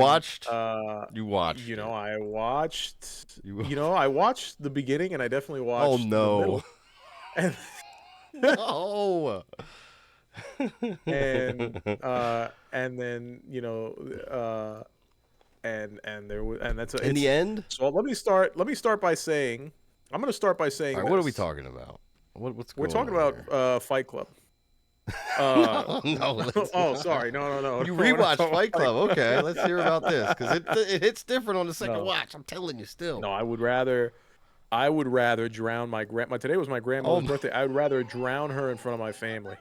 watched? You You watched know, it. I watched. You. You know, I watched the beginning, and I definitely Oh watched the no. middle, and No. and then and there was and that's a, In the it's end? so let me start by saying I'm going to start by saying Alright, what are we this. talking about? What's We're going talking on here? about Fight Club. No, no, let's Oh, not. sorry. No. You We're not rewatched talking Fight about Club. Fight Okay, let's hear about this because Club. it hits different on the second No. watch. I'm telling you, still. No, I would rather drown my grandma. Today was my Oh grandmother's my. birthday. I would rather drown her in front of my family.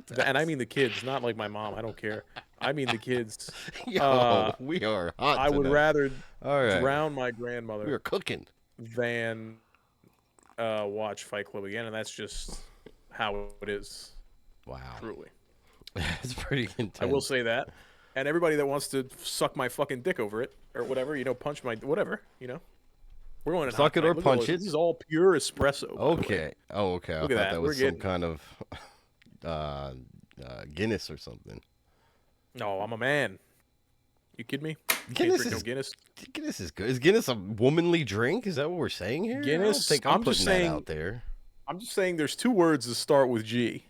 And I That's, mean the kids, not like my mom. I don't care. I mean the kids. yo, Uh, we are hot I would tonight. rather All right, drown my we grandmother are cooking. than watch Fight Club again, and that's just how it is. Wow, Truly, it's pretty I will intense. say that. And everybody that wants to suck my fucking dick over it or whatever, punch my whatever, we're going in hot Suck it or tonight. Look at all punch this. it. This is all pure espresso, by the way. Okay. Oh, okay. I Look at thought that. that We're was some getting. kind of uh, Guinness or something. No, I'm a man. You kidding me? Can't Guinness drink no is Guinness. Guinness is good. Is Guinness a womanly drink? Is that what we're saying here? I don't Guinness. think I'm I'm just putting that saying. out there. I'm just saying. There's two words that start with G.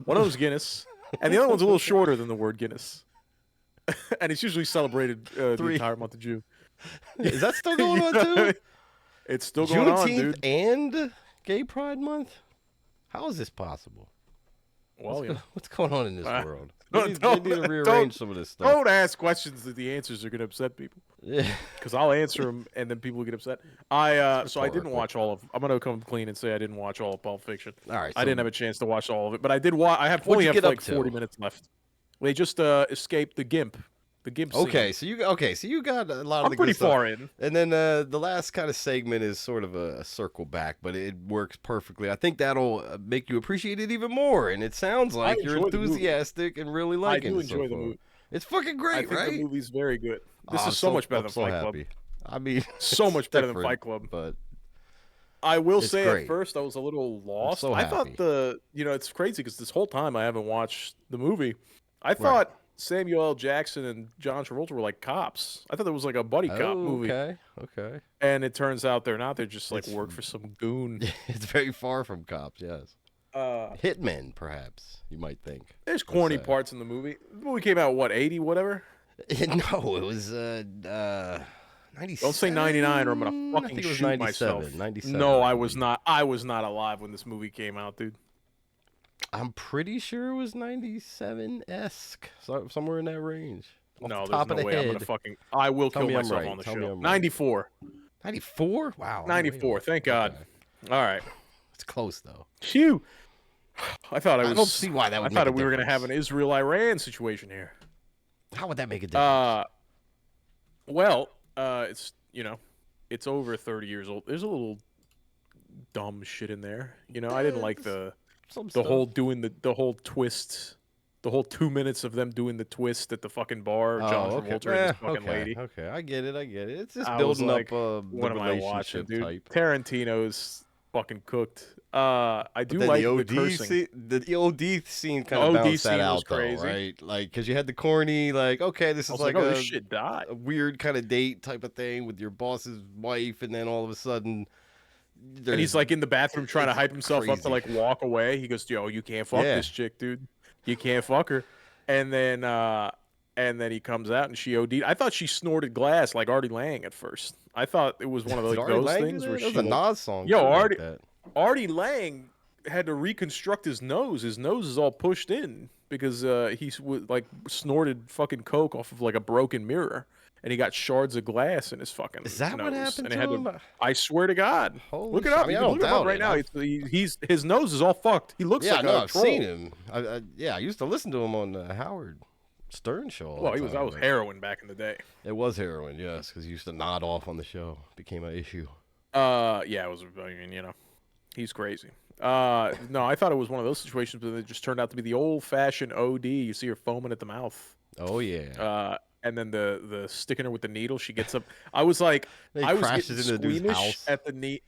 One of them's Guinness, and the other one's a little shorter than the word Guinness. And it's usually celebrated the Three. entire month of June. Is that still going You on know what I too? mean? It's still going on, Juneteenth dude. and Gay Pride Month? How is this possible? Well, What's going on in this world? Don't- They need don't- to rearrange don't- some of this stuff. Don't ask questions that the answers are going to upset people. Yeah. Because I'll answer them, and then people get upset. So I didn't rhetorical. watch all of. I'm going to come clean and say I didn't watch all of Pulp Fiction. All right. I so didn't have a chance to watch all of it, but I did watch. I What'd only you have get up like 40 to? minutes left. They just escaped the Gimp. The Gimp. Scene. Okay, so you got a lot of I'm the pretty good stuff. far in. And then the last kind of segment is sort of a circle back, but it works perfectly. I think that'll make you appreciate it even more. And it sounds like you're enjoy the movie. enthusiastic and really liking do it so enjoy the far. movie. It's fucking I great, think right? the movie's very good. This I'm is so much better I'm than so Fight happy. Club. I mean, So it's much better than different, Fight Club. But I will it's say great. at first I was a little lost. so I happy. thought it's crazy because this whole time I haven't watched the movie. I thought Samuel L. Jackson and John Travolta were like cops. I thought it was like a buddy cop movie. Okay. And it turns out they're not. They're just like work for some goon. It's very far from cops, yes. Uh, Hitmen, perhaps, you might think. there's corny say. parts in the movie. The movie came out, what, 80, whatever? No, it was 97. Don't say 99 or I'm going to I fucking think it was shoot 97. myself. 97. No, I was not. I was not alive when this movie came out, dude. I'm pretty sure it was 97-esque, somewhere in that range. Off No, the there's top no of the way I'm head. going to fucking... I will Tell kill me I'm myself right. on the Tell me show. I'm right. 94. 94? Wow. 94. Thank God. Okay. All right. It's close, though. Phew. I thought I don't see why that would I thought make a we were going to have difference. an Israel-Iran situation here. How would that make a difference? Well, it's, it's over 30 years old. There's a little dumb shit in there. I didn't like the whole doing the whole twist, the whole 2 minutes of them doing the twist at the fucking bar. John Travolta and this fucking lady. Okay, I get it. It's just I was building like, up the what am I watching, relationship dude? type. Tarantino's fucking cooked. I do Then like the the OD cursing. scene, the OD scene kind of OD balanced that scene was out, though, crazy. right? Like, because you had the corny, like, okay, this I is was like oh, a, this shit died. a weird kind of date type of thing with your boss's wife, and then all of a sudden, And he's like in the bathroom trying to it's hype himself up to crazy. like walk away. He goes, "Yo, you can't fuck Yeah. this chick, dude. You can't fuck her." And then he comes out and she OD'd. I thought she snorted glass like Artie Lang at first. I thought it was one of Did like Artie those Lang do things that? where That she was a Nas song. Yo, too, like Artie- that. Artie Lang had to reconstruct his nose. His nose is all pushed in because he like snorted fucking coke off of like a broken mirror, and he got shards of glass in his fucking. Is that what nose, happened and it to had him? I swear to God. Holy Look it shit. up. I mean, You I can don't look him up doubt right it. now. His nose is all fucked. He looks Yeah, like no, a I've troll. seen him. I used to listen to him on Howard Stern show. all Well, the he was time, that was but- heroin back in the day. It was heroin, yes, because he used to nod off on the show. Became an issue. Yeah, it was. I mean, he's crazy. No, I thought it was one of those situations, but it just turned out to be the old-fashioned OD. You see her foaming at the mouth. Oh yeah. And then the sticking her with the needle. She gets up. I was like, He I was crashes getting into the dude's squeamish house.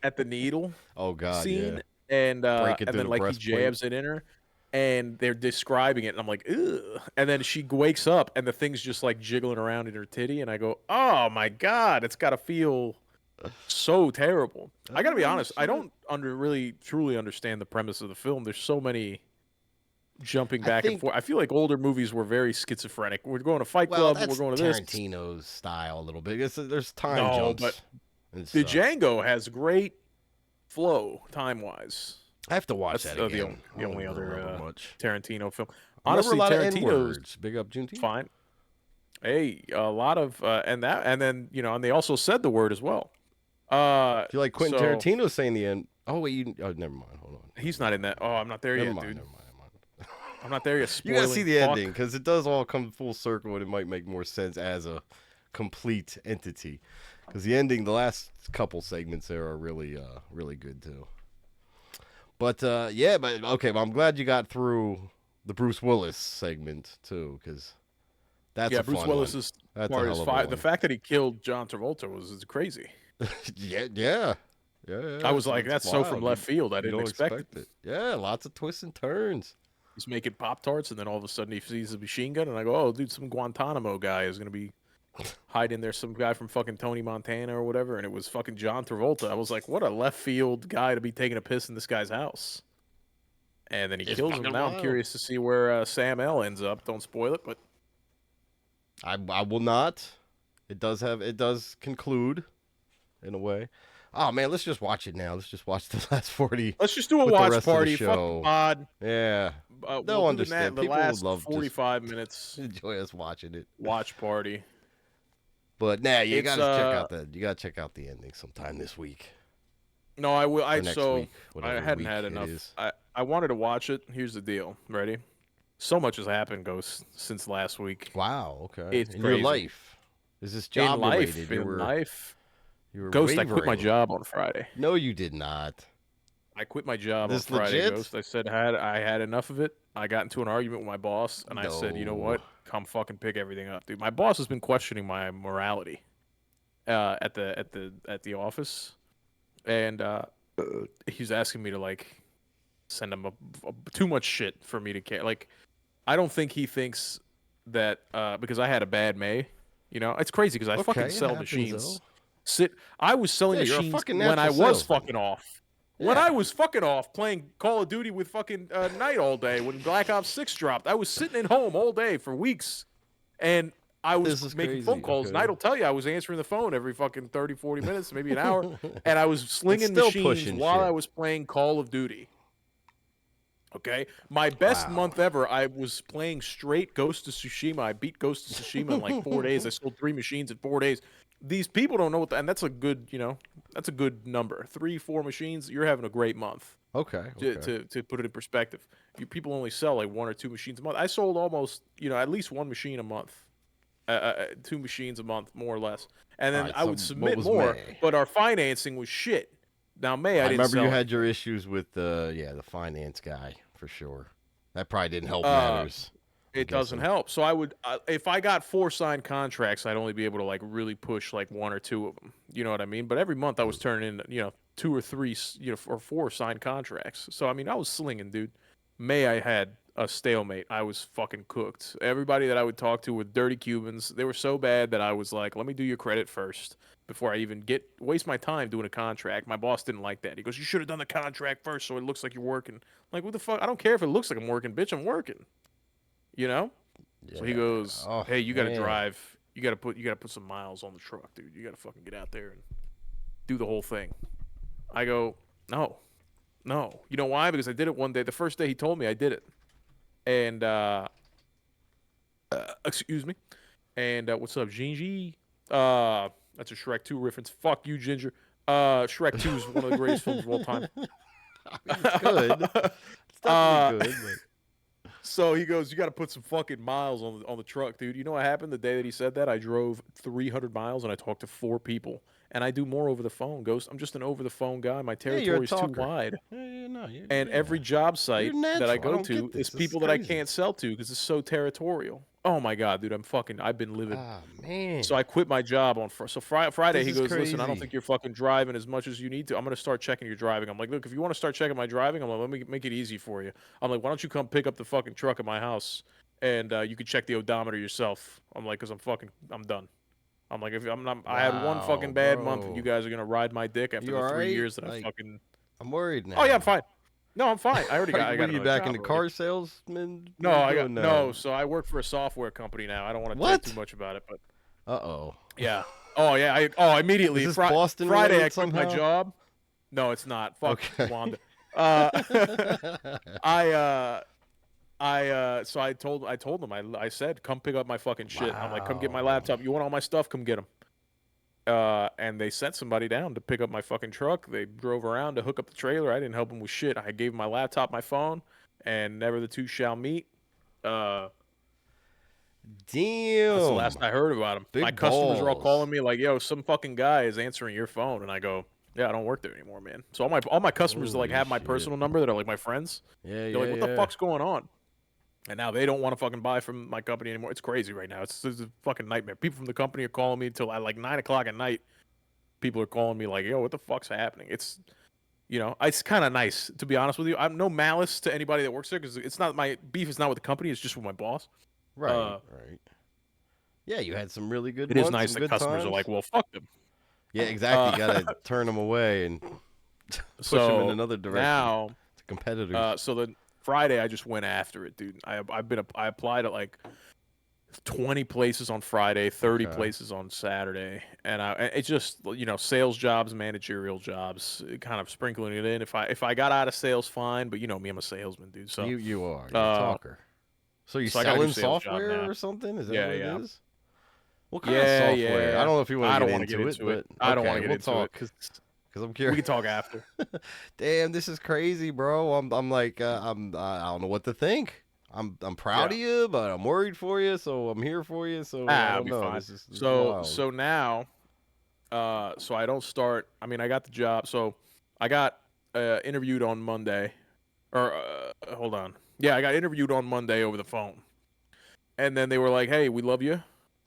at the needle Oh god, scene, yeah. and Breaking then through the like he breastplate. jabs it in her. and they're describing it, and I'm like, ugh. And then she wakes up, and the thing's just like jiggling around in her titty, and I go, oh my god, it's got to feel so terrible. I gotta be Oh, honest, I shit. don't really truly understand the premise of the film. There's so many jumping I back and think, forth. I feel like older movies were very schizophrenic. We're going to Fight well, Club, we're that's going to this. Tarantino's style a little bit. There's time No, but jumps and the stuff. Django has great flow time wise. I have to watch That's that again. the I don't only even remember other much. Tarantino film. I remember a Honestly, lot of N Tarantino's words. Big up Juneteenth. fine. Hey, a lot of and then and they also said the word as well. I feel like Quentin So Tarantino saying the end. Oh wait, never mind. Hold on. he's not in that. Oh, I'm not there Never yet, mind. dude. Never mind. Never mind. I'm not there yet. You gotta Spoiling see the fuck. ending because it does all come full circle and it might make more sense as a complete entity. Because the ending, the last couple segments there are really, really good too. But yeah, but okay, well, I'm glad you got through the Bruce Willis segment too, because that's a Bruce fun Willis's one. That's a part hell is of a fire. The one. fact that he killed John Travolta was crazy. Yeah. I was like, that's so from wild. left field. I You didn't don't expect it. it. Yeah, lots of twists and turns. He's making Pop Tarts, and then all of a sudden he sees a machine gun, and I go, "Oh, dude, some Guantanamo guy is gonna be hiding there. Some guy from fucking Tony Montana or whatever." And it was fucking John Travolta. I was like, "What a left field guy to be taking a piss in this guy's house." And then he It's kills him. fucking Now I'm wild. curious to see where Sam L ends up. Don't spoil it, but I will not. It does conclude in a way. Oh man, let's just watch it now. Let's just watch the last 40 let's just do a with the watch rest of the party. Fuck the show. pod. Yeah. We'll They'll do understand. The People would last love to 45 minutes enjoy us watching it. watch party. But nah, you It's, gotta check out the ending sometime this week. No, I will. Or next week, I whatever hadn't week had it enough. is. I wanted to watch it. Here's the deal. Ready? So much has happened, Ghost, since last week. Wow, okay. It's in crazy. your life. Is this job In life, related? in life. You were Ghost, I quit my wavering. job on Friday. No, you did not. I quit my job This on Friday, legit? Ghost. I said I had enough of it. I got into an argument with my boss, and I said, you know No. what? Come fucking pick everything up, dude. My boss has been questioning my morality at the office, and he's asking me to like send him too much shit for me to care. Like, I don't think he thinks that because I had a bad May. You know, it's crazy because I Okay, fucking it sell happens, machines. though. I was selling Yeah, you're a machines fucking when I natural was salesman. fucking off. When Yeah. I was fucking off playing Call of Duty with fucking Night all day when Black Ops 6 dropped, I was sitting at home all day for weeks, and I This was is making crazy, phone calls. okay. Night will tell you I was answering the phone every fucking 30, 40 minutes, maybe an hour, and I was slinging still machines pushing while shit. I was playing Call of Duty. Okay, my best Wow. month ever. I was playing straight Ghost of Tsushima. I beat Ghost of Tsushima in like 4 days. I sold 3 machines in 4 days. These people don't know what, and that's a good, that's a good number. 3, 4 machines. You're having a great month. Okay. To put it in perspective, people only sell like 1 or 2 machines a month. I sold almost, at least 1 machine a month, 2 machines a month, more or less. And then Alright, I so would what submit was more, May? but our financing was shit. Now May, I didn't remember sell you it. had your issues with the finance guy for sure. That probably didn't help Uh, matters. It doesn't help. So I would, if I got 4 signed contracts, I'd only be able to like really push like 1 or 2 of them. You know what I mean? But every month I was turning in, 2 or 3, or 4 signed contracts. So I mean, I was slinging, dude. May I had a stalemate. I was fucking cooked. Everybody that I would talk to were dirty Cubans. They were so bad that I was like, let me do your credit first before I even waste my time doing a contract. My boss didn't like that. He goes, you should have done the contract first so it looks like you're working. I'm like, what the fuck? I don't care if it looks like I'm working, bitch. I'm working. So he goes, Oh, hey, you got to man. drive. You got to put some miles on the truck, dude. You got to fucking get out there and do the whole thing. I go, no. You know why? Because I did it one day. The first day he told me I did it. And, excuse me. And what's up, Gingy? That's a Shrek 2 reference. Fuck you, Ginger. Shrek 2 is one of the greatest films of all time. It's good. It's definitely good. But... So he goes, you got to put some fucking miles on the truck, dude. You know what happened the day that he said that? I drove 300 miles and I talked to 4 people. And I do more over the phone, Ghost. I'm just an over the phone guy. My territory is too wide. And every job site that I go to is people that I can't sell to because it's so territorial. Oh my god, dude, I've been livid. Ah, man. So I quit my job on Friday. This He is goes, "Listen, I don't crazy. think you're fucking driving as much as you need to. I'm gonna start checking your driving." I'm like, "Look, if you want to start checking my driving, I'm like, let me make it easy for you. I'm like, why don't you come pick up the fucking truck at my house and you can check the odometer yourself." I'm like, "Cause I'm done." I'm like, if I'm not, I had one fucking Wow, bad month, and you bro. guys are gonna ride my dick after You the all 3 years right? that I Like, fucking. I'm worried Oh yeah, I'm now. fine. No, I'm fine. I What are got you another back job into already. car salesman? What No, are you I got doing no. now? So I work for a software company now. I don't want to say too What? much about it, but Uh-oh. yeah. Oh yeah. Is Immediately. this Boston Friday, I related quit my somehow? job. No, it's not. Fuck Okay. Wanda. Uh, I so I told them I said come pick up my fucking shit. I'm like, come get my Wow. laptop. You want all my stuff? Come get them. And they sent somebody down to pick up my fucking truck. They drove around to hook up the trailer. I didn't help them with shit. I gave them my laptop, my phone, and never the two shall meet. Uh, that's the last Damn. I heard about them. My Big customers are all calling balls. me like, "Yo, some fucking guy is answering your phone," and I go, "Yeah, I don't work there anymore, man." So all my customers that like Holy have my shit. personal number that are like my friends, Yeah, they're like, yeah, "What the yeah. fuck's going on?" And now they don't want to fucking buy from my company anymore. It's crazy right now. It's a fucking nightmare. People from the company are calling me till like 9 o'clock at night. People are calling me like, "Yo, what the fuck's happening?" It's kind of nice to be honest with you. I'm no malice to anybody that works there because it's not my beef. Is not with the company. It's just with my boss. Right, Uh, right. Yeah, you had some really good it is months, nice some that good customers are like, times. "Well, fuck them." Yeah, exactly. Uh, You gotta turn them away and push them in so another direction now, to competitors. so then Friday I just went after it, dude. I applied at like 20 places on Friday, 30 Okay. places on Saturday, and it's just sales jobs, managerial jobs, kind of sprinkling it in. If I got out of sales, fine, but you know me, I'm a salesman, dude. So You are. You're a uh, talker. So you so I got a new selling sales job software now. or something? Is that Yeah, what it yeah, is? What kind of yeah, software? I yeah. don't know if you want to I get don't want to get into it, into it. but I don't want okay, to get we'll into it talk because because I'm we curious. can talk after. Damn, this is crazy, bro. I'm like I don't know what to think. I'm proud Yeah, of you, but I'm worried for you, so I'm here for you. So I I'll don't be know. fine. This is So wild. so now, so I don't start. I mean, I got the job. So I got interviewed on Monday, or hold on. Yeah, I got interviewed on Monday over the phone, and then they were like, "Hey, we love you.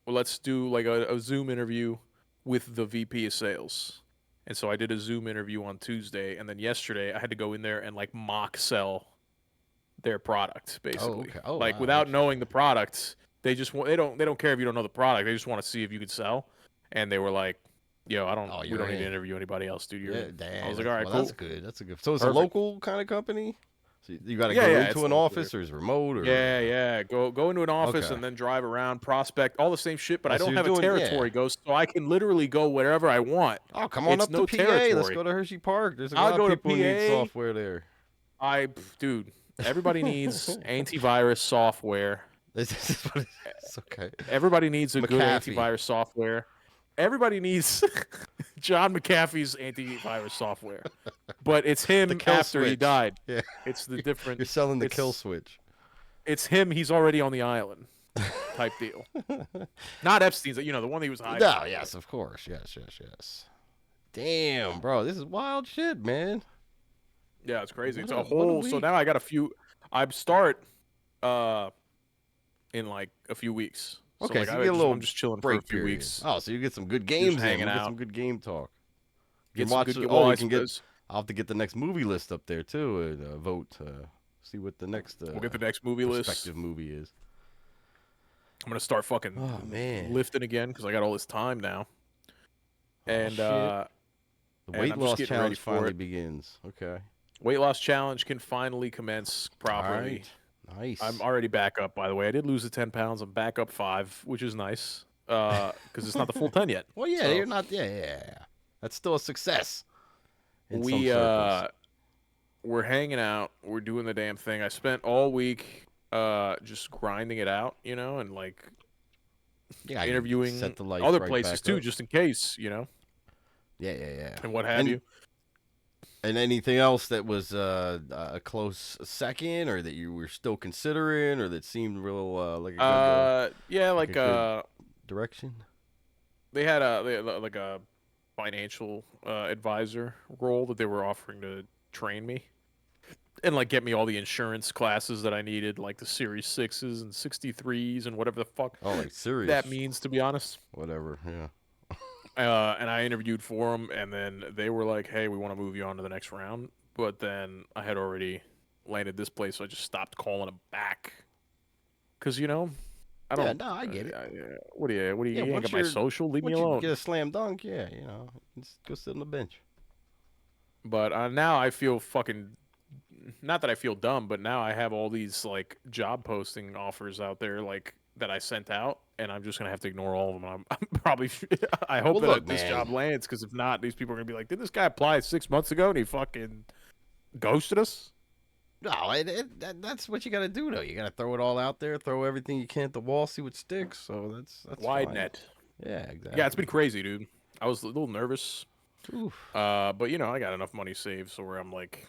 Well, let's do like a Zoom interview with the VP of sales." And so I did a Zoom interview on Tuesday, and then yesterday I had to go in there and like mock sell their product, Oh, basically. okay. Oh, Like wow. without knowing Interesting. the product, they don't care if you don't know the product. They just want to see if you could sell. And they were like, "Yo, Oh, we you're don't need to in. interview anybody else, dude. You're Yeah, in." I dang. was like, "All right, That's cool, good. That's a good. So it's a perfect." local kind of company. So you got to Yeah, go yeah, it's into an local here. office, or is it remote, Yeah, or yeah. Go into an office okay. and then drive around, prospect, all the same shit. But Oh, I so don't you're have a doing yeah. territory, Ghost, so I can literally go wherever I want. Oh, come on It's up to no PA. Let's territory. go to Hershey Park. There's a I'll lot of go to people who need PA. software there. Dude, everybody needs antivirus software. This is what it is. Okay. Everybody needs a good McAfee. antivirus software. Everybody needs John McAfee's antivirus software, but it's The him kill after he switch. died. Yeah. It's the different. You're selling the kill It's switch. it's him. He's already on the island, type deal. Not Epstein's. The one that he was hiding No, on. But yes, of course. Yes, yes, yes. Damn, bro. This is wild shit, man. yeah, it's crazy. It's a What a whole. So now week. I got a few. I start uh in like a few weeks. So Okay, like so you get a I'm little just chilling for a break few period. weeks, Oh, so you get some good just games in. hanging We'll get out, some good game talk. You get can some watch good. it. Oh, Well, we can get. suppose I'll have to get the next movie list up there too and vote. See what the next we'll get the next movie list. prospective movie is. I'm gonna start Oh fucking man. lifting again because I got all this time now, Oh and shit. uh, The and weight I'm just loss getting ready challenge for finally it. begins. Okay. Weight loss challenge can finally commence All properly. right. I'm Nice. already back up, by the way. I did lose the 10 pounds. I'm back up 5, which is nice. Because it's not the full 10 yet. Well, yeah, So you're not. Yeah, yeah, yeah. That's still a success in some we circles. we're hanging out. We're doing the damn thing. I spent all week just grinding it out, and like Yeah, I set interviewing the lights other right places back too, up. just in case, Yeah, yeah, yeah. and what have And you. anything else that was a close second, or that you were still considering, or that seemed real Yeah, like like a good direction? they had like a financial advisor role that they were offering to train me. and like get me all the insurance classes that I needed, like the Series 6s and 63s and whatever the fuck Oh, like that serious, means, to be honest. whatever. Yeah. And I interviewed for them, and then they were like, "Hey, we want to move you on to the next round." But then I had already landed this place, so I just stopped calling them back. Cause I Yeah. don't. No, I get it. What do you? What do Yeah. you? You ain't got my social. Leave me Once you alone. get a slam dunk, yeah, just go sit on the bench. But now I feel fucking. Not that I feel dumb, but now I have all these like job posting offers out there, like that I sent out, and I'm just gonna have to ignore all of them. I'm probably. I hope Well, that look, this man. job lands, because if not, these people are gonna be like, "Did this guy apply 6 months ago and he fucking ghosted us?" No, that's what you got to do, though. You got to throw it all out there, throw everything you can at the wall, see what sticks. So that's Wide fine. net. Yeah, Yeah, it's exactly. been crazy, dude. I was a little nervous, Oof. but I got enough money saved, so where I'm like,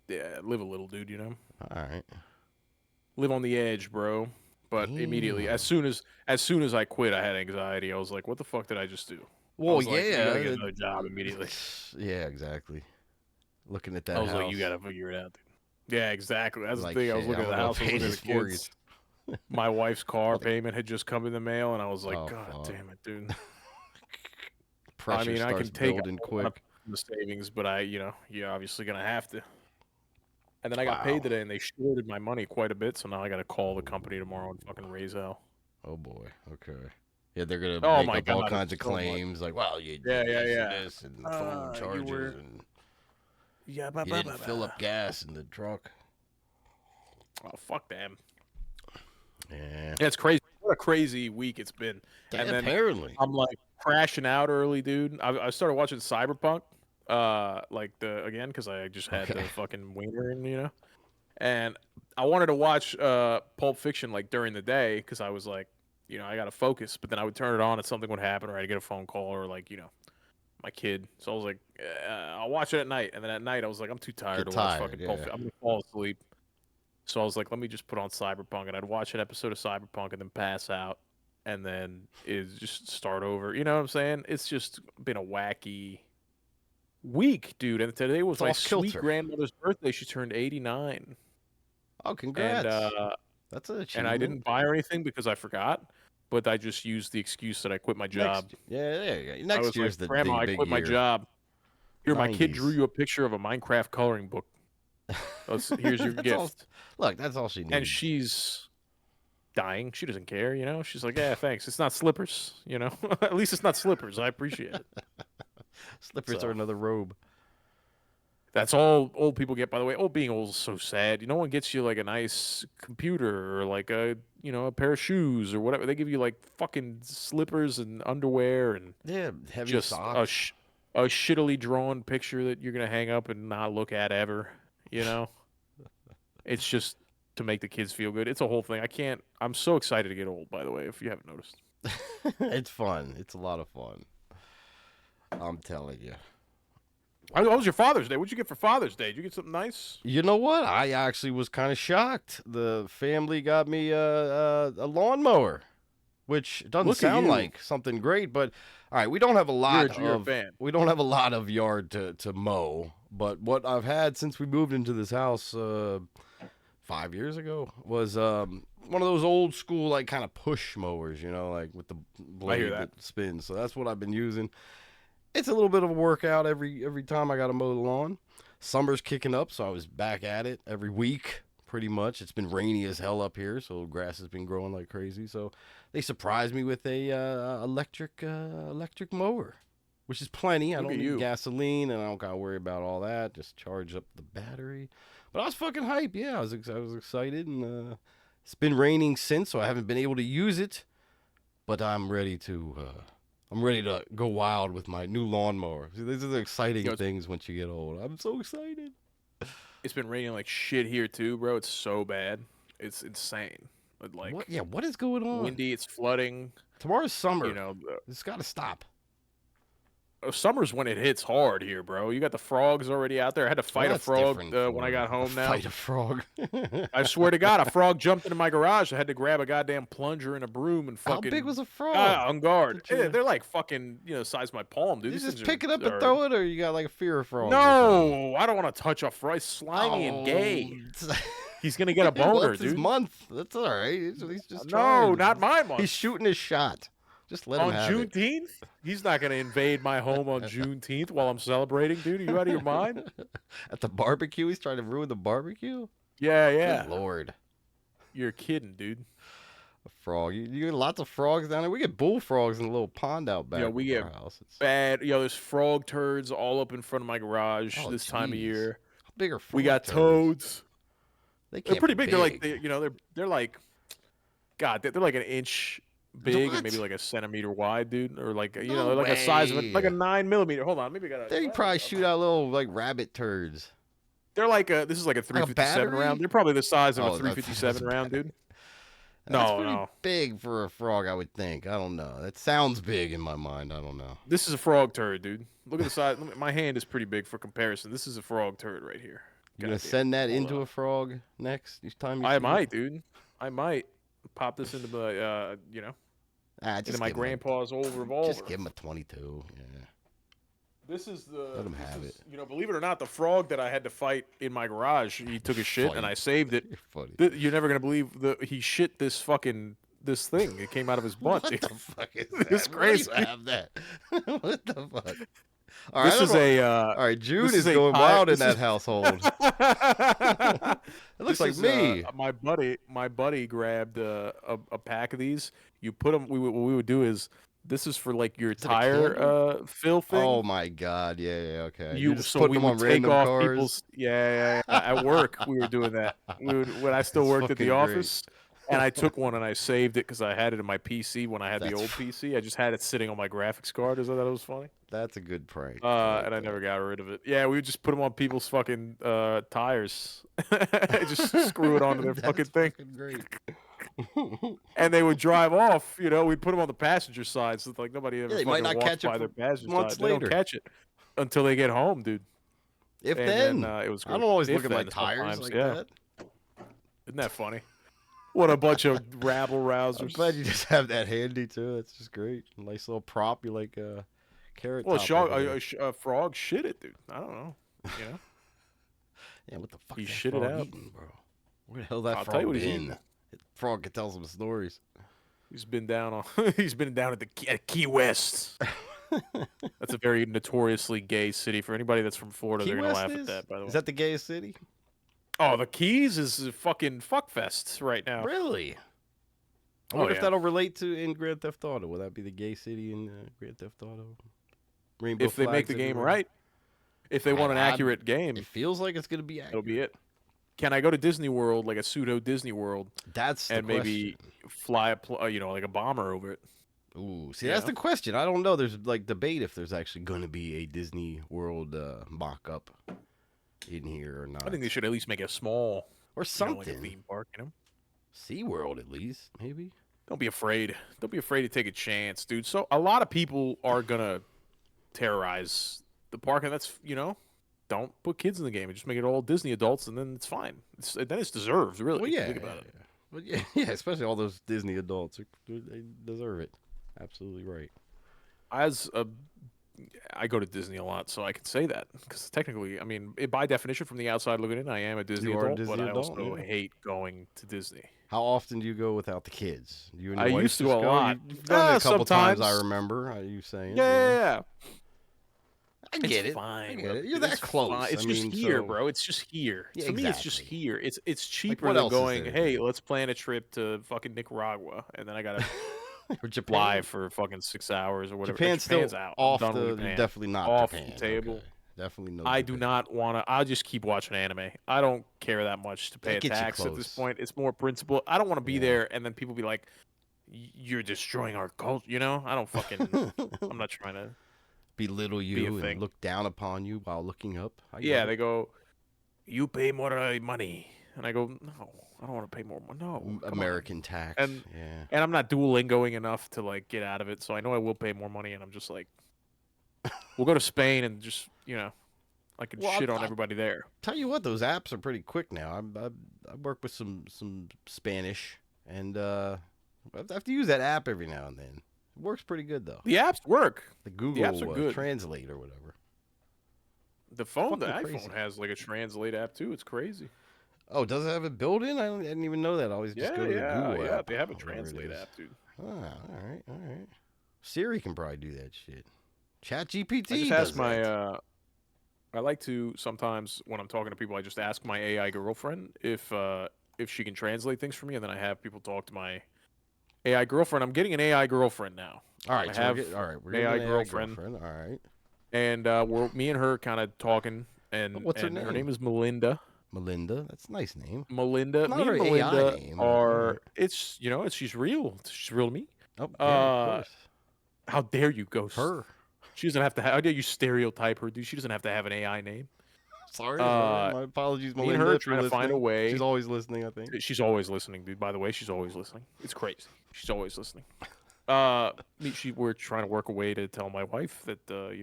yeah, live a little, dude. All right. Live on the edge, bro. But immediately, Damn. as soon as I quit, I had anxiety. I was like, what the fuck did I just do? I Well, was like, you gotta yeah. get another job immediately. Yeah, exactly. Looking at I that was like, you house, gotta figure it out, dude. Yeah, exactly. That's the like thing. I was shit. looking How at am the I gonna house. I was pay looking at this the mortgage? kids. My wife's car Like, payment had just come in the mail, and I was like, oh God fuck. damn it, dude. I Pressure mean, I starts can take building a lot of quick. the savings, but you're obviously gonna have to. And then I got paid Wow. today, and they shorted my money quite a bit, so now I got to call the company tomorrow and fucking raise hell. Oh boy. Okay. Yeah, they're gonna Oh make my up all god, kinds it's of so much. claims, like, well, you Yeah, did yeah, this and yeah. this, and phone You charges, were. and Yeah, you didn't fill up gas in the truck. Oh, fuck them. Yeah. Yeah, it's crazy. What a crazy week it's been. And then Apparently. I'm like crashing out early, dude. I started watching Cyberpunk, again, because I just had the Okay. fucking wiener in. And I wanted to watch Pulp Fiction like during the day because I was like, I gotta focus. But then I would turn it on and something would happen, or I'd get a phone call, or like, my kid. So I was like, I'll watch it at night. And then at night I was like, I'm too tired Get to watch tired. fucking Pulp Yeah. Fiction. I'm gonna fall asleep. So I was like, let me just put on Cyberpunk, and I'd watch an episode of Cyberpunk and then pass out, and then it just start over. You know what I'm saying? It's just been a wacky week, dude. And today was It's my off sweet kilter. grandmother's birthday. She turned 89, Oh, and congrats. That's an I achievement. didn't buy her anything because I forgot, but I just used the excuse that I quit my job. Yeah. I Next was like, year's the Grandma, I big quit my year. job. Here, my kid drew 90s. you a picture of a Minecraft coloring book. Here's your That's all. gift. Look, that's all she And needs. she's dying. She doesn't care. She's like, yeah, thanks. It's not slippers. At least it's not slippers. I appreciate it. Slippers are So another robe. that's all old people get, by the way. Being old is so sad. No one gets you like a nice computer or like a pair of shoes or whatever. They give you like fucking slippers and underwear and Yeah, heavy just socks. a shittily drawn picture that you're gonna hang up and not look at ever. You know, it's just to make the kids feel good. It's a whole thing. I can't. I'm so excited to get old. By the way, if you haven't noticed. It's fun. It's a lot of fun. I'm telling you. How was your Father's Day? What'd you get for Father's Day? Did you get something nice? You know what? I actually was kind of shocked. The family got me a lawnmower, which doesn't Look at sound you. like something great, but all right, we don't have a You're lot a of fan. yard to mow. But what I've had since we moved into this house 5 years ago was one of those old school like kind of push mowers, like with the I hear blade that. that spins. So that's what I've been using. It's a little bit of a workout every time I got to mow the lawn. Summer's kicking up, so I was back at it every week, pretty much. It's been rainy as hell up here, so grass has been growing like crazy. So they surprised me with a electric mower, which is plenty. I Look don't at need you. gasoline, and I don't gotta worry about all that. Just charge up the battery. But I was fucking hype. Yeah, I was excited, and it's been raining since, so I haven't been able to use it. But I'm ready to. I'm ready to go wild with my new lawnmower. See, these are the You exciting know, it's, things once you get old. I'm so excited. it's been raining like shit here too, bro. It's so bad. It's insane. But What? like Yeah, what is going on? windy. It's flooding. Tomorrow's You summer. know. It's got to stop. summer's when it hits hard here, bro. You got the frogs already out there. I had to Well, fight a that's frog different. when I got A home. Now fight a frog. I swear to God, a frog jumped into my garage. I had to grab a goddamn plunger and a broom and How big fucking was a frog? on guard. Did you, They're like fucking size of my palm, dude. you These just things pick it up and are throw it, or you got like a fear of frogs or something? no. I don't want to touch a frog. He's slimy and Oh, gay. He's gonna get a well, boner, it's his dude. month. That's all right. He's just No, trying. not my He's month. shooting his shot. Just let him On have it. Juneteenth, he's not gonna invade my home on Juneteenth while I'm celebrating, dude. Are you out of your mind? At the barbecue, he's trying to ruin the barbecue. Yeah, Good yeah. Lord, You're kidding, dude. a frog. You get lots of frogs down there. We get bullfrogs in a little pond out back. Yeah, we of get our house. It's, bad. There's frog turds all up in front of my garage oh, this time of jeez. year. How big are frog We got turtles? toads. They They're can't pretty be big. They're like they're like, God, they're like an inch big What? and maybe like a centimeter wide, dude, or like No they're like a size of like a way. 9 millimeter. Hold on, maybe I got. They probably shoot out little like rabbit turds. They're like this is like a Like a 357 round. battery? They're probably the size of a Oh, that's 357 round, dude. That's No, pretty no. big for a frog, I would think. I don't know. That sounds big in my mind. I don't know. This is a frog turd, dude. Look at the size. My hand is pretty big for comparison. This is a frog turd right here. You gonna Goddamn. send that Hold into on. a frog next time you I see might, it? dude. I might pop this into my, Just into my give him grandpa's old just revolver. give him a 22. Yeah. This is Let him have it. believe it or not, the frog that I had to fight in my garage. He took a shit, and Fight. I saved it. You're funny. You're never gonna believe he shit this thing. It came out of his butt. What dude. the fuck is It's that? Where do you crazy. have that? What the fuck? All right, This is a. all right, Jude this is is a going tire- wild in this that is- household. It looks like This is, me. my buddy grabbed a pack of these. You put them. What we would do is this is for like your it a tire fill thing. Oh my god, yeah, okay. You You're just so putting we them would on take random off cars. people's at work we were doing that. We would when I still That's worked at the fucking great. office. And I took one and I saved it because I had it in my PC when I had the That's old PC. I just had it sitting on my graphics card. I thought that was funny. That's a good prank. And I never got rid of it. Yeah, we would just put them on people's fucking tires. Just screw it onto their fucking thing. Great. And they would drive off. We'd put them on the passenger side, so like nobody ever they might fucking not walks catch it by their for passenger months side. They later. don't catch it until they get home, dude. If And then, it was I great. don't always If look at my then, tires sometimes, like yeah. that. Isn't that funny? What a bunch of rabble I'm rousers. glad you just have that handy too. That's just great. Nice little prop. You like carrot Well, top. over there. a frog shit it, dude. I don't know. Yeah, what the fuck? He that shit it frog out. eating, bro? Where the hell that I'll tell frog you what he's been? eating. Frog can tell some stories. He's been down at Key West. That's a very notoriously gay city. For anybody that's from Florida, Key they're gonna West laugh is? at that. By the way, Is that the gayest city? oh, the Keys is a fucking fuckfest right now. Really? I Oh, wonder if yeah. that'll relate to in Grand Theft Auto. Will that be the gay city in Grand Theft Auto? Rainbow If they make flags the game everywhere? right, if they want an I'd- accurate game, It feels like it's gonna be accurate. that'll be it. Can I go to Disney World, like a pseudo Disney World, That's the and maybe question. fly like a bomber over it? Ooh, see, Yeah. that's the question. I don't know. There's like debate if there's actually going to be a Disney World mock-up in here or not. I think they should at least make a small, or like a something. theme park. SeaWorld at least, maybe. Don't be afraid. Don't be afraid to take a chance, dude. So a lot of people are gonna terrorize the park, and that's don't put kids in the game and just make it all Disney adults, and then it's fine. Then it's deserved, really. Well, if you yeah. think about it. Well, yeah, especially all those Disney adults. They deserve it. Absolutely right. I go to Disney a lot, so I can say that because technically, I mean, by definition, from the outside looking in, I am a Disney You are a adult, Disney but I adult, also yeah. hate going to Disney. How often do you go without the kids? You and your I wife used to just go a lot. You've done it a couple times. I Sometimes. remember you saying. Yeah. I get It's it. fine. I get bro. it. You're It's that close. fine. It's I just mean, here, so- bro. It's just here. Yeah, For me, it's just exactly. here. It's cheaper what than else is going. there? Hey, let's plan a trip to fucking Nicaragua, and then I gotta Or Japan. fly for fucking 6 hours or whatever. Japan's still out. off I'm done the. with Japan. Definitely not Off Japan. the table. Okay. Definitely no. I do Japan. not want to. I'll just keep watching anime. I don't care that much to pay That a gets you tax at this close. point. It's more principle. I don't want to be Yeah. there, and then people be like, "You're destroying our culture." I don't fucking. I'm not trying to. belittle a you and thing. look down upon you while looking up. I get Yeah, it. they go, "You pay more money," and I go, "No, I don't want to pay more money. No, come on." American tax. And- yeah. And I'm not Duolingoing enough to like get out of it, so I know I will pay more money, and I'm just like, We'll go to Spain and just I can Well, shit on everybody there. tell you what, those apps are pretty quick now. I work with some Spanish, and I have to use that app every now and then. It works pretty good though. The apps work. The The apps are Google good. Translate or whatever. The Fucking iPhone crazy. has like a translate app too. It's crazy. Oh, does it have it built in? I didn't even know that. I always just go to the Google app. They have a whatever it translate is. app, dude. Ah, all right, all right. Siri can probably do that shit. Chat GPT I just does ask my. that. I like to sometimes when I'm talking to people, I just ask my AI girlfriend if she can translate things for me, and then I have people talk to my AI girlfriend. I'm getting an AI girlfriend now. All right, I so have we're an getting AI an girlfriend. All right. And me and her kind of talking, and What's her her name? name is Melinda. Melinda. That's a nice name. Melinda, Not me a and very AI Melinda name, but all are. right. It's she's real. She's real to me. Oh, yeah, of Uh, course. how dare you, Ghost? Her. She doesn't have to. How dare you stereotype her, dude? She doesn't have to have an AI name. Sorry. Uh, My apologies, me and Melinda, her if you're trying to find a listening. She's way. always listening, I think. She's always listening, dude. By the way, she's always listening. It's crazy. She's always listening. We're trying to work a way to tell my wife that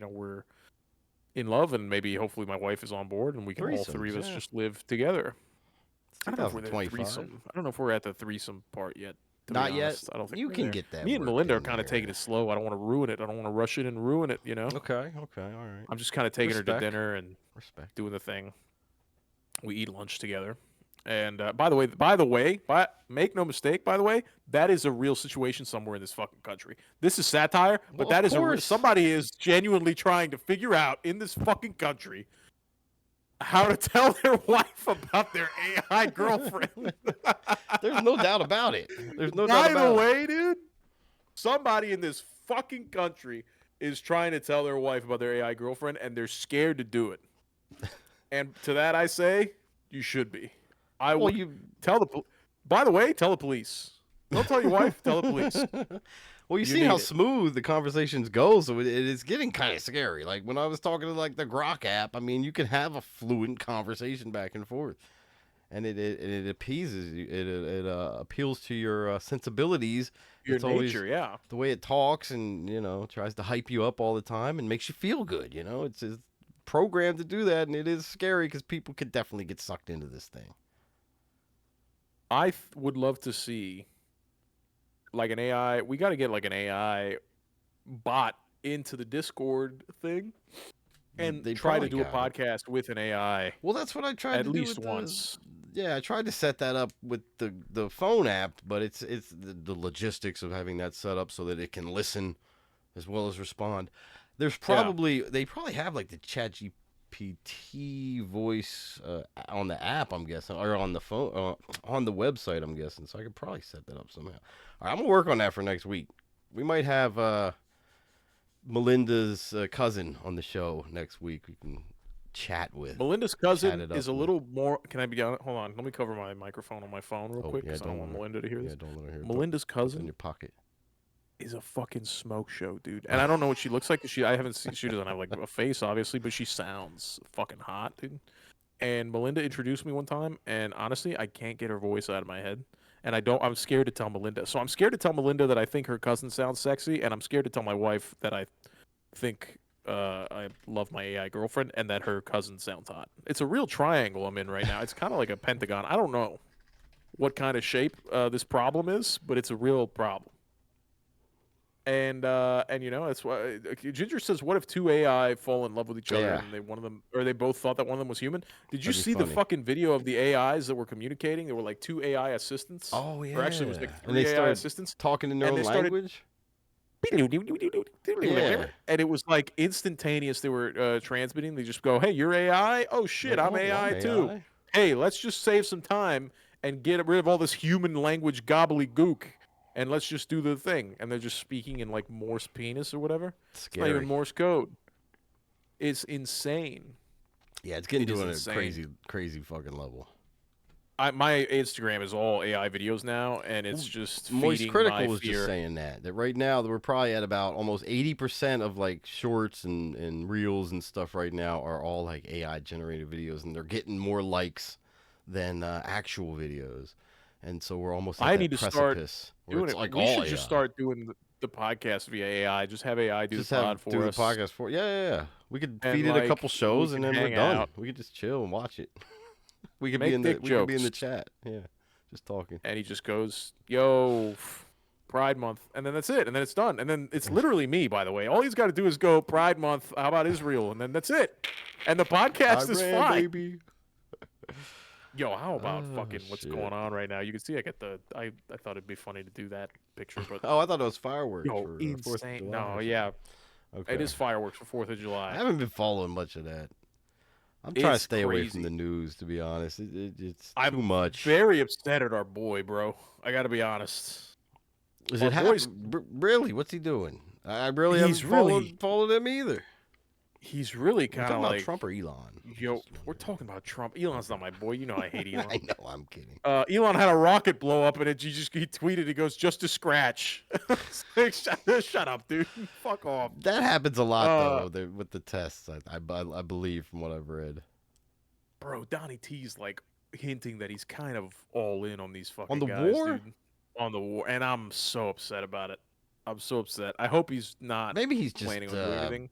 we're in love, and maybe hopefully my wife is on board, and we can all three of us just live together. It's I don't know if we're at the 2025. threesome. I don't know if we're at the threesome part yet. To Not be yet. honest, I don't think You we're can there. get that. Me and worked Melinda are in kind of there. taking it slow. I don't want to ruin it. I don't want to rush it and ruin it. Okay. All right. I'm just kind of taking her to Respect. dinner and Respect. doing the thing. We eat lunch together. And by the way, make no mistake. By the way, that is a real situation somewhere in this fucking country. This is satire, but Well, that of is course. somebody is genuinely trying to figure out in this fucking country how to tell their wife about their AI girlfriend. There's no doubt about it. There's no By doubt about the it. way, dude, somebody in this fucking country is trying to tell their wife about their AI girlfriend, and they're scared to do it. And to that, I say, you should be. I Well, would tell the. By the way, tell the police. Don't tell your wife. Tell the police. Well, you see how smooth the conversations go, so it is getting kind of scary. Like when I was talking to like the Grok app, I mean, you can have a fluent conversation back and forth, and it appeases you. It appeals to your sensibilities. Your it's nature, always yeah. the way it talks, and tries to hype you up all the time and makes you feel good. It's programmed to do that, and it is scary because people could definitely get sucked into this thing. I would love to see like an AI. We got to get like an AI bot into the Discord thing and They try to probably do a got it. podcast with an AI. Well, that's what I tried At to do least with once. Yeah, I tried to set that up with the phone app, but it's the logistics of having that set up so that it can listen as well as respond. They probably have like the ChatGPT voice on the app, I'm guessing, or on the phone, on the website, I'm guessing. So I could probably set that up somehow. All right, I'm gonna work on that for next week. We might have Melinda's cousin on the show next week. We can chat with. Melinda's cousin is a little more. Can I be honest? Hold on. Let me cover my microphone on my phone real quick because I don't want Melinda to hear this. Yeah, don't let her hear. Melinda's cousin in your pocket is a fucking smoke show, dude. And I don't know what she looks like. I haven't seen. She doesn't have like a face, obviously, but she sounds fucking hot, dude. And Melinda introduced me one time, and honestly, I can't get her voice out of my head. And I'm scared to tell Melinda. So I'm scared to tell Melinda that I think her cousin sounds sexy, and I'm scared to tell my wife that I think I love my AI girlfriend and that her cousin sounds hot. It's a real triangle I'm in right now. It's kind of like a pentagon. I don't know what kind of shape this problem is, but it's a real problem. And that's why Ginger says, "What if two AI fall in love with each other and they both thought that one of them was human?" Did you see the fucking video of the AIs that were communicating? There were like two AI assistants. Oh yeah, or actually, it was like and they three AI started assistants talking in their own language. Yeah. And it was like instantaneous. They were transmitting. They just go, "Hey, you're AI. Oh shit, I'm AI too. Hey, let's just save some time and get rid of all this human language gobbledygook, and let's just do the thing." And they're just speaking in like Morse penis or whatever. It's not even Morse code. It's insane. Yeah, it's getting to a crazy fucking level. My Instagram is all AI videos now, and it's just Moist Critical my was fear. just saying that right now we're probably at about almost 80% of like shorts and reels and stuff right now are all like AI generated videos, and they're getting more likes than actual videos, and so we're almost at that precipice where it's like we should AI. just start doing. the podcast via AI. Just have AI do Just the have pod do for the us, podcast for. Yeah. We could and feed it a couple like we shows, and can then we're hang done. out, We could just chill and watch it. We could be make in the dick jokes, chat. Yeah, just talking. and he just goes, "Yo, Pride Month," and then that's it, and then it's done, and then it's literally me. By the way, all he's got to do is go Pride Month. How about Israel? And then that's it, and the podcast is Iran, fine. baby. Yo, how about Oh, fucking what's shit. going on right now? You can see I get the I thought it'd be funny to do that picture, but Oh, I thought it was fireworks yo, for 4th of insane. July. No, or yeah, something. Okay. it is fireworks for 4th of I July. haven't been following much of that. I'm trying to It's stay away from crazy. the news, to be honest. It's I'm too much. very upset at our boy, bro. I gotta be honest. Is Our it boy's- really? What's he doing? I really He's haven't really- followed him either. He's really We're kind talking of about like Trump or Elon. Yo, we're talking about Trump. Elon's not my boy. You know I hate Elon. I know. I'm kidding. Elon had a rocket blow up, and he tweeted. He goes, "Just a scratch." Shut up, dude. Fuck off. That happens a lot though with the tests. I believe from what I've read. Bro, Donnie T's like hinting that he's kind of all in on these fucking On the guys, war? dude. On the war, and I'm so upset about it. I'm so upset. I hope he's not Maybe he's just planning on doing anything.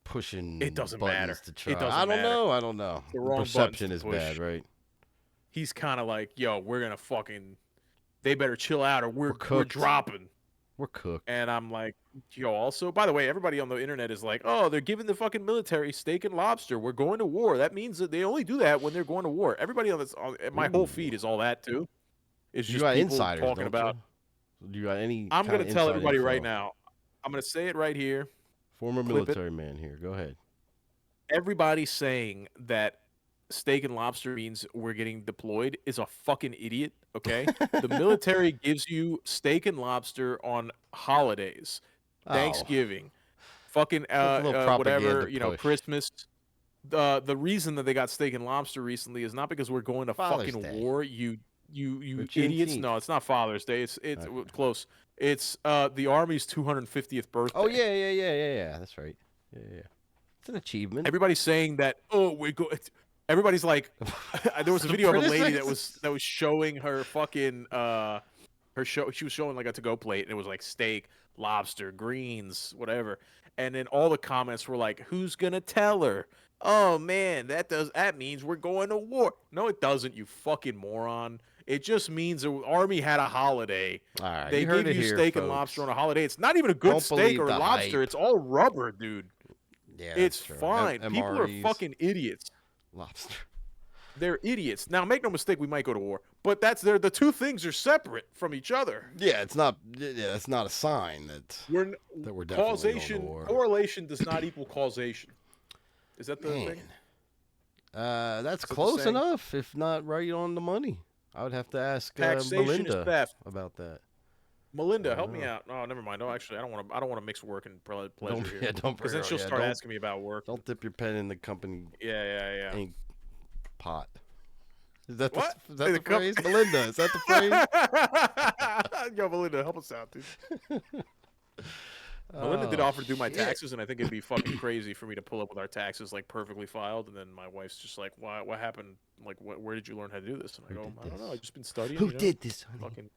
pushing. It doesn't buttons matter. To try. It doesn't I don't matter. know. I don't know. The The wrong perception buttons is to bad, push. right? He's kind of like, yo, we're gonna fucking. They better chill out, or we're cooked. dropping. We're cooked. And I'm like, yo, also, by the way, everybody on the internet is like, oh, they're giving the fucking military steak and lobster. We're going to war. That means that they only do that when they're going to war. Everybody on this, my whole feed is all that too. It's You just got people insiders talking don't about. You? You got any? I'm kind going of to tell inside everybody right info? now. I'm going to say it right here. Former Clip it. military man here. Go ahead. Everybody saying that steak and lobster means we're getting deployed is a fucking idiot, okay? The military gives you steak and lobster on holidays. Thanksgiving, fucking That's a little whatever, propaganda you know, push. Christmas. The reason that they got steak and lobster recently is not because we're going to Father's fucking Day. war. You Or idiots. Juneteenth. No, it's not Father's Day. It's Okay. close. It's the Army's 250th birthday. Oh yeah. That's right. Yeah. It's an achievement. Everybody's saying that. Oh, we go. Everybody's like, there was a video of a lady that was showing her fucking her show. She was showing like a to-go plate, and it was like steak, lobster, greens, whatever. And then all the comments were like, "Who's gonna tell her? Oh man, that means we're going to war." No, it doesn't. You fucking moron. It just means the army had a holiday. All right, They you heard give it you here, steak and folks. lobster on a holiday. It's not even a good Don't steak believe or the lobster. hype. It's all rubber, dude. Yeah, It's that's true. fine. People are MREs, fucking idiots. lobster. They're idiots. Now, make no mistake, we might go to war, but the two things are separate from each other. Yeah, it's not. Yeah, it's not a sign that We're we're definitely going to causation war. correlation does not equal causation. Is that the Man. thing? That's that the close saying? enough, if not right on the money. I would have to ask Taxation is Melinda theft. about that. Melinda, help me out. No, never mind. No, actually, I don't want to mix work and pleasure Don't, here. yeah, don't Because then bring- she'll yeah, start don't- asking me about work. Don't dip your pen in the company Yeah. ink pot. Is that What? the, is that In the the cup- phrase, Melinda? Is that the phrase? Yo, Melinda, help us out, dude. Melinda did Oh, offer to do my shit. taxes, and I think it'd be fucking crazy for me to pull up with our taxes like perfectly filed, and then my wife's just like, "Why? What happened? Like, where did you learn how to do this?" And I Who go, did "I don't know. this? I've just been studying." Who you know, did this, honey?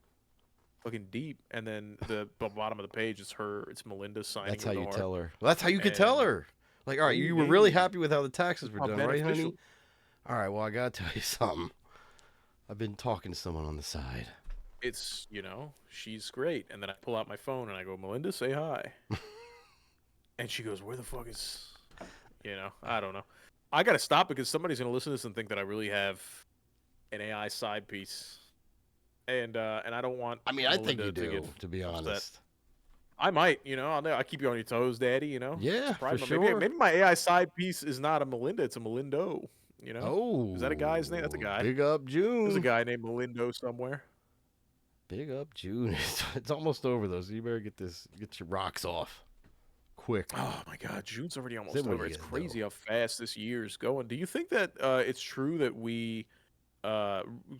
fucking deep." And then the bottom of the page is it's Melinda signing. That's how with you the tell heart. her. Well, that's how you could tell And- her. Like, all right, you Oh, were really yeah. happy with how the taxes were How done, right, honey? beneficial. All right, well, I gotta tell you something. I've been talking to someone on the side. It's she's great, and then I pull out my phone and I go, "Melinda, say hi." And she goes, "Where the fuck is?" I don't know. I gotta stop because somebody's gonna listen to this and think that I really have an AI side piece, and I don't want. I mean, I think Melinda you to do, get to be upset. honest. I might, I keep you on your toes, Daddy. Yeah, Surprise for me. sure. Maybe my AI side piece is not a Melinda; it's a Melindo. Oh, Is that a guy's name? That's a guy. Big up June. There's a guy named Melindo somewhere. Big up June. It's almost over though, so you better get your rocks off, quick. Oh my God, June's already almost Then what over. are you It's gonna crazy how fast this year's going. Do you think that it's true that we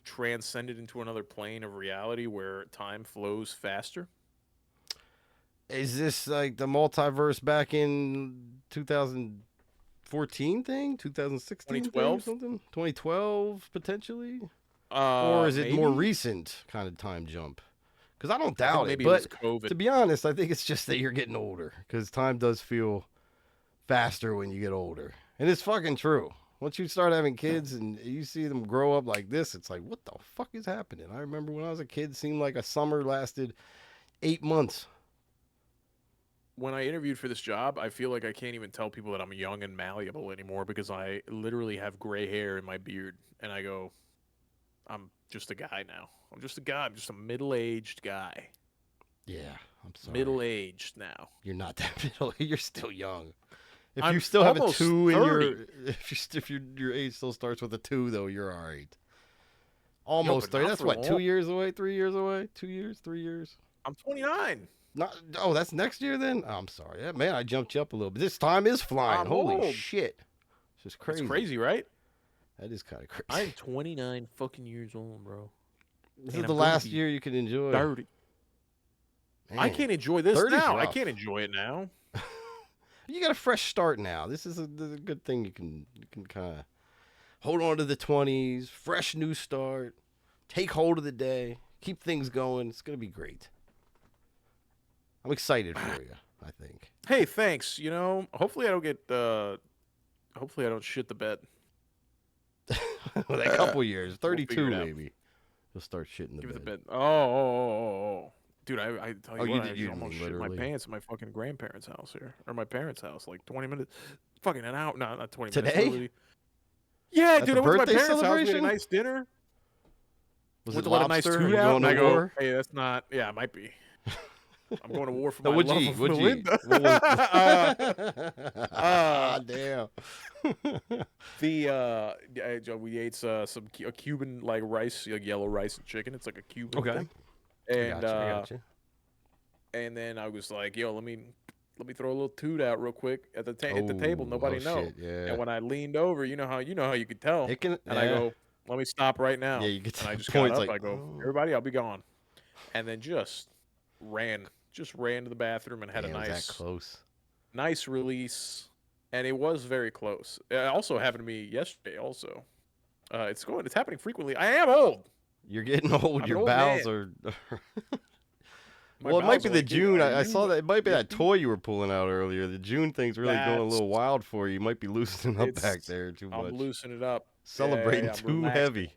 transcended into another plane of reality where time flows faster? Is this like the multiverse back in 2014 thing, 2016 thing or 2012? something? 2012 potentially, Or or is it more recent kind of time jump? Because I don't I think doubt it. maybe it was But COVID. to be honest, I think it's just that you're getting older. Because time does feel faster when you get older. And it's fucking true. Once you start having kids and you see them grow up like this, it's like, what the fuck is happening? I remember when I was a kid, it seemed like a summer lasted 8 months. When I interviewed for this job, I feel like I can't even tell people that I'm young and malleable anymore because I literally have gray hair in my beard. And I go, I'm just a guy now. I'm just a guy. I'm just a middle-aged guy. Yeah, I'm sorry. Middle-aged now. You're not that middle. You're still young. If I'm you still have a almost 2 in 30. if your age still starts with a 2 though, you're all right. Yo, Almost but 30. not That's for what, long. 2 years away, 3 years away, 2 years, 3 years. I'm 29. Not. Oh, that's next year then. Oh, I'm sorry. Yeah, man, I jumped you up a little bit. This time is flying. I'm Holy old. shit! It's just crazy. It's crazy, right? That is kind of crazy. I'm 29 fucking years old, bro. This and is the I'm gonna last be year you can enjoy. 30. Man, I can't enjoy this 30's now. I rough. can't enjoy it now. You got a fresh start now. This is a good thing. You can kind of hold on to the 20s, fresh new start, take hold of the day, keep things going. It's gonna be great. I'm excited for you. I think. Hey, thanks. You know, hopefully I don't get. Hopefully I don't shit the bed. With a couple years, We'll 32 figure it out. maybe. You'll start shitting the Give it bed. the bed. Oh. Dude, I tell you Oh, you what, did- I you almost mean shit my literally. pants at my fucking grandparents' house here, or my parents' house, like 20 minutes, fucking an hour. No, not 20 minutes. Today? Literally. Yeah, At dude, the I went to my birthday parents' house. We had a celebration? nice dinner. Was Went it to let a nice lobster? Are toot you out, going and to I go, war? hey, that's not. Yeah, it might be. I'm going to war for No, my what'd love you eat? of What'd you eat? Melinda. What was... uh, Damn. We ate a Cuban like rice, like yellow rice and chicken. It's like a Cuban Okay. thing. I And gotcha. and then I was like, yo, let me throw a little toot out real quick at the table. Nobody know. Shit, yeah. And when I leaned over, you know how you could tell. It can, And I go, let me stop right now. Yeah, you get to and I the just point, got it's up. like, I go, oh. everybody, I'll be gone. And then just ran to the bathroom and had Damn, a was nice that close. nice release. And it was very close. It also happened to me yesterday. Also, it's happening frequently. I am old. You're getting old. I'm an Your old bowels man. are. My Well, it might bowels be are the like, dude, June. are I saw you that. It might be that 50? toy you were pulling out earlier. The June thing's really going a That's little wild for you. You might be loosening up back it's. there too much. I'm loosening it up. Celebrating Yeah, I'm too relaxing. heavy.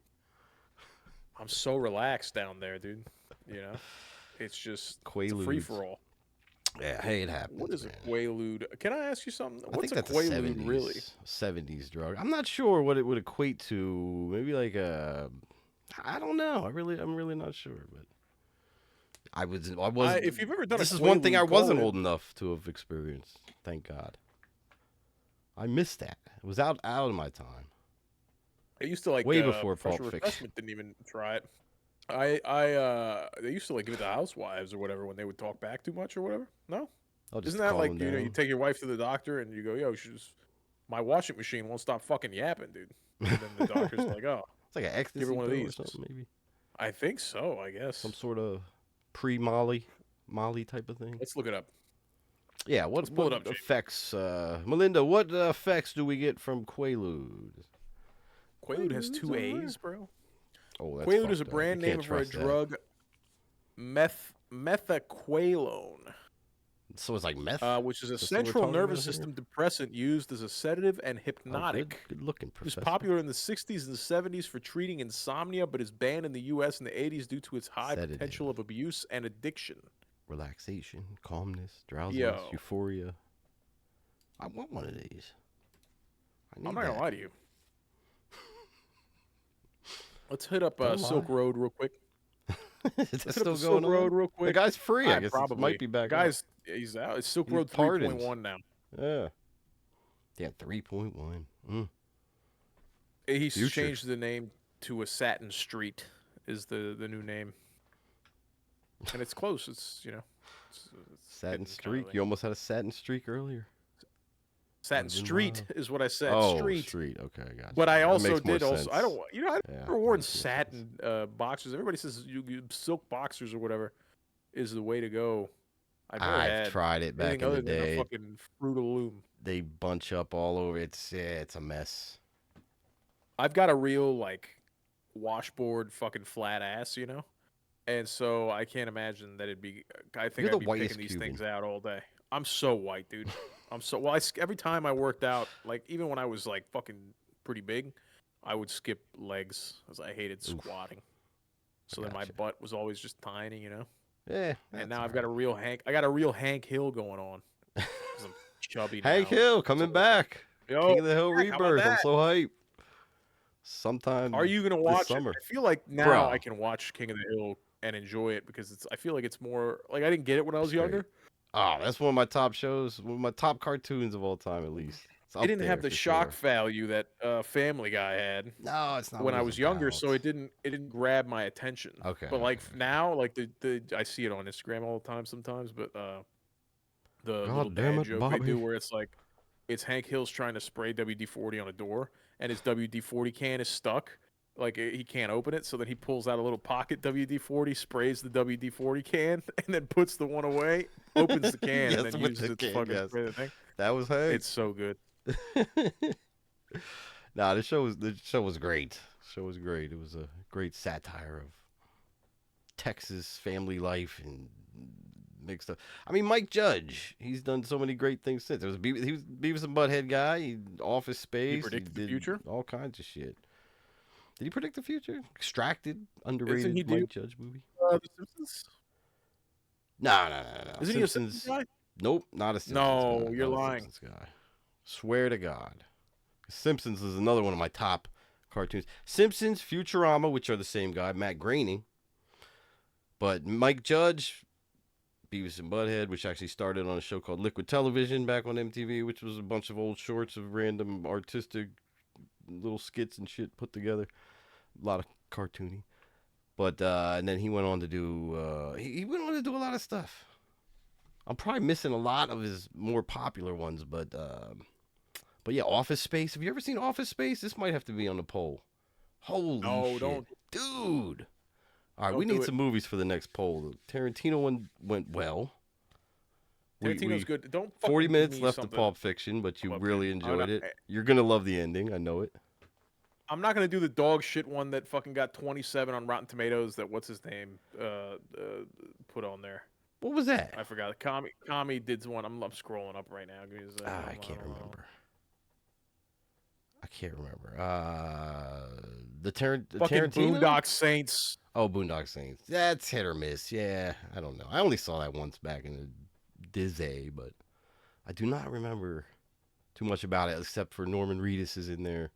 I'm so relaxed down there, dude. You know, it's just it's a Quaaludes. free for all. Yeah, hey, it happens. What is man. a Quaalude? Can I ask you something? I What's think a that's Quaalude 70s, really? 70s drug. I'm not sure what it would equate to. Maybe like a. I don't know. I'm really not sure. But I was. If you've ever done this a is one thing Quaalude, I wasn't call old enough to have experienced. Thank God. I missed that. It was out of my time. I used to like Way before Professor Pulp Fiction. Refreshment didn't even try it. They used to like give it to housewives or whatever when they would talk back too much or whatever. No, I'll just isn't that calm like them you down. take your wife to the doctor and you go, yo, my washing machine won't stop fucking yapping, dude. And then the doctor's like, oh, It's like an ecstasy give her one of pill or these. something, maybe I think so. I guess. some sort of pre-Molly type of thing. Let's look it up. Yeah, Let's pull it up, Jake. effects, Melinda? What effects do we get from Quaalude? Quaalude has Quaalude's 2 alright. A's, bro. Oh, that's Quaalude is a fucked up. brand You can't name for a trust that. drug, methaqualone, So it's like meth. which is a Is this what we're central talking nervous about here? system depressant used as a sedative and Oh, hypnotic. good looking, It was Professor. popular in the 60s and 70s for treating insomnia, but is banned in the U.S. in the 80s due to its high Sedative. potential of abuse and addiction. Relaxation, calmness, drowsiness, Yo. euphoria. I want one of these. I need I'm not going that. to lie to you. Let's hit up Don't Silk lie. Road real quick. Is Let's that hit still up the going Silk Road on? real quick. The guy's free. I guess probably it might be back. The guy's he's out. It's Silk He Road pardoned. 3.1 now. Yeah. Yeah, 3.1. He's Future. changed the name to a Satin Street is the new name, and it's close. It's it's Satin getting streak. kinda You almost had a satin streak earlier. Satin Would've been Street wild. is what I said. Oh, Street. Okay, I got you. But I That also makes more did also. sense. I don't. I've Yeah, never worn makes more sense. satin boxers. Everybody says silk boxers or whatever is the way to go. I've never I've had tried it back anything in other the than a day. fucking Fruit of the Loom. They bunch up all over. It's a mess. I've got a real like washboard fucking flat ass, and so I can't imagine that it'd be. I think You're the I'd be picking whitest these Cuban. things out all day. I'm so white, dude. I'm so well. Every time I worked out, like even when I was like fucking pretty big, I would skip legs because I hated Oof, squatting. I So then my gotcha. butt was always just tiny, you know. Yeah, And that's now all I've got a real Hank. I got a real Hank Hill going on right. because I'm chubby Hank now, and Hill it's coming all back. yo King of the Hill Jack, how about rebirth. I'm that? so hype. Are Sometime you gonna this watch it? summer, I feel like now I bro. can watch King of the Hill and enjoy it because it's. I feel like it's more like I didn't get it when I was It's great. younger. Oh, that's one of my top shows, one of my top cartoons of all time, at least. It's It up didn't have there the for shock sure. value that Family Guy had No, it's not when what it I was was younger, about. so it didn't grab my attention. Okay, But like okay. now, like the I see it on Instagram all the time sometimes, but the little God damn dad it, joke they do Bobby. where it's like it's Hank Hill's trying to spray WD-40 on a door and his WD-40 can is stuck. Like he can't open it, so then he pulls out a little pocket WD-40, sprays the WD-40 can, and then puts the one away, opens the can, and Yes, then with uses the it to can, fucking yes. spray the thing. That was Hank. It's so good. Nah, the show was great. The show was great. It was a great satire of Texas family life and mixed up. I mean, Mike Judge, he's done so many great things since. He was Beavis and Butthead guy. Office He Space. He predicted the did future. all kinds of shit. Did he predict the future? Extracted, Isn't he underrated do Mike Judge movie. The Simpsons? No, no, no, no. Isn't he a Simpsons Simpsons. guy? Nope, not a Simpsons guy. No, you're Not a lying. Simpsons guy. Swear to God. Simpsons is another one of my top cartoons. Simpsons, Futurama, which are the same guy, Matt Groening. But Mike Judge, Beavis and Butthead, which actually started on a show called Liquid Television back on MTV, which was a bunch of old shorts of random artistic little skits and shit put together. A lot of cartoony. But and then he went on to do he went on to do a lot of stuff. I'm probably missing a lot of his more popular ones, but yeah, Office Space. Have you ever seen Office Space? This might have to be on the poll. Holy No, shit, don't dude! All right, we don't need do it. some movies for the next poll. The Tarantino one went well. Tarantino's We good. Don't 40 fucking give minutes me left of something. Pulp Fiction, but you Pulp Fiction. really enjoyed it. You're gonna love the ending. I know it. I'm not gonna do the dog shit one that fucking got 27 on Rotten Tomatoes. That what's his name put on there. What was that? I forgot. Kami did one. I'm scrolling up right now. Give me a second. I can't remember. I can't remember. The Fucking Tarantino. Boondock Saints. Oh, Boondock Saints. That's hit or miss. Yeah, I don't know. I only saw that once back in the Disney, but I do not remember too much about it except for Norman Reedus is in there.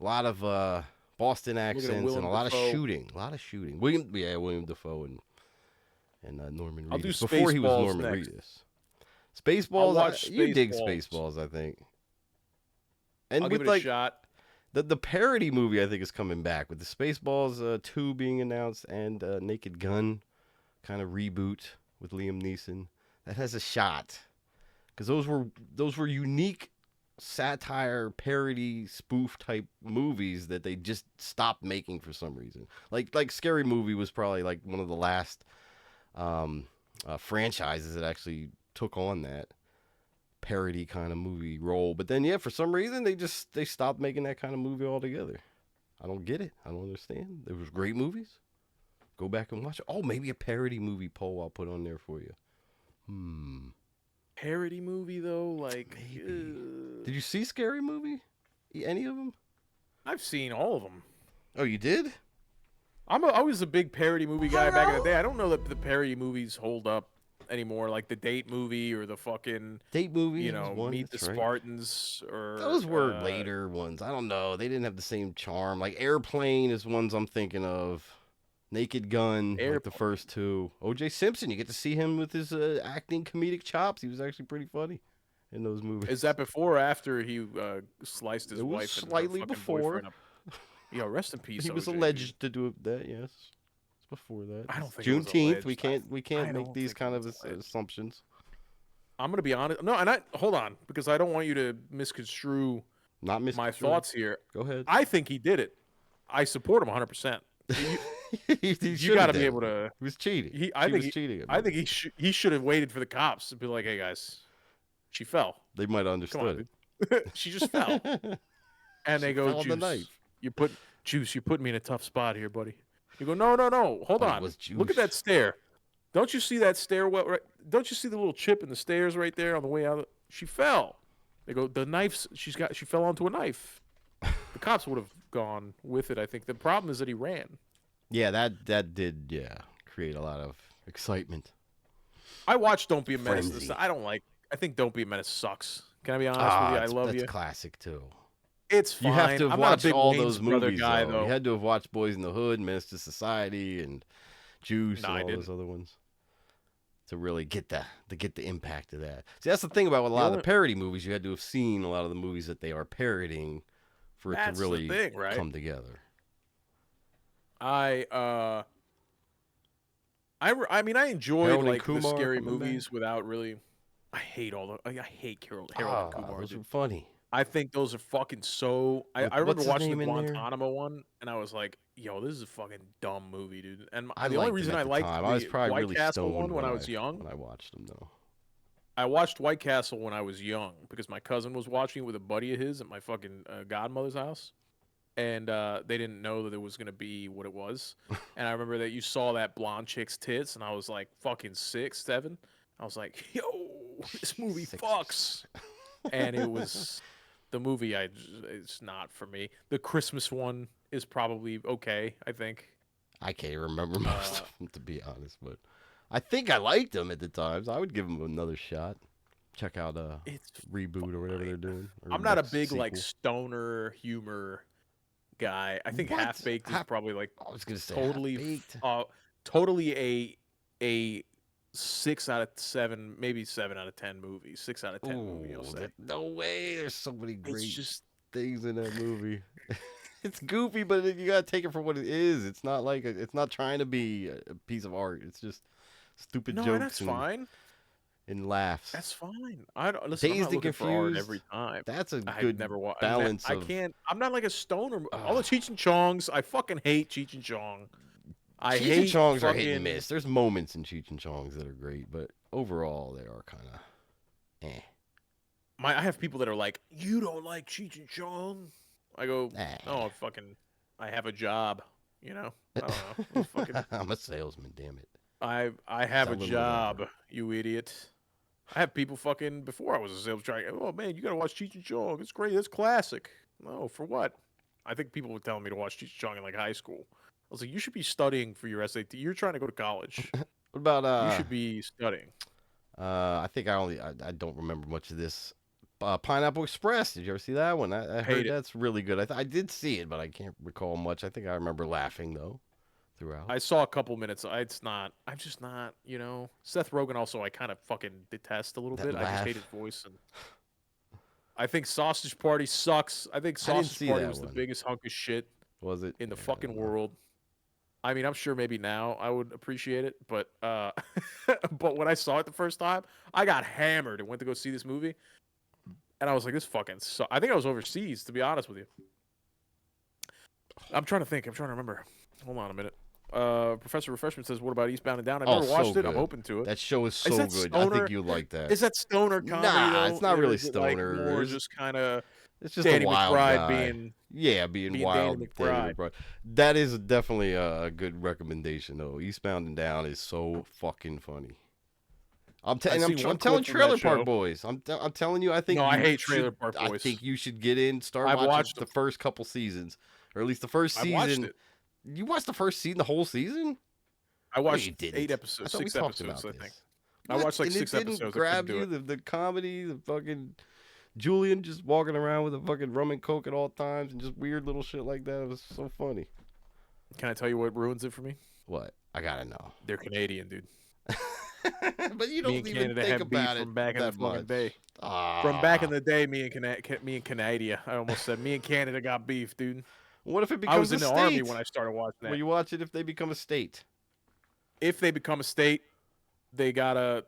A lot of Boston accents and Willem a lot Dafoe. of shooting. A lot of shooting. William Dafoe and Norman I'll do Reedus before he was Spaceballs Norman next. Reedus. I'll Spaceballs. watch You dig Spaceballs. Spaceballs, I think. And I'll with give it a like shot. the parody movie, I think is coming back with the Spaceballs 2 being announced and Naked Gun kind of reboot with Liam Neeson. That has a shot because those were unique satire parody spoof type movies that they just stopped making for some reason. Like Scary Movie was probably like one of the last franchises that actually took on that parody kind of movie role. But then yeah, for some reason they stopped making that kind of movie altogether. I don't get it. I don't understand. There was great movies. Go back and watch it. Oh, maybe a parody movie poll I'll put on there for you. Parody movie though, like Maybe. Did you see Scary Movie? Any of them? I've seen all of them. Oh, you did? I was a big parody movie guy back in the day. I don't know that the parody movies hold up anymore, like the Date movie or the fucking Date movie. you know One, Meet the that's right. Spartans or Those were later ones. I don't know. They didn't have the same charm. Like Airplane is ones I'm thinking of. Naked Gun, like the first two. O.J. Simpson, you get to see him with his acting comedic chops. He was actually pretty funny in those movies. Is that before or after he sliced his It was wife slightly and her fucking before. boyfriend up? Yeah, rest in peace. He was OJ, alleged to do that. Yes, it's before that. I don't think it was Juneteenth. alleged. We I can't make don't these think kind it of was alleged. assumptions. I'm gonna be honest. No, and I hold on because I don't want you to misconstrue Not my thoughts here. Go ahead. I think he did it. I support him 100%. You got to be able to. He was cheating. I think was cheating. I think he should have waited for the cops to be like, "Hey guys, she fell. They might have Come understood on, dude. She just fell." And they go, fell on the "Juice, knife. you put me in a tough spot here, buddy." You go, no, no, no. Hold But it on. was Look at that juice. stair. Don't you see that stairwell? Right? Don't you see the little chip in the stairs right there on the way out? She fell. They go, the knife's. She fell onto a knife. The cops would have gone with it. I think the problem is that he ran. Yeah, that did create a lot of excitement. I watched Don't Be a Menace. Frenzy. I don't like. I think Don't Be a Menace sucks. Can I be honest with you? I love that's you. classic too. It's fine. You have to have I'm not a watched big all Wayne's those Brother movies guy, though. You though. had to have watched Boys in the Hood, Menace to Society, and Juice, No, and I all didn't. those other ones to really get the impact of that. See, that's the thing about a The lot of only the parody movies. You had to have seen a lot of the movies that they are parodying for it to that's the really thing, right? come together. I mean, I enjoyed Harold and like the Kumar scary coming back. movies without really. I hate all the. I hate Harold and Kumar, Those dude. are funny. I think those are fucking so. With I remember what's his watching the name in there? Guantanamo one, and I was like, "Yo, this is a fucking dumb movie, dude." And I the only liked him reason at I the liked time. I was the probably White really Castle stoned one when I was young, when I watched them though. I watched White Castle when I was young because my cousin was watching it with a buddy of his at my fucking godmother's house, and they didn't know that it was gonna be what it was. And I remember that you saw that blonde chick's tits, and I was like fucking 6, 7. I was like, "Yo, this movie Six. fucks," and it was the movie. It's not for me. The Christmas one is probably okay. I think. I can't remember most of them to be honest, but I think I liked them at the time, so I would give them another shot. Check out It's reboot or whatever fine. they're doing. Or I'm not a next big like sequel. stoner humor guy. I think What? Half Baked is probably like I was gonna say totally, Half-Baked. totally a 6 out of 7, maybe 7 out of 10 movie. 6 out of 10 movie, I'll say. No way! There's so many It's great just things in that movie. It's goofy, but you gotta take it for what it is. It's not like it's not trying to be a piece of art. It's just stupid no, and jokes that's fine. and laughs. That's fine. I don't listen. I'm Dazed not and looking for art Confused. every time. That's a I've good never watched. balance I of. can't. I'm not like a stoner. All the Cheech and Chongs. I fucking hate Cheech and Chong. I Cheech and hate Chongs are fucking, hit and miss. There's moments in Cheech and Chongs that are great, but overall they are kind of eh. I have people that are like, you don't like Cheech and Chong. I go, Eh. no, I have a job. You know, I don't know. Fucking, I'm a salesman, damn it. I have a Selling job. whatever. You idiot. I have people fucking before I was a sales guy. Oh man, you gotta watch Cheech and Chong. It's great. It's classic. No, for what? I think people were telling me to watch Cheech and Chong in like high school. I was like, you should be studying for your SAT. You're trying to go to college. What about You should be studying. I think I don't remember much of this. Pineapple Express. Did you ever see that one? I Hate heard it. that's really good. I did see it, but I can't recall much. I think I remember laughing though throughout. I saw a couple minutes. It's not. I'm just not. You know, Seth Rogen. Also, I kind of fucking detest a little That bit. I just laugh. hate his voice, and I think Sausage Party sucks. I think I didn't Sausage see Party that was the one. biggest hunk of shit Was it in the Yeah, I fucking don't know. world. I mean, I'm sure maybe now I would appreciate it, but but when I saw it the first time, I got hammered and went to go see this movie, and I was like, "This fucking." I think I was overseas, to be honest with you. I'm trying to think. I'm trying to remember. Hold on a minute. Professor Refreshment says, "What about Eastbound and Down?" I've never watched so it. I'm good. open to it. That show is so Is that good. I stoner? think you like that. Is that stoner comedy Nah, though? it's not Or really is it, like, stoner. more just kind of It's just Danny a wild McBride guy. being being Danny wild. McBride. McBride. That is definitely a good recommendation, though. Eastbound and Down is so fucking funny. I'm I've seen one I'm telling clip from that Trailer Park show. Boys. I'm telling you. I think No, I you hate should- Trailer Park I Boys. think you should get in. Start I've watching watched the them. first couple seasons, or at least the first I watched season. it. You watched the first season, the whole season? I No, watched you didn't. 8 I episodes, thought we 6 talked episodes, about I think. this. I What? watched like And 6 it didn't episodes. I grab couldn't do you it. the comedy, the fucking Julian just walking around with a fucking rum and coke at all times and just weird little shit like that. It was so funny. Can I tell you what ruins it for me? What? I gotta know. They're Canadian, dude. But you Me don't and even Canada think have beef about it from back in the that fucking much. day. Ah. From back in the day, me and Canada. I almost said me and Canada got beef, dude. What if it I becomes was in a the state? army when I started watching Will that. you watch it if they become a state? If they become a state, they gotta.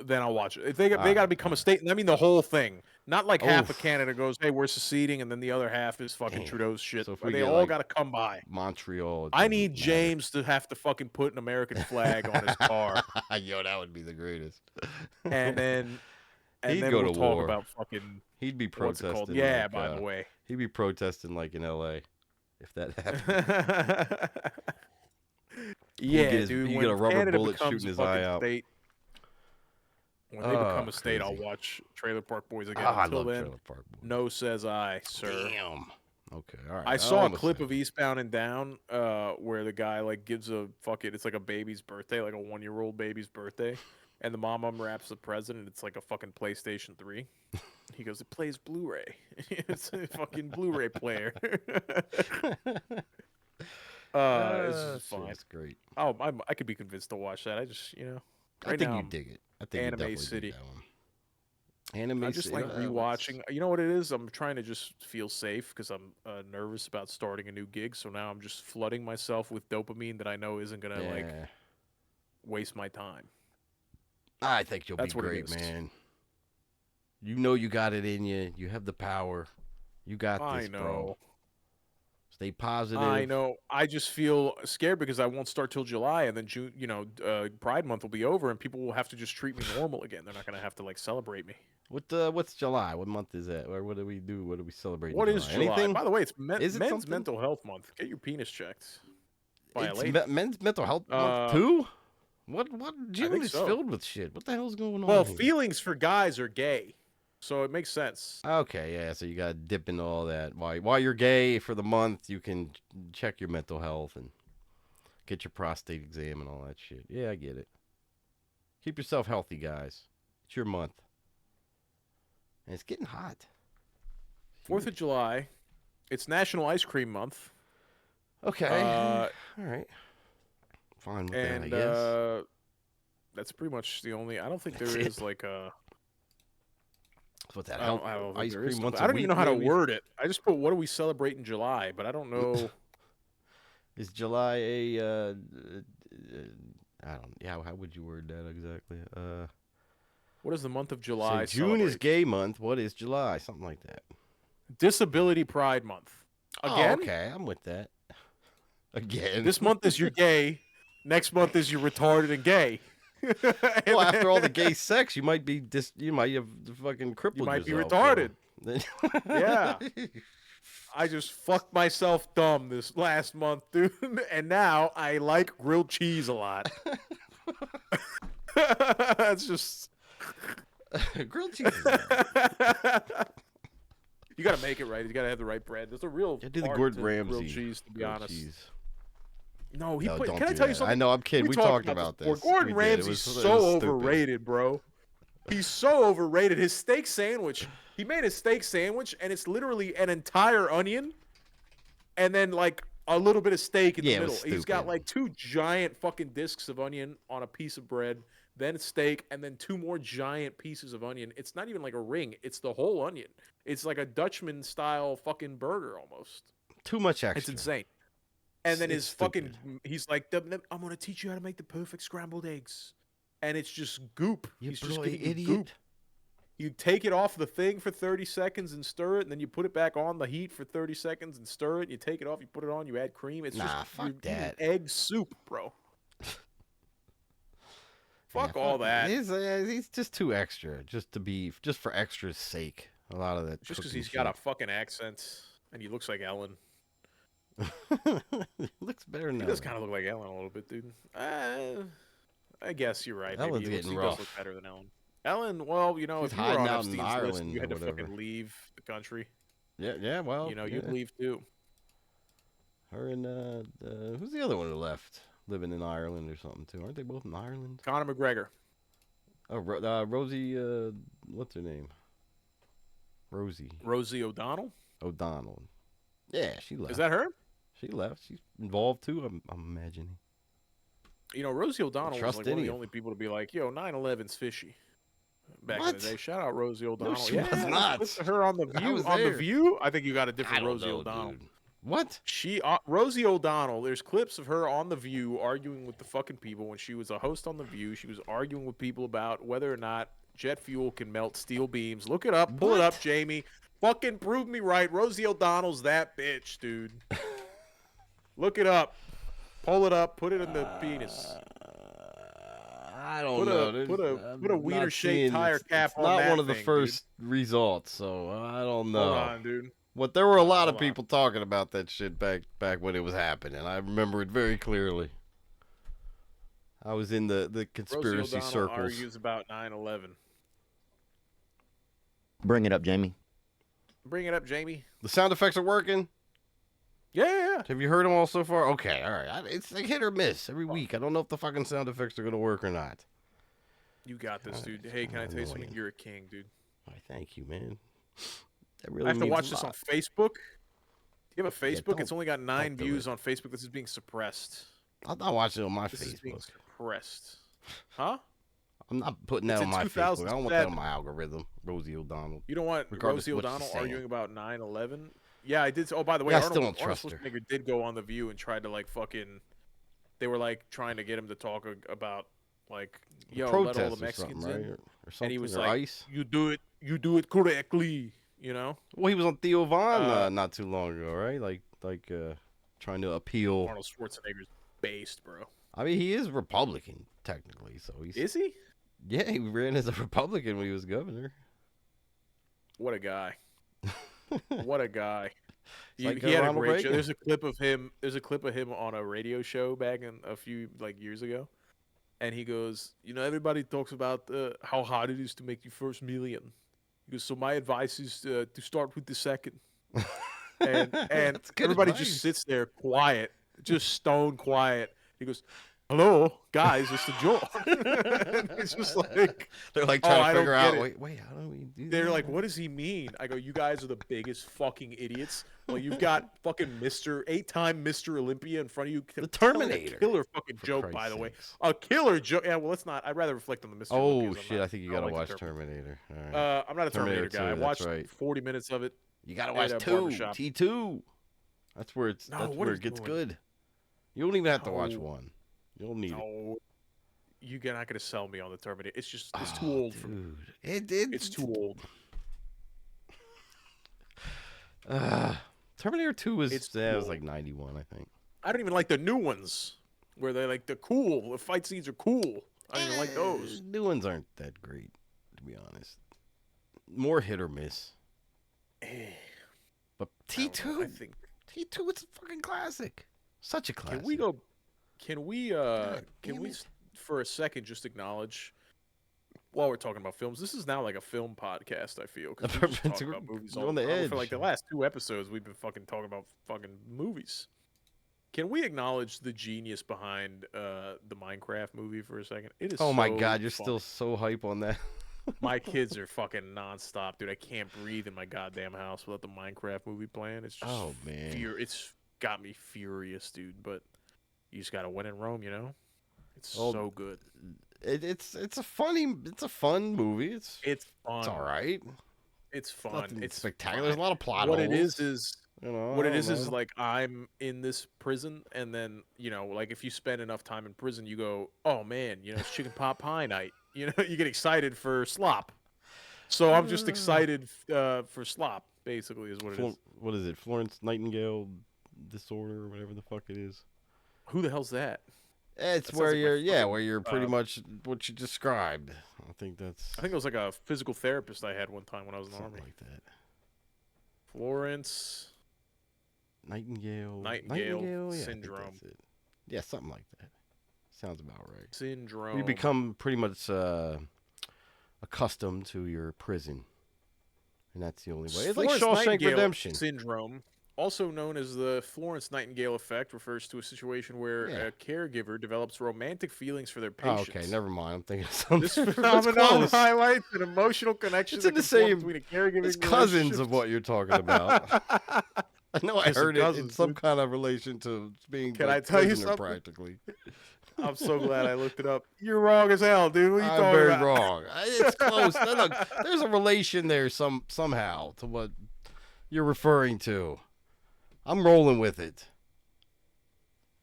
Then I'll watch it. If they gotta become a state, and I mean the whole thing, not like half of Oof. Canada goes, "Hey, we're seceding," and then the other half is fucking Damn. Trudeau's shit. So if we They get, all like, gotta come by. Montreal. it I doesn't need matter. James to have to fucking put an American flag on his car, Yo, that would be the greatest. and then He'd then go we'll to talk war. about fucking He'd be what's it protesting. called? Yeah, like, by the way. he'd be protesting like in L.A. if that happened. Yeah, dude. You get a When rubber Canada bullet becomes shooting a his eye fucking out. state, when they Oh, become a state, I'll crazy. watch Trailer Park Boys Oh, again. I Until love then, Trailer Park Boys. no says I, sir. Damn. Okay, all right. I I saw a almost clip said of Eastbound and Down, where the guy like gives a it's like a baby's birthday, like a 1-year-old baby's birthday, and the mom unwraps the present, and it's like a fucking PlayStation 3. He goes, it plays Blu-ray. It's a fucking Blu-ray player. It's just shit, fine. it's great. Oh, I could be convinced to watch that. I just, I right think now you I'm dig it. I think you Anime definitely City. dig that one. Anime I'm just City. like rewatching. You know what it is? I'm trying to just feel safe because I'm nervous about starting a new gig. So now I'm just flooding myself with dopamine that I know isn't gonna like waste my time. I think you'll That's be what it great, is. man. You know you got it in you. You have the power. You got this, bro. Stay positive. I know. I just feel scared because I won't start till July, and then June. Pride Month will be over, and people will have to just treat me normal again. They're not gonna have to like celebrate me. What's July? What month is that? Or what do we do? What do we celebrate? What in is July? July? Anything? By the way, it's Is it Men's something? Mental Health Month. Get your penis checked by a It's lady. Men's Mental Health Month too. What? June is so. filled with shit. What the hell's going on? Well, here? feelings for guys are gay, so it makes sense. Okay, yeah. So you got to dip into all that. While you're gay for the month, you can check your mental health and get your prostate exam and all that shit. Yeah, I get it. Keep yourself healthy, guys. It's your month. And it's getting hot. 4th of July. It's National Ice Cream Month. Okay. All right. Fine with that, I guess. That's pretty much the only. I don't think there is like a. What's that? I don't ice cream once I don't even know how maybe? to word it. I just put what do we celebrate in July, but I don't know. Is July a? I don't. Yeah. How would you word that exactly? What is the month of July? June is gay month. What is July? Something like that. Disability Pride Month. Again? Oh, okay, I'm with that. Again. This month is your gay. Next month is your retarded and gay. Well, after all the gay sex, you might be you might have fucking crippled yourself. You might yourself, be retarded. Yeah. I just fucked myself dumb this last month, dude, and now I like grilled cheese a lot. That's just grilled cheese. You gotta make it right. You gotta have the right bread. There's a real do the art Gordon to Ramsay grilled cheese, to be honest. Cheese. No, don't can I tell you something? I know, I'm kidding. We talked about this. Gordon Ramsay's so overrated, bro. He's so overrated. His steak sandwich. He made a steak sandwich, and it's literally an entire onion, and then like a little bit of steak in the middle. He's got like 2 giant fucking discs of onion on a piece of bread, then steak, and then 2 more giant pieces of onion. It's not even like a ring. It's the whole onion. It's like a Dutchman style fucking burger almost. Too much extra. It's insane. And then he's like, I'm going to teach you how to make the perfect scrambled eggs. And it's just goop. He's just idiot. Goop. You take it off the thing for 30 seconds and stir it, and then you put it back on the heat for 30 seconds and stir it. You take it off, you put it on, you add cream. It's fuck that. Egg soup, bro. Fuck all that. He's just too extra, just for extra's sake. A lot of that. Just because he's got a fucking accent and he looks like Ellen. He looks better now. He does kind of look like Ellen a little bit, dude. I guess you're right. Ellen's Maybe getting he rough. does look better than Ellen. Ellen, well, if you were on Epstein's list, you had to fucking leave the country. Yeah, well, you'd leave too. Her and who's the other one who left? Living in Ireland or something too. Aren't they both in Ireland? Conor McGregor. Oh, Rosie. What's her name? Rosie O'Donnell. O'Donnell. Yeah, she left. Is that her? She left. She's involved too. I'm imagining. Rosie O'Donnell was like one of the only people to be like, "Yo, 9/11's fishy." Back in the day, shout out Rosie O'Donnell. No, she was not. Her on the View. On the View, I think you got a different Rosie O'Donnell. Dude. What? Rosie O'Donnell, there's clips of her on The View arguing with the fucking people when she was a host on The View. She was arguing with people about whether or not jet fuel can melt steel beams. Look it up. Pull it up, Jamie. Fucking prove me right. Rosie O'Donnell's that bitch, dude. Look it up. Pull it up. Put it in the penis. I don't know. Put a wiener-shaped tire cap on that Not one of the thing, first results, so I don't know. Hold on, dude. But there were a lot of people talking about that shit back when it was happening. I remember it very clearly. I was in the Rosie conspiracy O'Donnell circles. argues about 9/11. Bring it up, Jamie. Bring it up, Jamie. The sound effects are working. Yeah. Have you heard them all so far? Okay, all right. It's like hit or miss every week. I don't know if the fucking sound effects are gonna work or not. You got this, dude. Hey, can I tell you something? You're a king, dude. Why, thank you, man. That really I have to means watch a this on lot. Facebook. Do you have a Facebook? don't- It's only got 9 do views it. on Facebook. This is being suppressed. I'm not watching it on my This is being Facebook. suppressed. Huh? I'm not putting that It's on in my Facebook. I don't want that on 2007. my algorithm. Rosie O'Donnell. You don't want Regardless Rosie of what she's O'Donnell saying. arguing about 9/11? Yeah, I did. Oh, by the way, Yeah, I still don't Arnold trust her. Schwarzenegger did go on The View and tried to like fucking. They were like trying to get him to talk about like, yo, let all Protest the or Mexicans something, in, right? Or something, and he was or like, ICE. you do it correctly, you know. Well, he was on Theo Von not too long ago, right? Trying to appeal. Arnold Schwarzenegger's based, bro. I mean, he is Republican technically, so he's. Is he? Yeah, he ran as a Republican when he was governor. What a guy! What a guy! He like, had a Ronald great show. Reagan. There's a clip of him. There's a clip of him on a radio show back in a few years ago, and he goes, everybody talks about how hard it is to make your first million. He goes, so my advice is to start with the second. And That's good everybody advice. just sits there quiet, just stone quiet. He goes, hello, guys, it's the Joel. It's just like, They're like Oh, trying I to don't figure get out. it. Wait, how do we do they're that? like, what does he mean? I go, you guys are the biggest fucking idiots. Well, you've got fucking 8-time Mr. Olympia in front of you. The telling Terminator, A killer fucking for joke, by Christ's the way. sakes. A killer joke. Yeah, well, let's not. I'd rather reflect on the Mr. Oh Olympias. shit! I think you don't gotta like watch the Terminator. All right. I'm not a Terminator guy. I Terminator 2, watched that's right. 40 minutes of it. You gotta at watch a 2, barbershop. T2. That's where No, that's what where is it gets doing? good. You don't even have to watch No. 1. You don't need it. No, you're not gonna sell me on the Terminator. It's just it's too Oh, old for me. dude. It's too old. Terminator 2 was It's it was cool. like 91, I think. I don't even like the new ones where they're like the cool. The fight scenes are cool. I don't even like those. New ones aren't that great, to be honest. More hit or miss. But I don't know, I T2, think. T2, it's a fucking classic. Such a classic. Can we go? Can we? Can damn we, it. for a second, just acknowledge? While we're talking about films, this is now like a film podcast. I feel because we just talk about movies We're all on the time. edge. For like the last 2 episodes, we've been fucking talking about fucking movies. Can we acknowledge the genius behind the Minecraft movie for a second? It is. Oh my so god, you're fun. still so hype on that. My kids are fucking nonstop, dude. I can't breathe in my goddamn house without the Minecraft movie playing. It's just Oh man. it's got me furious, dude. But you just gotta win in Rome, you know. It's Oh, so good. It's a fun movie. It's fun. it's all right. It's fun. Nothing It's spectacular. There's a lot of plot What holes. it is you know, what I it don't is know. like I'm in this prison, and then like if you spend enough time in prison, you go, oh man, it's chicken pot pie night. You get excited for slop. So I'm just excited for slop. Basically, is what it is. What is it? Florence Nightingale disorder or whatever the fuck it is. Who the hell's that? It's That where sounds like my you're fucking, where you're pretty much what you described. I think that's I think it was like a physical therapist I had one time when I was in the something army. like that. Florence Nightingale Nightingale yeah, I think syndrome. that's it. Yeah, something like that. Sounds about right. syndrome. You become pretty much accustomed to your prison, and that's the only way. It's like Florence Shawshank Nightingale Redemption. syndrome, also known as the Florence Nightingale effect, refers to a situation where Yeah. a caregiver develops romantic feelings for their Oh, patients. okay, never mind. I'm thinking of something. This It's phenomenon close. highlights an emotional connection It's in that the can form same- between a caregiving It's cousins of relationship. what you're talking about. I know I It's heard it in cousins, some dude. kind of relation to being Can like I tell you prisoner, something? practically. I'm so glad I looked it up. You're wrong as hell, dude. What are you I'm talking very about? wrong. It's close. No, look, there's a relation there somehow to what you're referring to. I'm rolling with it.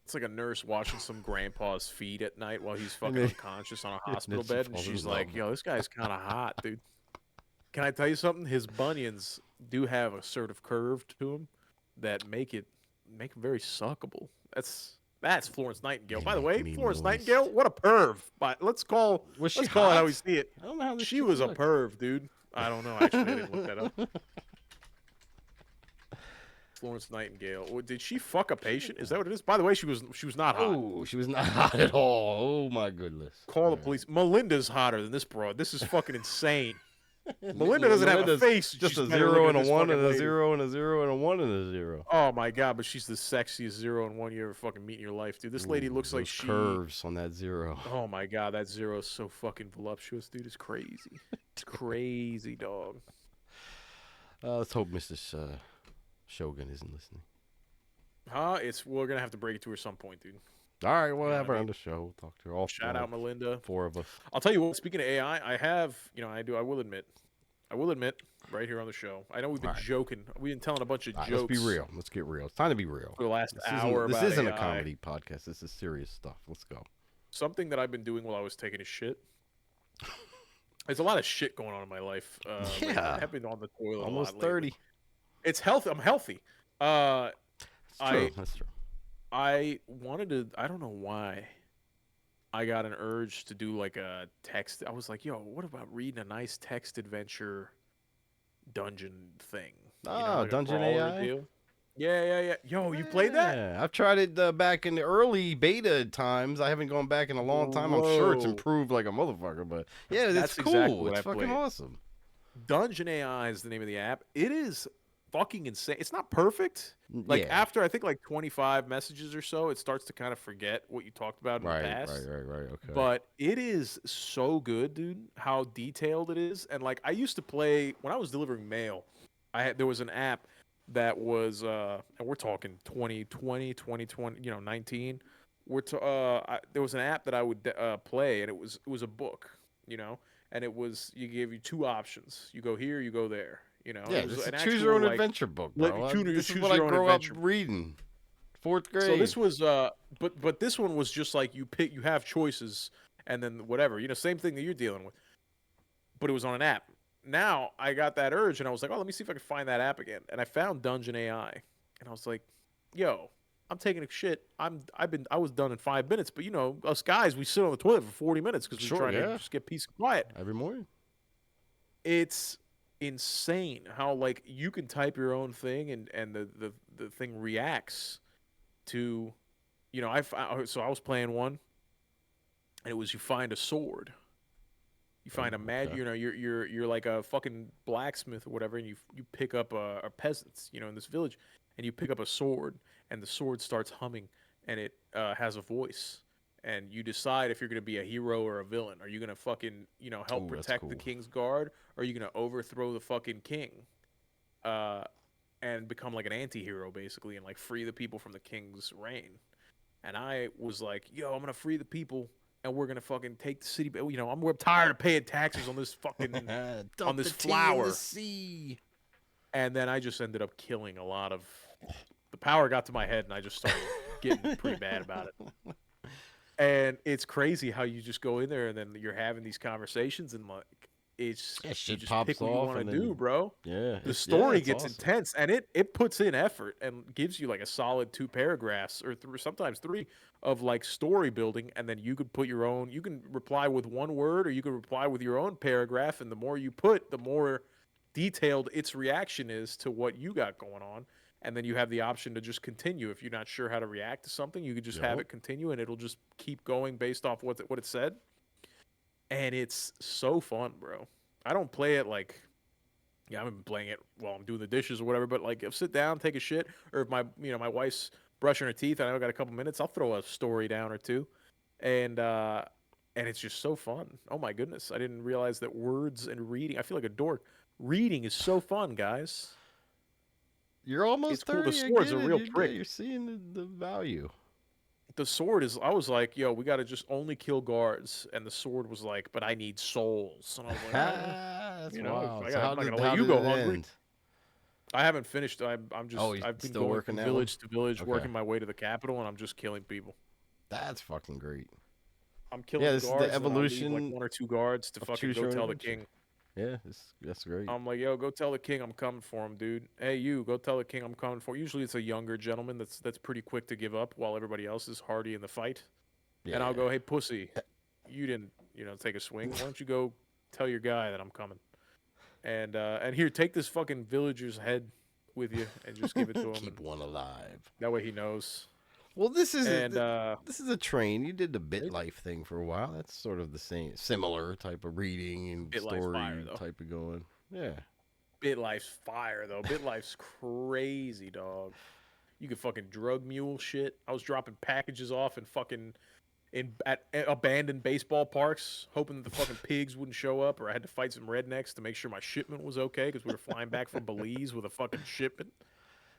It's like a nurse watching some grandpa's feet at night while he's fucking then- unconscious on a hospital then she bed, and falls in she's love. like, "Yo, this guy's kind of hot, dude." Can I tell you something? His bunions do have a sort of curve to them that make him very suckable. That's Florence Nightingale. They By the make way, me Florence moist. Nightingale, what a perv. But let's call Was she it how hot? we see it. I don't know how this She chick was a looked. perv, dude. I don't know. Actually, I didn't look that up. Florence Nightingale. Did she fuck a patient? Is that what it is? By the way, she was not hot. Oh, she was not hot at all. Oh my goodness. Call the police. Melinda's hotter than this broad. This is fucking insane. Melinda doesn't have a face. Just she's a better 0 looking and a than this 1 fucking and a lady. 0 and a 0 and a 1 and a 0. Oh my god, but she's the sexiest 0 and 1 you ever fucking meet in your life, dude. This lady looks like she curves on that 0. Oh my god, that 0 is so fucking voluptuous, dude. It's crazy. It's crazy, dog. Let's hope Mrs. Shogun isn't listening. We're gonna have to break it to her some point, dude. All right, we'll have her on the show. We'll talk to her. Shout out Melinda. 4 of us. I'll tell you what. Speaking of AI, I will admit, right here on the show. I know we've been joking. We've been telling a bunch of jokes. Let's be real. Let's get real. It's time to be real. For the last hour. This isn't a comedy podcast. This is serious stuff. Let's go. Something that I've been doing while I was taking a shit. There's a lot of shit going on in my life. Yeah. I've been on the toilet. Almost a lot 30. Lately. It's healthy. I'm healthy. That's true. That's true. I wanted to. I don't know why. I got an urge to do like a text. I was like, yo, what about reading a nice text adventure dungeon thing? Like Dungeon AI? Deal? Yeah. Yo, you played that? Yeah, I've tried it back in the early beta times. I haven't gone back in a long time. I'm sure it's improved like a motherfucker, but yeah, it's cool. Exactly it's fucking awesome. Dungeon AI is the name of the app. It is fucking insane. It's not perfect. Like after I think like 25 messages or so, it starts to kind of forget what you talked about in the past. Right. Okay. But it is so good, dude. How detailed it is, and like I used to play when I was delivering mail. There was an app that was, and we're talking 2020, 19. There was an app that I would play, and it was a book, and you gave you two options. You go here, you go there. Yeah, it was choose your own adventure book, bro. This is what I grew up reading. 4th grade. So this was, but this one was just like you have choices, and then whatever, same thing that you're dealing with. But it was on an app. Now I got that urge, and I was like, oh, let me see if I can find that app again. And I found Dungeon AI, and I was like, yo, I'm taking a shit. I was done in 5 minutes, but us guys, we sit on the toilet for 40 minutes because we're trying to just get peace and quiet every morning. It's insane how like you can type your own thing and the thing reacts to, so I was playing one, and it was you find a sword. You find you're like a fucking blacksmith or whatever, and you pick up a peasants, in this village, and you pick up a sword, and the sword starts humming, and it has a voice, and you decide if you're gonna be a hero or a villain. Are you gonna fucking help protect the king's guard, or are you gonna overthrow the fucking king, and become like an anti-hero basically, and like free the people from the king's reign? And I was like, yo, I'm gonna free the people. And we're gonna fucking take the city. I'm tired of paying taxes on this fucking on this flour. The sea. And then I just ended up killing a lot of. The power got to my head, and I just started getting pretty bad about it. And it's crazy how you just go in there, and then you're having these conversations, and like it's shit you just pops pick what off you want to do, bro. Yeah, the story gets awesome. intense, and it puts in effort and gives you like a solid 2 paragraphs or sometimes 3 of like story building, and then you could put your own. You can reply with 1 word, or you can reply with your own paragraph, and the more you put, the more detailed its reaction is to what you got going on. And then you have the option to just continue. If you're not sure how to react to something, you could just have it continue, and it'll just keep going based off what it said. And it's so fun, bro. I don't play it like, I haven't been playing it while I'm doing the dishes or whatever, but like if sit down, take a shit, or if my wife's brushing her teeth and I got a couple minutes, I'll throw a story down or 2. And it's just so fun. Oh my goodness. I didn't realize that words and reading, I feel like a dork. Reading is so fun, guys. You're almost 30. Cool. The sword's a real trick. You're seeing the value. The sword is, I was like, yo, we got to just only kill guards. And the sword was like, but I need souls. And I was like, that's wild. I'm not going to let you go hungry. I haven't finished. I've been going from village to village, working my way to the capital, and I'm just killing people. That's fucking great. I'm killing guards. This is the evolution. Like 1 or 2 guards to fucking go tell the king. Yeah, that's great. I'm like, yo, go tell the king I'm coming for him, dude. Hey, you, go tell the king I'm coming for him. Usually it's a younger gentleman that's pretty quick to give up while everybody else is hardy in the fight. Yeah. And I'll go, hey, pussy, you didn't, take a swing. Why don't you go tell your guy that I'm coming? And here, take this fucking villager's head with you and just give it to him. Keep one alive. That way he knows. Well, this is And this is a train. You did the BitLife thing for a while. That's sort of the same, similar type of reading and story fire, though. type of going. Yeah. BitLife's fire though. BitLife's crazy, dog. You could fucking drug mule shit. I was dropping packages off and fucking at abandoned baseball parks, hoping that the fucking pigs wouldn't show up, or I had to fight some rednecks to make sure my shipment was okay because we were flying back from Belize with a fucking shipment.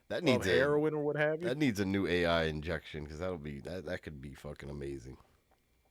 That needs heroin or what have you. That needs a new AI injection because that could be fucking amazing.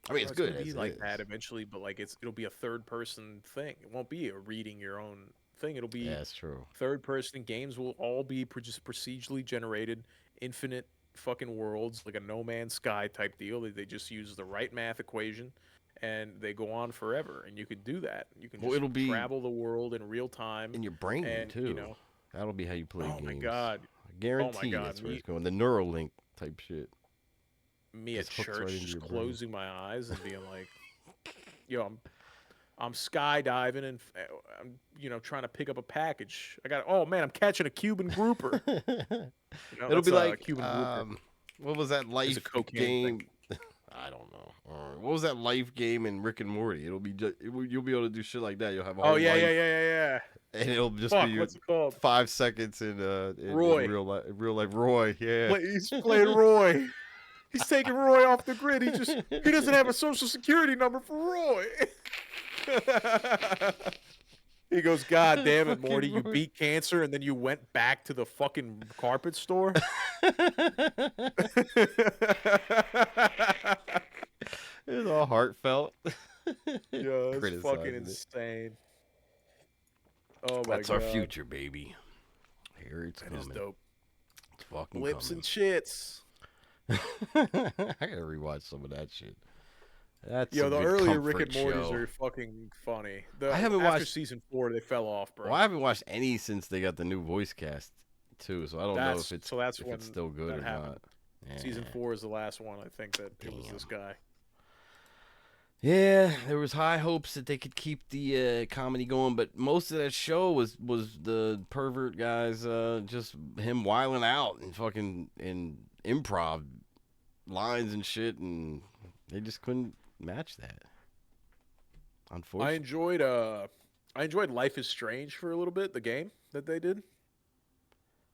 I mean, it's good. It'll be like that eventually, but like it'll be a third person thing. It won't be a reading your own thing. It'll be that's true. Third person games will all be just procedurally generated, infinite fucking worlds, like a No Man's Sky type deal. They just use the right math equation, and they go on forever. And you could do that. You can it'll be travel the world in real time in your brain too. You know, that'll be how you play games. Oh my god. Guarantee that's where it's going. The Neuralink type shit. Me at church just closing my eyes and being like, yo, I'm skydiving and I'm trying to pick up a package. I'm catching a Cuban grouper. It'll be like Cuban grouper. What was that life game? I don't know. What was that life game in Rick and Morty? It'll be you'll be able to do shit like that. You'll have a whole life. Yeah. And it'll just be what's it called? 5 seconds in Roy. real life. Roy, yeah. He's playing Roy. He's taking Roy off the grid. He doesn't have a social security number for Roy. He goes, God damn it, Morty, you beat cancer and then you went back to the fucking carpet store? It was all heartfelt. Yeah, it's fucking insane. Oh my god. That's our future, baby. Here it's coming. That is dope. It's fucking Lips coming. and shits. I gotta rewatch some of that shit. That's the earlier Rick and Morty's are fucking funny. I haven't watched season 4. They fell off, bro. Well, I haven't watched any since they got the new voice cast too, so I don't know if it's still good or happened. not. Yeah. Season 4 is the last one. I think that it was this guy. Yeah, there was high hopes that they could keep the comedy going, but most of that show was the pervert guys, just him wiling out and fucking in improv lines and shit, and they just couldn't match that. Unfortunately, I enjoyed Life is Strange for a little bit. The game that they did.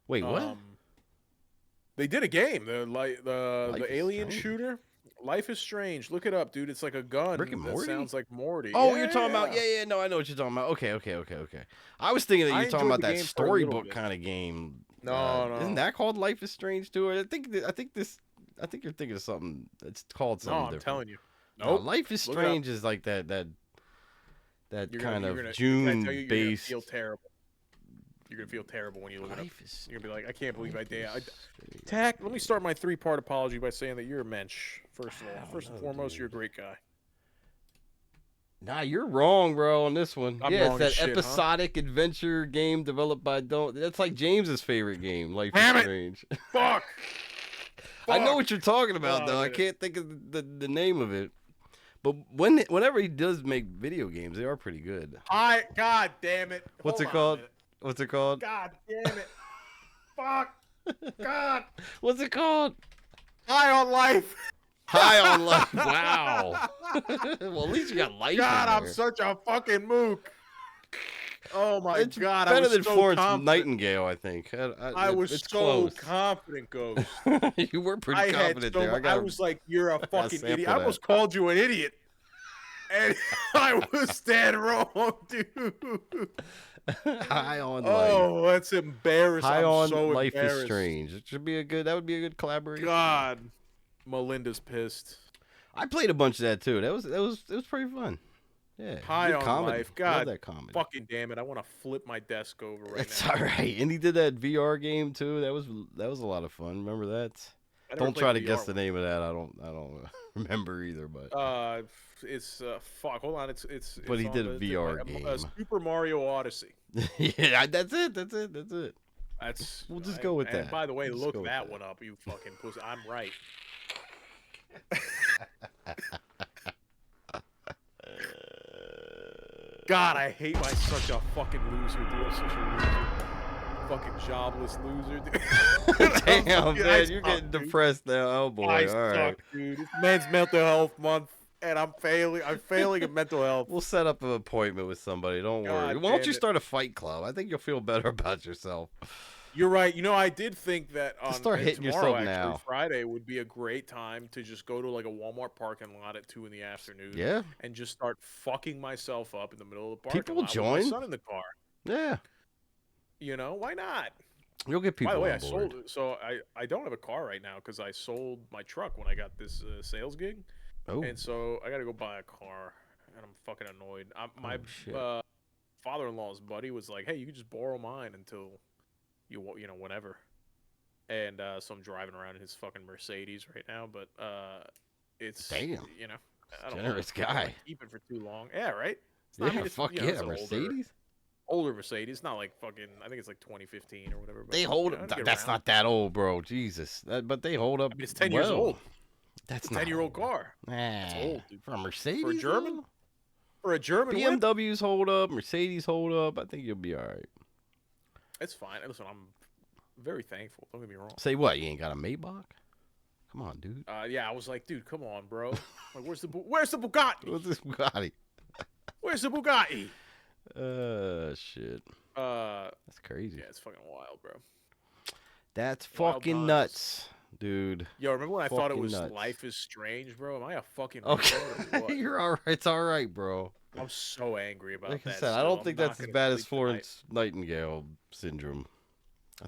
Wait, what? They did a game, the alien shooter. Life is Strange. Look it up, dude. It's like a gun. Rick and Morty? Sounds like Morty. Oh, you're talking about no, I know what you're talking about. Okay. I was thinking that you're talking about that storybook kind of game. No. Isn't that called Life is Strange too? I think you're thinking of something that's called something different. I'm telling you. No, Life is Strange is like that kind of June based. You're gonna feel terrible. You're gonna feel terrible when you look it up. You're gonna be like, I can't believe I did. Tack, let me start my 3-part apology by saying that you're a mensch. First of all, first and foremost, you're a great guy. Nah, you're wrong, bro, on this one. I'm it's wrong that as shit, episodic adventure game developed by That's like James's favorite game, Life Damn is it! Strange. Fuck! I know what you're talking about, though. I can't think of the name of it. But whenever he does make video games, they are pretty good. God damn it! What's it called? What's it called? God damn it! Fuck! God! What's it called? High on Life. High on Life. Wow. Well, at least you got life. God, I'm such a fucking mook. Oh my god! Better I was than so Florence confident. Nightingale, I think. I was so confident, Ghost. You were pretty confident there. I was like, "You're a fucking idiot." I almost called you an idiot, and I was dead wrong, dude. High on Life. Oh, that's embarrassing. High on so Life is Strange. It should be that would be a good collaboration. God, Melinda's pissed. I played a bunch of that too. It was pretty fun. Yeah. High on comedy. Life. God, love that comedy. Fucking damn it! I want to flip my desk over right It's now. all right. And he did that VR game too. That was a lot of fun. Remember that? Don't try to guess the name of that. I don't remember either. But it's fuck. Hold on. It's. But he did a VR game. Super Mario Odyssey. Yeah, that's it. We'll just go with that. And by the way, look that one up, you fucking pussy. I'm right. God, I hate such a fucking loser, dude. I'm such a loser. fucking jobless loser, dude. Damn, man, you're suck, getting dude. depressed now. Oh I boy, all suck, right. dude. It's Men's Mental Health Month, and I'm failing. I'm failing at mental health. We'll set up an appointment with somebody. Don't worry. God Why don't you damn it. start a fight club? I think you'll feel better about yourself. You're right. I did think that Just start hitting tomorrow, yourself actually, now. Friday, would be a great time to just go to like a Walmart parking lot at 2 in the afternoon Yeah, and just start fucking myself up in the middle of the people parking will lot with my join. son in the car. Yeah, Why not? you'll get By the people way, on board. I don't have a car right now because I sold my truck when I got this sales gig, Oh, and so I got to go buy a car, and I'm fucking annoyed. My oh shit. father-in-law's buddy was like, "Hey, you can just borrow mine until whenever." And so I'm driving around in his fucking Mercedes right now, but it's Damn, I don't want generous to guy. keep it for too long. Yeah, right. Yeah, It's fuck it's yeah, an Mercedes. older Mercedes, not like fucking. I think it's like 2015 or whatever. But They hold to up. get That's around. not that old, bro. Jesus, but they hold up I mean, it's 10 years well. old. That's It's a not 10-year-old old. car. It's Nah, old, dude. for a Mercedes, For a German, though? for a German whip, BMWs hold up, Mercedes hold up. I think you'll be all right. it's fine. Listen, I'm very thankful. Don't get me wrong. Say what? You ain't got a Maybach? Come on, dude. Yeah, I was like, dude, come on, bro. Like, where's the Bugatti? What's this Bugatti? Where's the Bugatti? Shit. That's crazy. Yeah, it's fucking wild, bro. That's Wild fucking times. nuts, dude. Yo, remember when I thought it Fucking was nuts. Life is Strange, bro? Am I a fucking Okay, retard or what? you're all right. It's all right, bro. I'm so angry about Like I that. said, I still. don't I'm think not that's as gonna bad as sleep tonight. Florence Nightingale syndrome.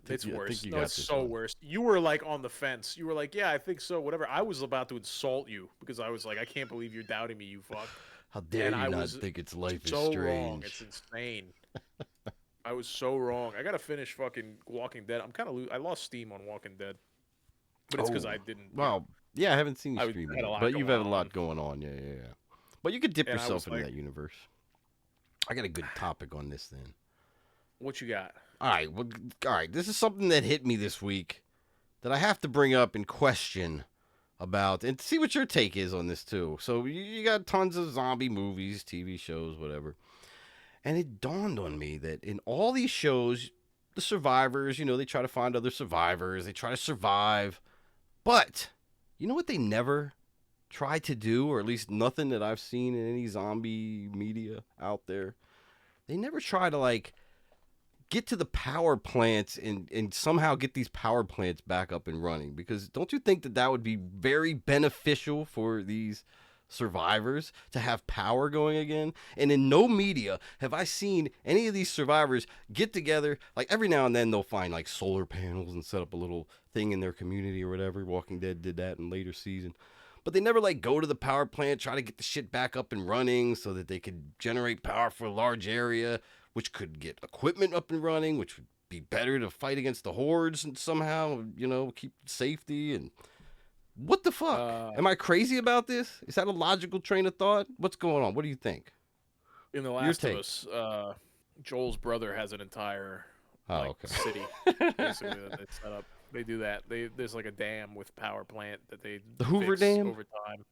It's I worse. think you No, got it's this so one. worse. You were like on the fence. You were like, yeah, I think so, whatever. I was about to insult you because I was like, I can't believe you're doubting me, you fuck. How dare And you I not was think it's life is so strange? wrong. It's insane. I was so wrong. I gotta finish fucking Walking Dead. I'm kind of I lost steam on Walking Dead, but it's because I didn't. Well, yeah, I haven't seen you I streaming had a it, lot but you've going had a lot on. going on. Yeah, yeah, yeah. But you could dip And I yourself was into like, that universe. I got a good topic on this then. what you got? All right, well, all right. This is something that hit me this week that I have to bring up and question about, and see what your take is on this too. So you got tons of zombie movies, TV shows, whatever, and it dawned on me that in all these shows, the survivors, they try to find other survivors, they try to survive, but you know what they never try to do, or at least nothing that I've seen in any zombie media out there. They never try to get to the power plants and somehow get these power plants back up and running, because don't you think that that would be very beneficial for these survivors to have power going again? And in no media have I seen any of these survivors get together. Like every now and then they'll find like solar panels and set up a little thing in their community or whatever. Walking Dead did that in later season. But they never go to the power plant, try to get the shit back up and running so that they could generate power for a large area, which could get equipment up and running, which would be better to fight against the hordes and somehow, keep safety. And what the fuck? Am I crazy about this? Is that a logical train of thought? What's going on? What do you think? In The Last of Us, Joel's brother has an entire city basically that they set up. They do that. There's like a dam with power plant that they the Hoover fix Dam over time.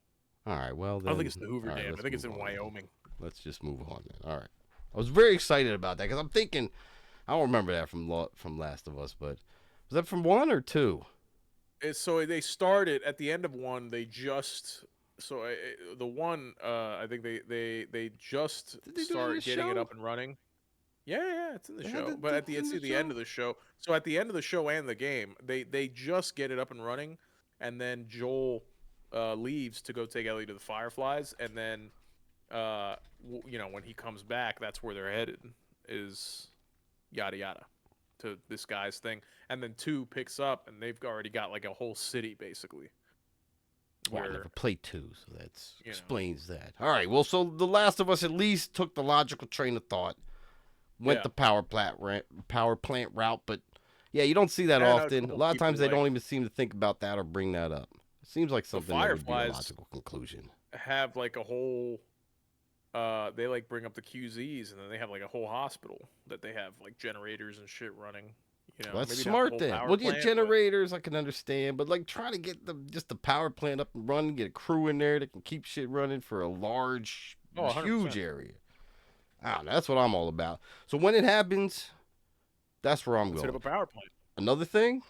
All right, well then, I don't think it's the Hoover all right, Dam. I let's think it's move in on then. Wyoming. Let's just move on then. All right, I was very excited about that because I'm thinking, I don't remember that from Last of Us, but was that from 1 or 2? So they started at the end of 1. They just the 1. I think they just Did they do it in start the getting it show? up and running. Yeah, it's in the They had show. But it's in it's the at the end show? of the show. So at the end of the show and the game, they just get it up and running, and then Joel leaves to go take Ellie to the Fireflies, and then when he comes back, that's where they're headed, is yada yada to this guy's thing, and then 2 picks up, and they've already got like a whole city basically. Well, I Where, never played 2, so that you know. explains that. All right, well, so The Last of Us at least took the logical train of thought, went Yeah. the power plant route, but yeah, you don't see that Yeah, no, a often. A couple lot of times they people, don't even seem to think about that or bring that up. It seems like something that would be a Fireflies logical conclusion. have like a whole they bring up the QZs, and then they have like a whole hospital that they have like generators and shit running. Well, that's maybe not the smart whole then. power Well, yeah, plant, generators I can understand, but trying to get just the power plant up and running, get a crew in there that can keep shit running for a large, Oh, 100%. huge area. I don't know. That's what I'm all about. So when it happens, That's where I'm Let's hit up going. a power plant. Another thing,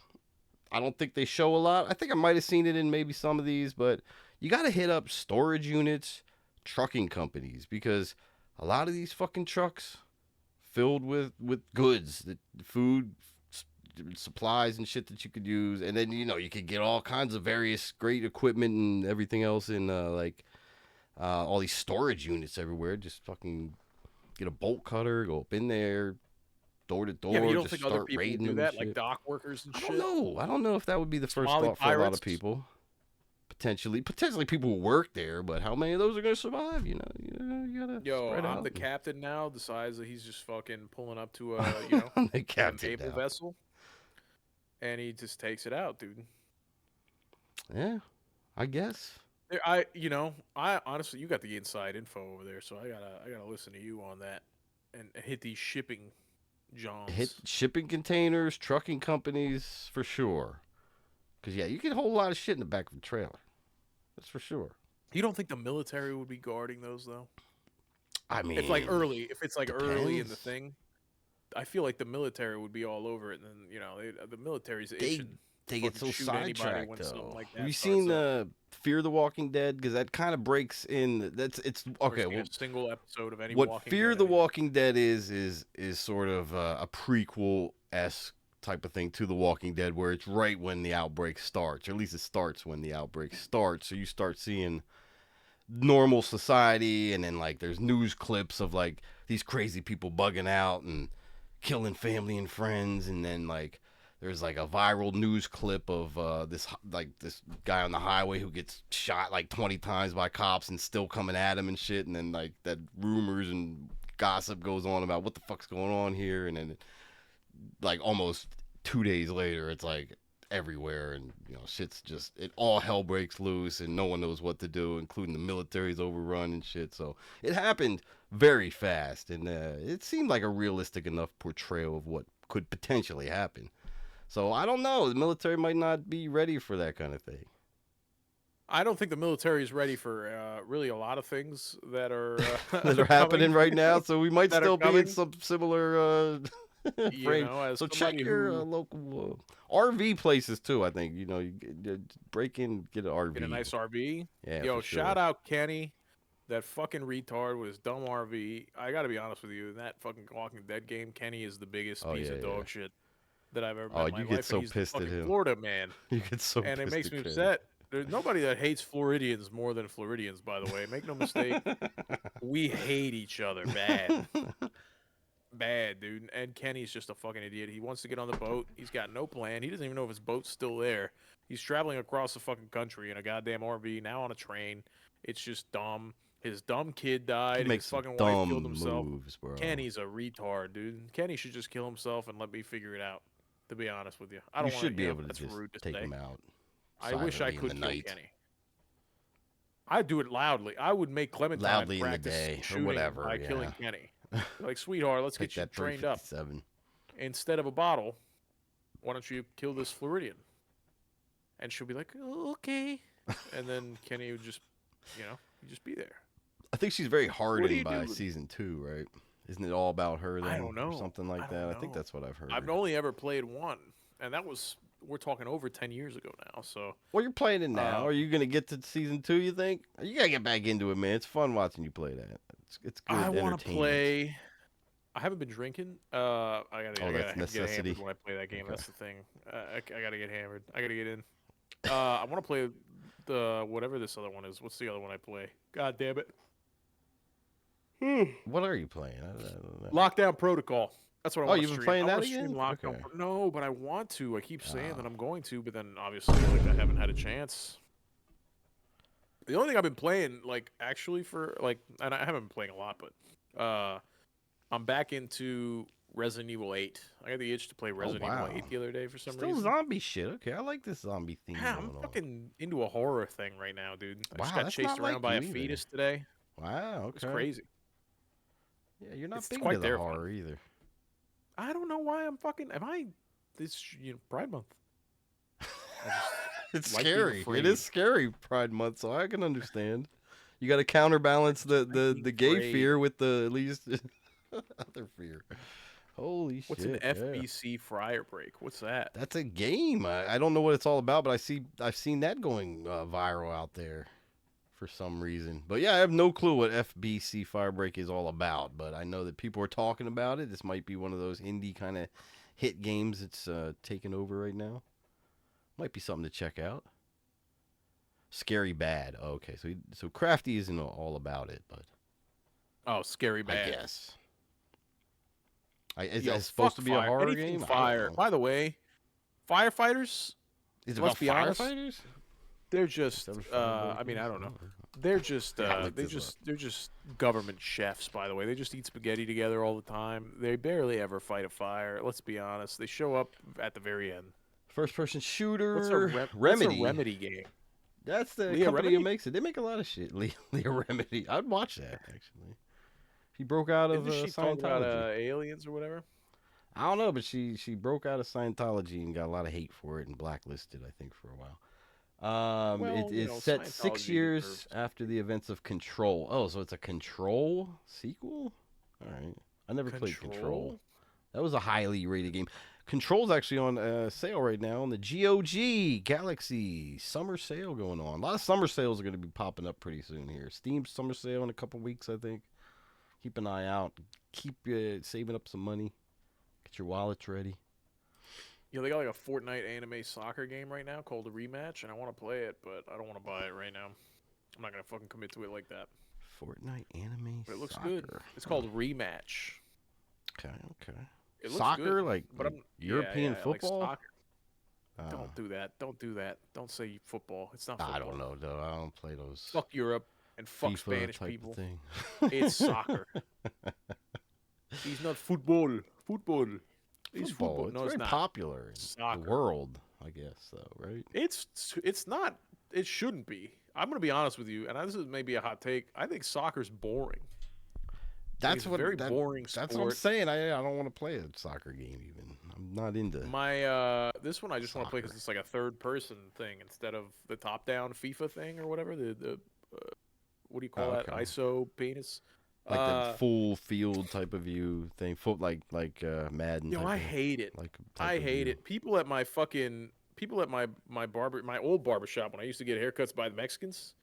I don't think they show a lot. I think I might have seen it in maybe some of these, but you got to hit up storage units, trucking companies, because a lot of these fucking trucks filled with goods, the food, supplies and shit that you could use, and then you could get all kinds of various great equipment and everything else in all these storage units everywhere. Just fucking get a bolt cutter, go up in there, door to Yeah, but you door, don't just think other start people would raiding do them and that, like shit. dock workers and I don't shit? know. I don't know if that would be the first Somali thought for a lot of pirates? people. Potentially people who work there, but how many of those are going to survive? You gotta Yo, spread I'm out. the captain now. Decides that he's just fucking pulling up to I'm the a captain naval now. vessel, and he just takes it out, dude. Yeah, I guess. I honestly, you got the inside info over there, so I gotta listen to you on that, and hit these shipping Hit johns. shipping containers, trucking companies for sure. Cause yeah, you get a whole lot of shit in the back of a trailer. That's for sure. You don't think the military would be guarding those though? I If it's like early in the depends. thing, I feel like the military would be all over it, and then the military's They itching to they get fucking so shoot anybody sidetracked when something though. like Have you that seen starts up. Fear the Walking Dead? Because that kind of breaks in. It's Never okay. seen Well, a single episode of any what Walking Fear Dead the anything. Walking Dead is sort of a prequel esque type of thing to The Walking Dead, where it's right when the outbreak starts, or at least it starts when the outbreak starts. So you start seeing normal society, and then like there's news clips of like these crazy people bugging out and killing family and friends, and then like there's like a viral news clip of this guy on the highway who gets shot like 20 times by cops and still coming at him and shit, and then like that rumors and gossip goes on about what the fuck's going on here, and then like almost 2 days later it's like everywhere, and shit's just, it all hell breaks loose and no one knows what to do, including the military's overrun and shit. So it happened very fast, and it seemed like a realistic enough portrayal of what could potentially happen. So I don't know, the military might not be ready for that kind of thing. I don't think the military is ready for really a lot of things that are That are coming. happening right now, so we might That are still be in coming. some similar frame. As So check somebody your who local RV places too. I think break in, get an get a RV. nice RV. Yeah, Yo, for shout sure. out Kenny, that fucking retard with his dumb RV. I gotta be honest with you, in that fucking Walking Dead game, Kenny is the biggest Oh piece yeah, of yeah. dog shit that I've ever Oh, met in my you get life, and so he's the pissed at fucking him. Florida man, You get so and it pissed makes at me Kenny. upset. There's nobody that hates Floridians more than Floridians, by the way. Make no mistake, we hate each other bad. Bad, dude. And Kenny's just a fucking idiot. He wants to get on the boat. He's got no plan. He doesn't even know if his boat's still there. He's traveling across the fucking country in a goddamn RV, now on a train. It's just dumb. His dumb kid He died. His makes some fucking wife killed dumb himself. moves, bro. Kenny's a retard, dude. Kenny should just kill himself and let me figure it out, to be honest with you. I You don't want should to, be able to that's just rude to take say. him out I wish I silently in the could kill night, Kenny. I'd do it loudly. I would make Clementine loudly in the practice day, or shooting whatever. by Yeah, killing Kenny. Like, sweetheart, let's take get you that trained up. 357. Instead of a bottle, why don't you kill this Floridian? And she'll be like, oh, okay. And then Kenny would just, he'd just be there. I think she's very What do hardened you by do? season 2, right? Isn't it all about her I then, don't or know. something like I that? don't I think know. that's what I've heard. I've only ever played one, and that was, we're talking over 10 years ago now. So, Well, you're playing it now. uh, Are you gonna get to season 2? You think? You gotta get back into it, man. It's fun watching you play that. It's I good want to entertainment. play. I haven't been drinking. I Oh, that's gotta get necessity. hammered when I play that game. Okay. That's the thing. I gotta get hammered. I gotta get in. I want to play the whatever this other one is. What's the other one I play? God damn it. What are you playing? I don't know. Lockdown Protocol. That's what I Oh, want to you've been stream. playing I that want to stream again? Lockdown. Okay. No, but I want to. I keep saying that Ah. I'm going to, but then obviously like I haven't had a chance. The only thing I've been playing, like actually for like, and I haven't been playing a lot, but I'm back into Resident Evil 8. I got the itch to play Resident wow. Evil 8 the other day for some Still reason. zombie shit. Okay, I like this zombie theme Yeah, going I'm on. fucking into a horror thing right now, dude. I just Wow, got that's chased not around like by you a either. fetus today. Wow. Okay. It's crazy. Yeah, you're not It's big quite into the terrifying. horror either. I don't know why I'm fucking. Am I this Pride Month? It's like being scary. It afraid. is scary, Pride Month, so I can understand. You got to counterbalance the being gay afraid. fear with the at least other fear. Holy What's an shit! Yeah, FBC fryer break? What's that? that's a game. I don't know what it's all about, but I've seen that going viral out there for some reason. But yeah, I have no clue what FBC Firebreak is all about. But I know that people are talking about it. This might be one of those indie kind of hit games that's taking over right now. Might be something to check out. Scary Bad. Oh, okay, so Crafty isn't all about it, but Oh, scary I bad. guess. Is Yo, that supposed fuck to be a fire. horror Anything game? I don't fire. know. By the way, firefighters, Is it let's about be honest, firefighters? they're just Seven Firebreak I mean, I games? don't know. They're just Gotta look this up. they're just government chefs, by the way. They just eat spaghetti together all the time. They barely ever fight a fire. Let's be honest. They show up at the very end. First person What's a shooter. what's a Remedy. remedy game? That's the Leah company who Remedy? makes it. They make a lot of shit. Leah Remedy. I'd watch that actually. He broke out of Isn't she talking about Scientology. aliens or whatever? I don't know, but she broke out of Scientology and got a lot of hate for it and blacklisted, I think, for a while. Well, It's set 6 years deserves. after the events of Control. Oh, so it's a Control sequel? All right. I never played Control. That was a highly rated game. Control's actually on sale right now on the GOG Galaxy summer sale going on. A lot of summer sales are going to be popping up pretty soon here. Steam summer sale in a couple weeks, I think. Keep an eye out. Keep saving up some money. Get your wallets ready. Yeah, they got like a Fortnite anime soccer game right now called Rematch, and I want to play it, but I don't want to buy it right now. I'm not gonna fucking commit to it like that. Fortnite anime But it looks soccer. good. It's called Rematch. Okay, okay. It looks Soccer, good, like, but I'm European yeah, football? Like soccer. Don't do that. Don't do that. Don't say football. It's not football. I don't know, though. I don't play those Fuck Europe and fuck FIFA Spanish type people. of thing. It's soccer. It's not football. Football. It's Football. football. It's No, very it's not. popular in Soccer. the world, I guess, though, right? It's not. It shouldn't be. I'm gonna be honest with you, and this is maybe a hot take. I think soccer's boring. That's It's a what very boring That's what I'm sport. saying. I don't want to play a soccer game even. I'm not into My this one I just want to play soccer. because it's like a third person thing instead of the top down FIFA thing or whatever. The what do you call that? Okay. ISO penis. Like the full field type of view thing, like Madden. Yo, Type I of, hate it. like I type of hate view. it. People at my old barber shop when I used to get haircuts by the Mexicans.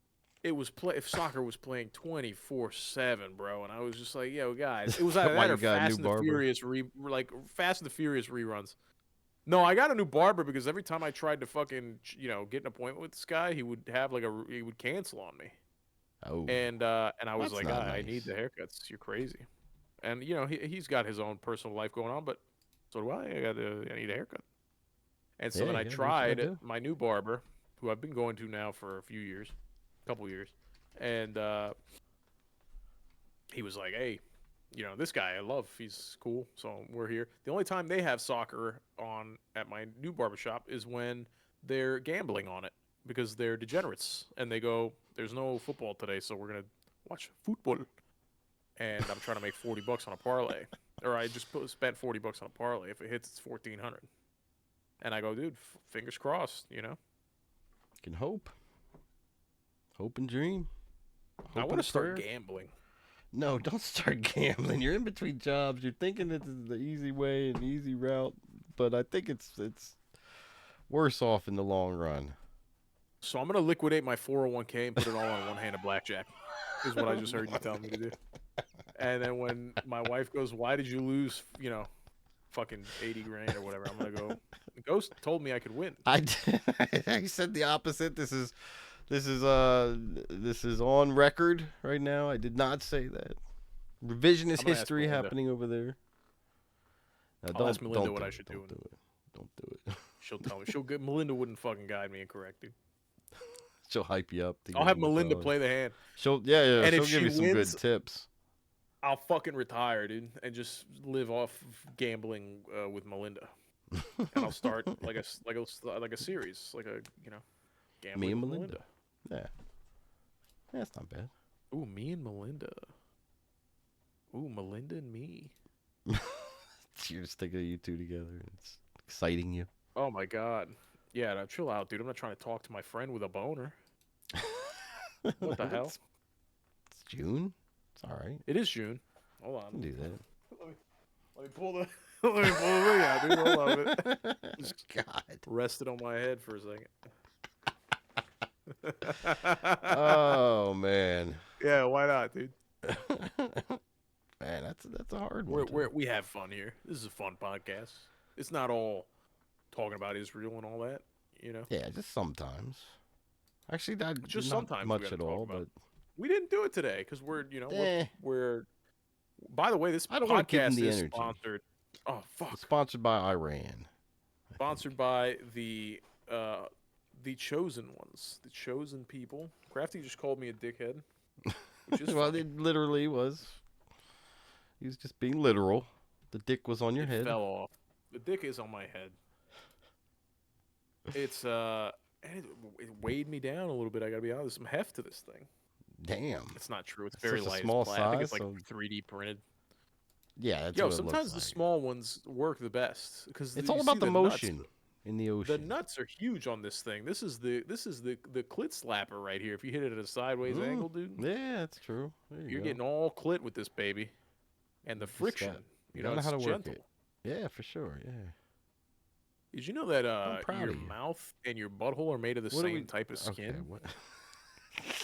It was if soccer was playing 24/7, bro, and I was just like, yo, guys, it was either Why that you or got a new barber? Fast and the Furious reruns. No, I got a new barber because every time I tried to fucking get an appointment with this guy, he would have he would cancel on me, Oh, and I was that's like, not I need nice. the haircuts. You're crazy, and he's got his own personal life going on, but so do I. I need a haircut, and so Yeah, then you I gotta do what you gotta tried do. my new barber, who I've been going to now for a few years, couple years, and he was like, hey, this guy I love, he's cool, so we're here. The only time they have soccer on at my new barbershop is when they're gambling on it because they're degenerates and they go, there's no football today, so we're gonna watch football. And I'm trying to make $40 on a parlay, or I just spent $40 on a parlay. If it hits, it's 1,400. And I go, dude, fingers crossed, Can hope, hope and dream, I hope want and to start prayer. gambling. No, don't start gambling. You're in between jobs. You're thinking it's the easy way and easy route, but I think it's worse off in the long run. So I'm gonna liquidate my 401k and put it all on one hand of blackjack. Is what I just heard you tell me to do. And then when my wife goes, "Why did you lose?" Fucking 80 grand or whatever. I'm gonna go. The ghost told me I could win. I said the opposite. This is on record right now. I did not say that. Revisionist I'm gonna ask history Melinda. happening over there. I'll ask Melinda what I it. should Don't do. do it. Don't do it. She'll tell me. Melinda wouldn't fucking guide me incorrectly. She'll hype you up. To I'll get have on the Melinda phone. play the hand. Yeah. And She'll if give she you some wins, good tips. I'll fucking retire, dude, and just live off gambling with Melinda. And I'll start like a series, like a gambling Me and with Melinda. Yeah, that's not bad. Ooh, me and Melinda. Ooh, Melinda and me. You're just thinking of you two together. It's exciting you. Oh my god. Yeah, now chill out, dude. I'm not trying to talk to my friend with a boner. What the hell? It's June. It's all right. It is June. Hold You can on. do that. Let me pull the let me pull the thing out, dude. Hold on a minute. Just God. rest it on my head for a second. Oh man. Yeah, why not, dude? Man, that's a hard one. We have fun here. This is a fun podcast. It's not all talking about Israel and all that, you know. Yeah, just sometimes. Actually, not Just not sometimes we much gotta at talk all, about but we didn't do it today because we're, you know, eh, we're. By the way, this I don't want to give them podcast the is energy. sponsored. Oh fuck! It's sponsored by Iran. Sponsored by the chosen ones, the chosen people. Crafty just called me a dickhead, which is Well, funny. it literally was. He was just being literal. The dick was on your It head. fell off. The dick is on my head. It's and it weighed me down a little bit. I gotta be honest. There's some heft to this thing. Damn. It's not true. It's It's very such a light. small I think it's size, like so 3D printed. yeah, that's Yo, what it sometimes looks the like. small ones work the best because It's all about the motion in the The ocean. nuts are huge on this thing. This is the clit slapper right here. If you hit it at a sideways angle, dude, Yeah, that's true. you're Go. getting all clit with this baby, and the friction. You You know, gotta know it's how to work gentle. it. Yeah, for sure. Yeah. Did you know that I'm proud your of you. mouth and your butthole are made of the What are same we- type of skin? Okay, what?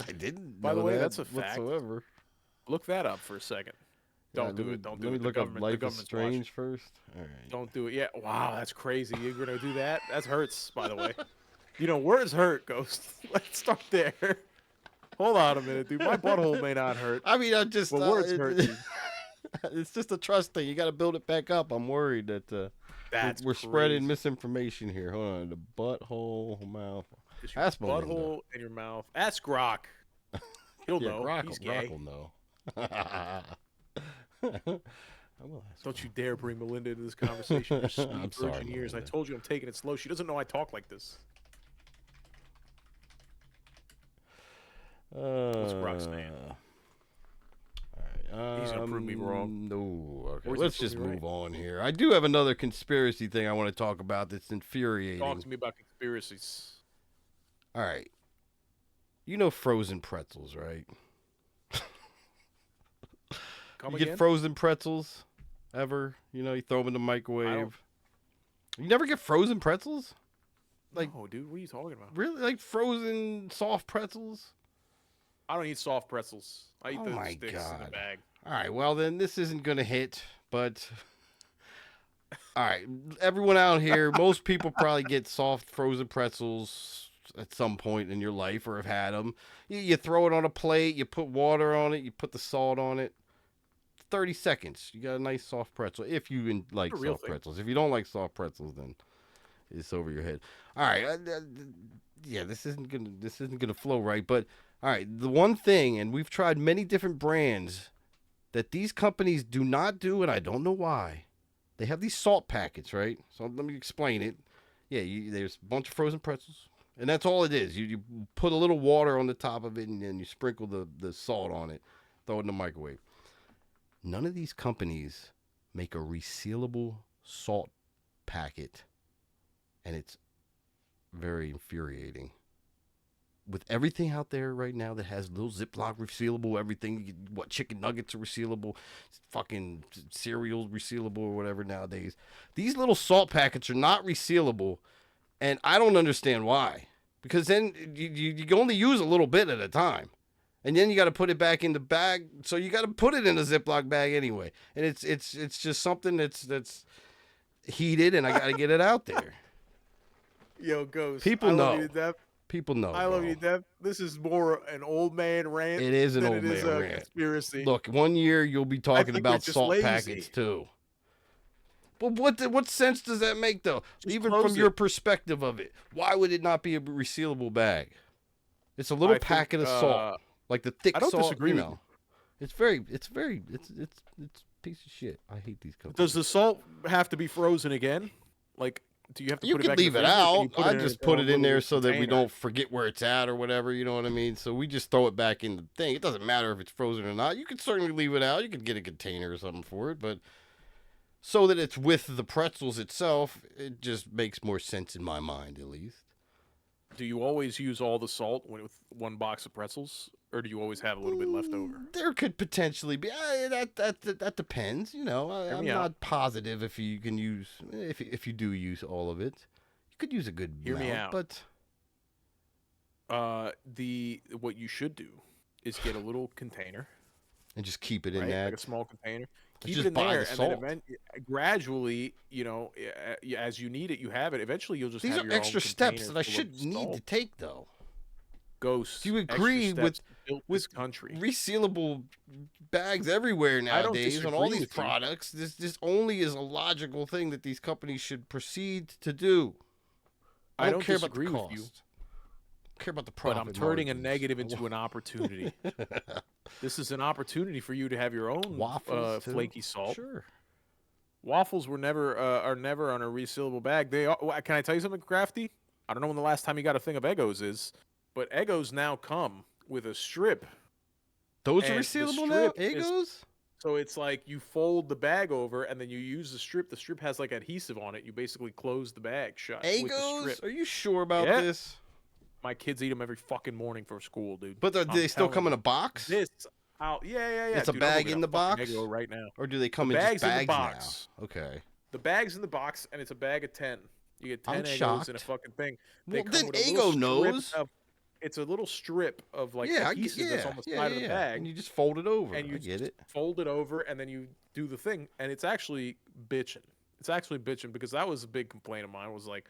I didn't By know the way, that that's a fact. whatsoever. Look that up for a second. Don't do it. Don't do Let me it. look The up government. Life The is government's watching. Strange first. All right. Don't do it. Yeah. Wow, that's crazy. You're gonna do that? That hurts. By the way, you know words hurt, Ghost. Let's start there. Hold on a minute, dude. My butthole may not hurt, I mean, I just but words hurt. Dude. It's just a trust thing. You got to build it back up. I'm worried that we're spreading misinformation here. Hold on, the butthole, mouth. Ask Melinda. Butthole in your mouth. Ask Rock. He'll Yeah, know. Rock, He's gay. Rock will know. I will ask. Don't you dare bring Melinda into this conversation. Your sweet I'm sorry, virgin ears. I Melinda. told you I'm taking it slow. She doesn't know I talk like this. What's Rock saying? All right. He's gonna prove me wrong. No. Okay. Or he's Let's gonna just prove me move on here. I do have another conspiracy thing I want to talk about that's infuriating. Talk to me about conspiracies. All right. You know frozen pretzels, right? Come You again? get frozen pretzels ever? You know, you throw them in the microwave. You never get frozen pretzels? Like, no, dude. What are you talking about? really? Like frozen soft pretzels? I don't eat soft pretzels. I eat Oh the my sticks in God. the bag. All right, well, then this isn't going to hit, but. All right, everyone out here, most people probably get soft frozen pretzels at some point in your life or have had them. You throw it on a plate, you put water on it, you put the salt on it. 30 seconds, you got a nice soft pretzel. If you like soft pretzels, if you don't like soft pretzels, then it's over your head. All right, yeah, this isn't gonna flow right. But all right, the one thing, and we've tried many different brands that these companies do not do, and I don't know why. They have these salt packets, right? So let me explain it. Yeah, there's a bunch of frozen pretzels, and that's all it is. You put a little water on the top of it, and then you sprinkle the salt on it, throw it in the microwave. None of these companies make a resealable salt packet, and it's very infuriating. With everything out there right now that has little Ziploc resealable, everything, chicken nuggets are resealable, fucking cereals resealable or whatever nowadays. These little salt packets are not resealable, and I don't understand why. Because then you can only use a little bit at a time. And then you got to put it back in the bag, so you got to put it in a Ziploc bag anyway. And it's just something that's heated, and I got to get it out there. Yo, Ghost. People know. Love you to death. People know. I love you to death. This is more an old man rant. It is an than old it is man a rant. Conspiracy. Look, one year you'll be talking think about we're just salt lazy. packets too. But what sense does that make though? Just Even close from your it. perspective of it, why would it not be a resealable bag? It's a little packet of salt, like the thick I don't salt. disagree with you. It's a piece of shit. I hate these companies. Does the salt have to be frozen again? Like, do you have to You put it could back in leave the it freezer, or can out. you put I it in just a put it in there little so that we container? don't forget where it's at or whatever. You know what I mean? So we just throw it back in the thing. It doesn't matter if it's frozen or not. You could certainly leave it out. You could get a container or something for it, but so that it's with the pretzels itself, it just makes more sense in my mind, at least. Do you always use all the salt with one box of pretzels, or do you always have a little bit left over? There could potentially be that depends. You know, Hear I'm me out. not positive if you can use if you do use all of it. You could use a good Hear me amount, out. but What you should do is get a little container, and just keep it in right? Like a that. small container. Let's Keep it just in buy there, the and then salt. gradually, as you need it, you have it. Eventually, you'll just These have are your own extra steps container that I full of shouldn't need to salt. take, though. Ghosts, Do you extra agree steps built this country. resealable bags everywhere I don't nowadays on all disagree these with you, products? This only is a logical thing that these companies should proceed to do. I I don't don't care about the disagree with cost. you, I don't care about the but I'm profit turning a margins. negative into an opportunity. This is an opportunity for you to have your own Waffles too. flaky salt. Sure. Waffles were never are never on a resealable bag. They are, can I tell you something, Crafty? I don't know when the last time you got a thing of Eggos is, but Eggos now come with a strip. Those are And the resealable now? strip is Egos? so it's like you fold the bag over and then you use the strip. The strip has like adhesive on it. You basically close the bag shut with the strip. Egos? Are you sure about Yeah. this? My kids eat them every fucking morning for school, dude. But do they still come in a box? This out. Yeah. It's a Dude, I'll go bag get in a the fucking box? Eggo right now. Or do they come The in just bag's in the bags box. now? Okay. The bag's in the box, and it's a bag of 10. You get 10 I'm Eggos shocked. in a fucking thing. Well, come then with a Eggo little strip knows. it's a little strip of like Yeah, adhesive that's on the side of the yeah. bag, And you just fold it over. and you I get it. fold it over, and then you do the thing, and it's actually bitching. It's actually bitching because that was a big complaint of mine. Was like,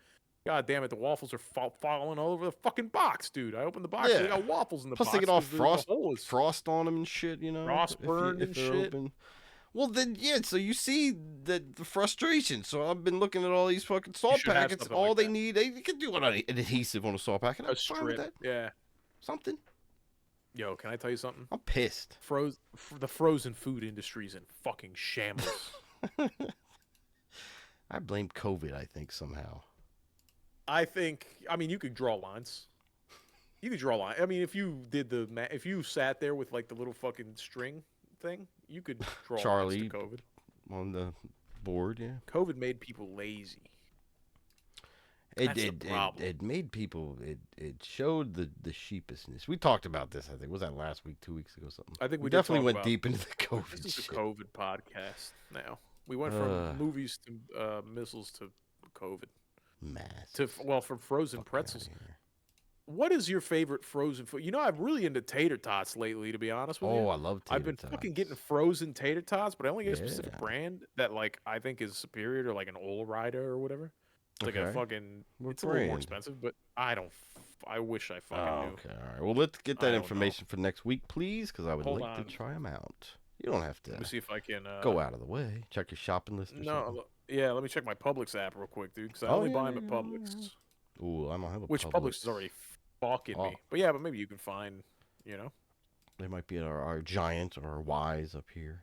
God damn it, the waffles are falling all over the fucking box, dude. I opened the box, Yeah. they got waffles in the Plus box. they get all 'cause the frost hole is frost on them and shit, you know. frost burned if and they're shit. open. Well, then yeah. So you see the frustration. So I've been looking at all these fucking salt should have packets. something All like they that. need, they can do an adhesive on a salt packet. I'm A fine with strip, that. yeah. Something. Yo, can I tell you something? I'm pissed. The frozen food industry's in fucking shambles. I blame COVID. I think somehow. I mean, you could draw lines. You could draw lines. I mean, if you did if you sat there with like the little fucking string thing, you could draw Charlie. lines to COVID. On the board, yeah. COVID made people lazy. It made people. It showed the sheepishness. We talked about this. I think was that last week, 2 weeks ago, something. I think we definitely did talk went about, deep into the COVID. This is shit. a COVID podcast now. We went from movies to missiles to COVID from frozen pretzels. What is your favorite frozen food? You know, I'm really into tater tots lately, to be honest with you. Oh, I love tater tots. I've been fucking getting frozen tater tots, but I only get a specific brand that like I think is superior to like an Old Rider or whatever. It's like a fucking. It's a little more expensive, but I don't. I wish I fucking knew. Okay, all right. Well, let's get that information for next week, please, because I would like to try them out. You don't have to. Let me see if I can go out of the way. Check your shopping list. Or something. Yeah. Let me check my Publix app real quick, dude, because I only buy them at Publix. Ooh, I don't have a Which Publix is already fucking me. But yeah, but maybe you can find, They might be at our Giant or our Wise up here.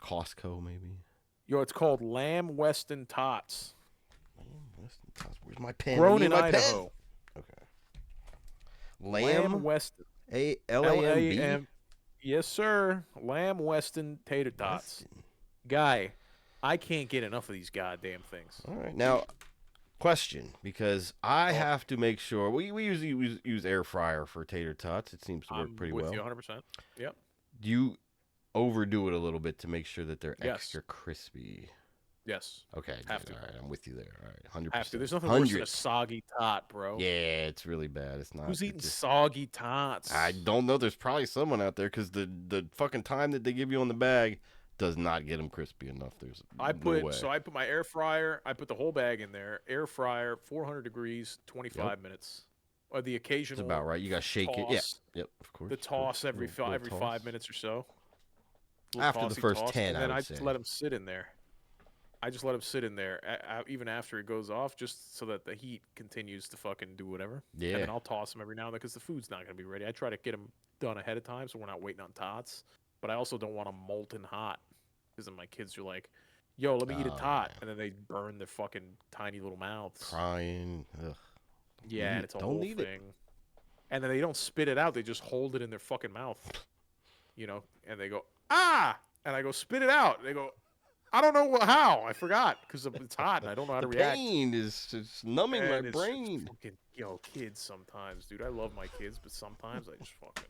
Costco, maybe. Yo, it's called Lamb Weston Tots. Lamb Weston Tots. Where's my pen? Grown in Idaho. Pen. Okay. Lamb Weston. Lamb. Yes, sir. Lamb Weston Tater Tots. Guy, I can't get enough of these goddamn things. All right. Now, question, because I have to make sure. We usually use air fryer for tater tots. It seems to work pretty well. I'm with you 100%. Yep. Do you overdo it a little bit to make sure that they're extra crispy? Yes. Okay. Have to. All right. I'm with you there. All right. 100%. Have to. There's nothing worse than a soggy tot, bro. Yeah, it's really bad. It's not. Who's eating soggy tots? I don't know. There's probably someone out there because the fucking time that they give you on the bag does not get them crispy enough. There's I no way. So I put my air fryer. I put the whole bag in there. Air fryer, 400 degrees, 25 minutes. Or the occasional. That's about right. You got to shake it. Yeah. Yep. Of course. The toss every 5 minutes or so. After the first 10, and then I say. just let them sit in there. I just let them sit in there even after it goes off, just so that the heat continues to fucking do whatever. Yeah. And then I'll toss them every now and then because the food's not going to be ready. I try to get them done ahead of time so we're not waiting on tots. But I also don't want them molten hot because then my kids are like, yo, let me eat a tot. And then they burn their fucking tiny little mouths. Crying. Ugh. Yeah, and it's a whole thing. And then they don't spit it out. They just hold it in their fucking mouth. And they go, ah! And I go, spit it out. And they go, I don't know how. I forgot because it's hot and I don't know how The to react. pain is just numbing my And it's just brain. fucking kids sometimes, dude. I love my kids, but sometimes I just fucking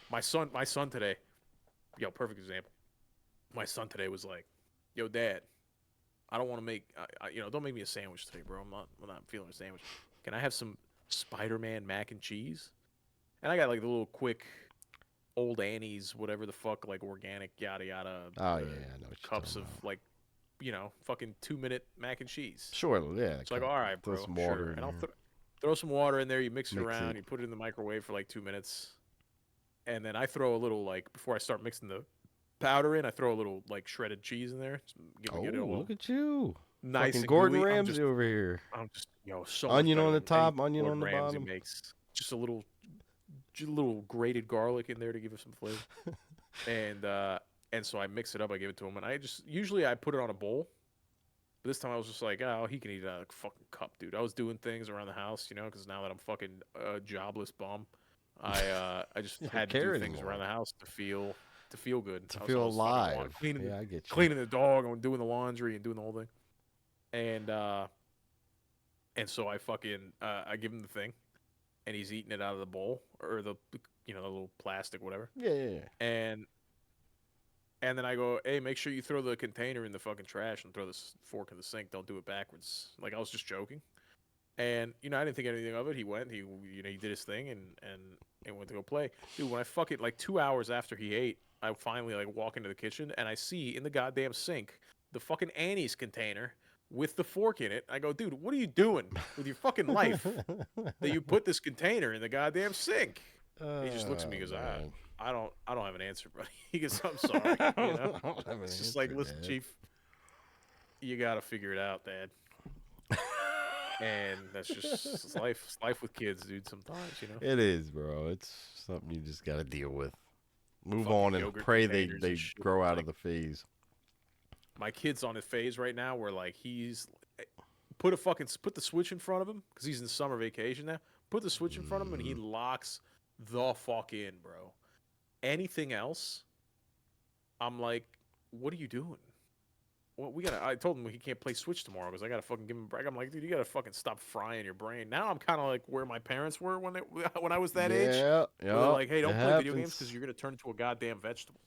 my son today. Perfect example. My son today was like, "Yo, Dad, I don't want to make don't make me a sandwich today, bro. I'm not feeling a sandwich. Can I have some Spider-Man mac and cheese?" And I got like the little quick old Annie's, whatever the fuck, like organic yada yada, Oh yeah, I know what you're cups talking of about. like, fucking 2-minute mac and cheese. Sure, yeah. It's like, all right, Throw bro, some sure. water in And I'll there. throw some water in there. You mix it Mix around. it. You put it in the microwave for like 2 minutes, and then I throw a little like before I start mixing the powder in. I throw a little like shredded cheese in there. Get it Oh, all look at you. nice Fucking and Gordon gooey. Ramsay over here. I'm just so much Onion better on the than anything top, onion on Gordon the Ramsay bottom. makes. Just a little grated garlic in there to give it some flavor. And so I mix it up. I give it to him, and usually I put it on a bowl. But this time I was just like, oh, he can eat it out of a fucking cup, dude. I was doing things around the house, because now that I'm fucking a jobless bum, I just You don't had to care do things around anymore. the house to feel good. To I feel was fucking alive. Yeah, I get you. cleaning the dog and doing the laundry and doing the whole thing. And so I fucking I give him the thing, and he's eating it out of the bowl or the the little plastic whatever. Yeah. And then I go, hey, make sure you throw the container in the fucking trash and throw this fork in the sink. Don't do it backwards. Like I was just joking. And I didn't think anything of it. He went. He did his thing and went to go play. Dude, when I fucking like 2 hours after he ate, I finally like walk into the kitchen and I see in the goddamn sink the fucking Annie's container with the fork in it. I go, dude, what are you doing with your fucking life that you put this container in the goddamn sink? He just looks at me and goes, I don't have an answer, buddy. He goes, I'm sorry. I don't have an It's just answer, like, listen, Dad. Chief, you gotta figure it out, Dad. And that's just it's life. It's life with kids, dude. Sometimes, It is, bro. It's something you just got to deal with. Move fucking on and yogurt pray containers they and shit. grow out Like, of the phase. my kid's on a phase right now where like he's put the switch in front of him because he's in summer vacation now. Put the switch in front of him and he locks the fuck in, bro. Anything else, I'm like, what are you doing? Well, I told him he can't play Switch tomorrow because I gotta fucking give him a break. I'm like, dude, you gotta fucking stop frying your brain. Now I'm kind of like where my parents were when when I was that age. Yeah, Where they're like, hey, it don't play video games happens. because you're gonna turn into a goddamn vegetable.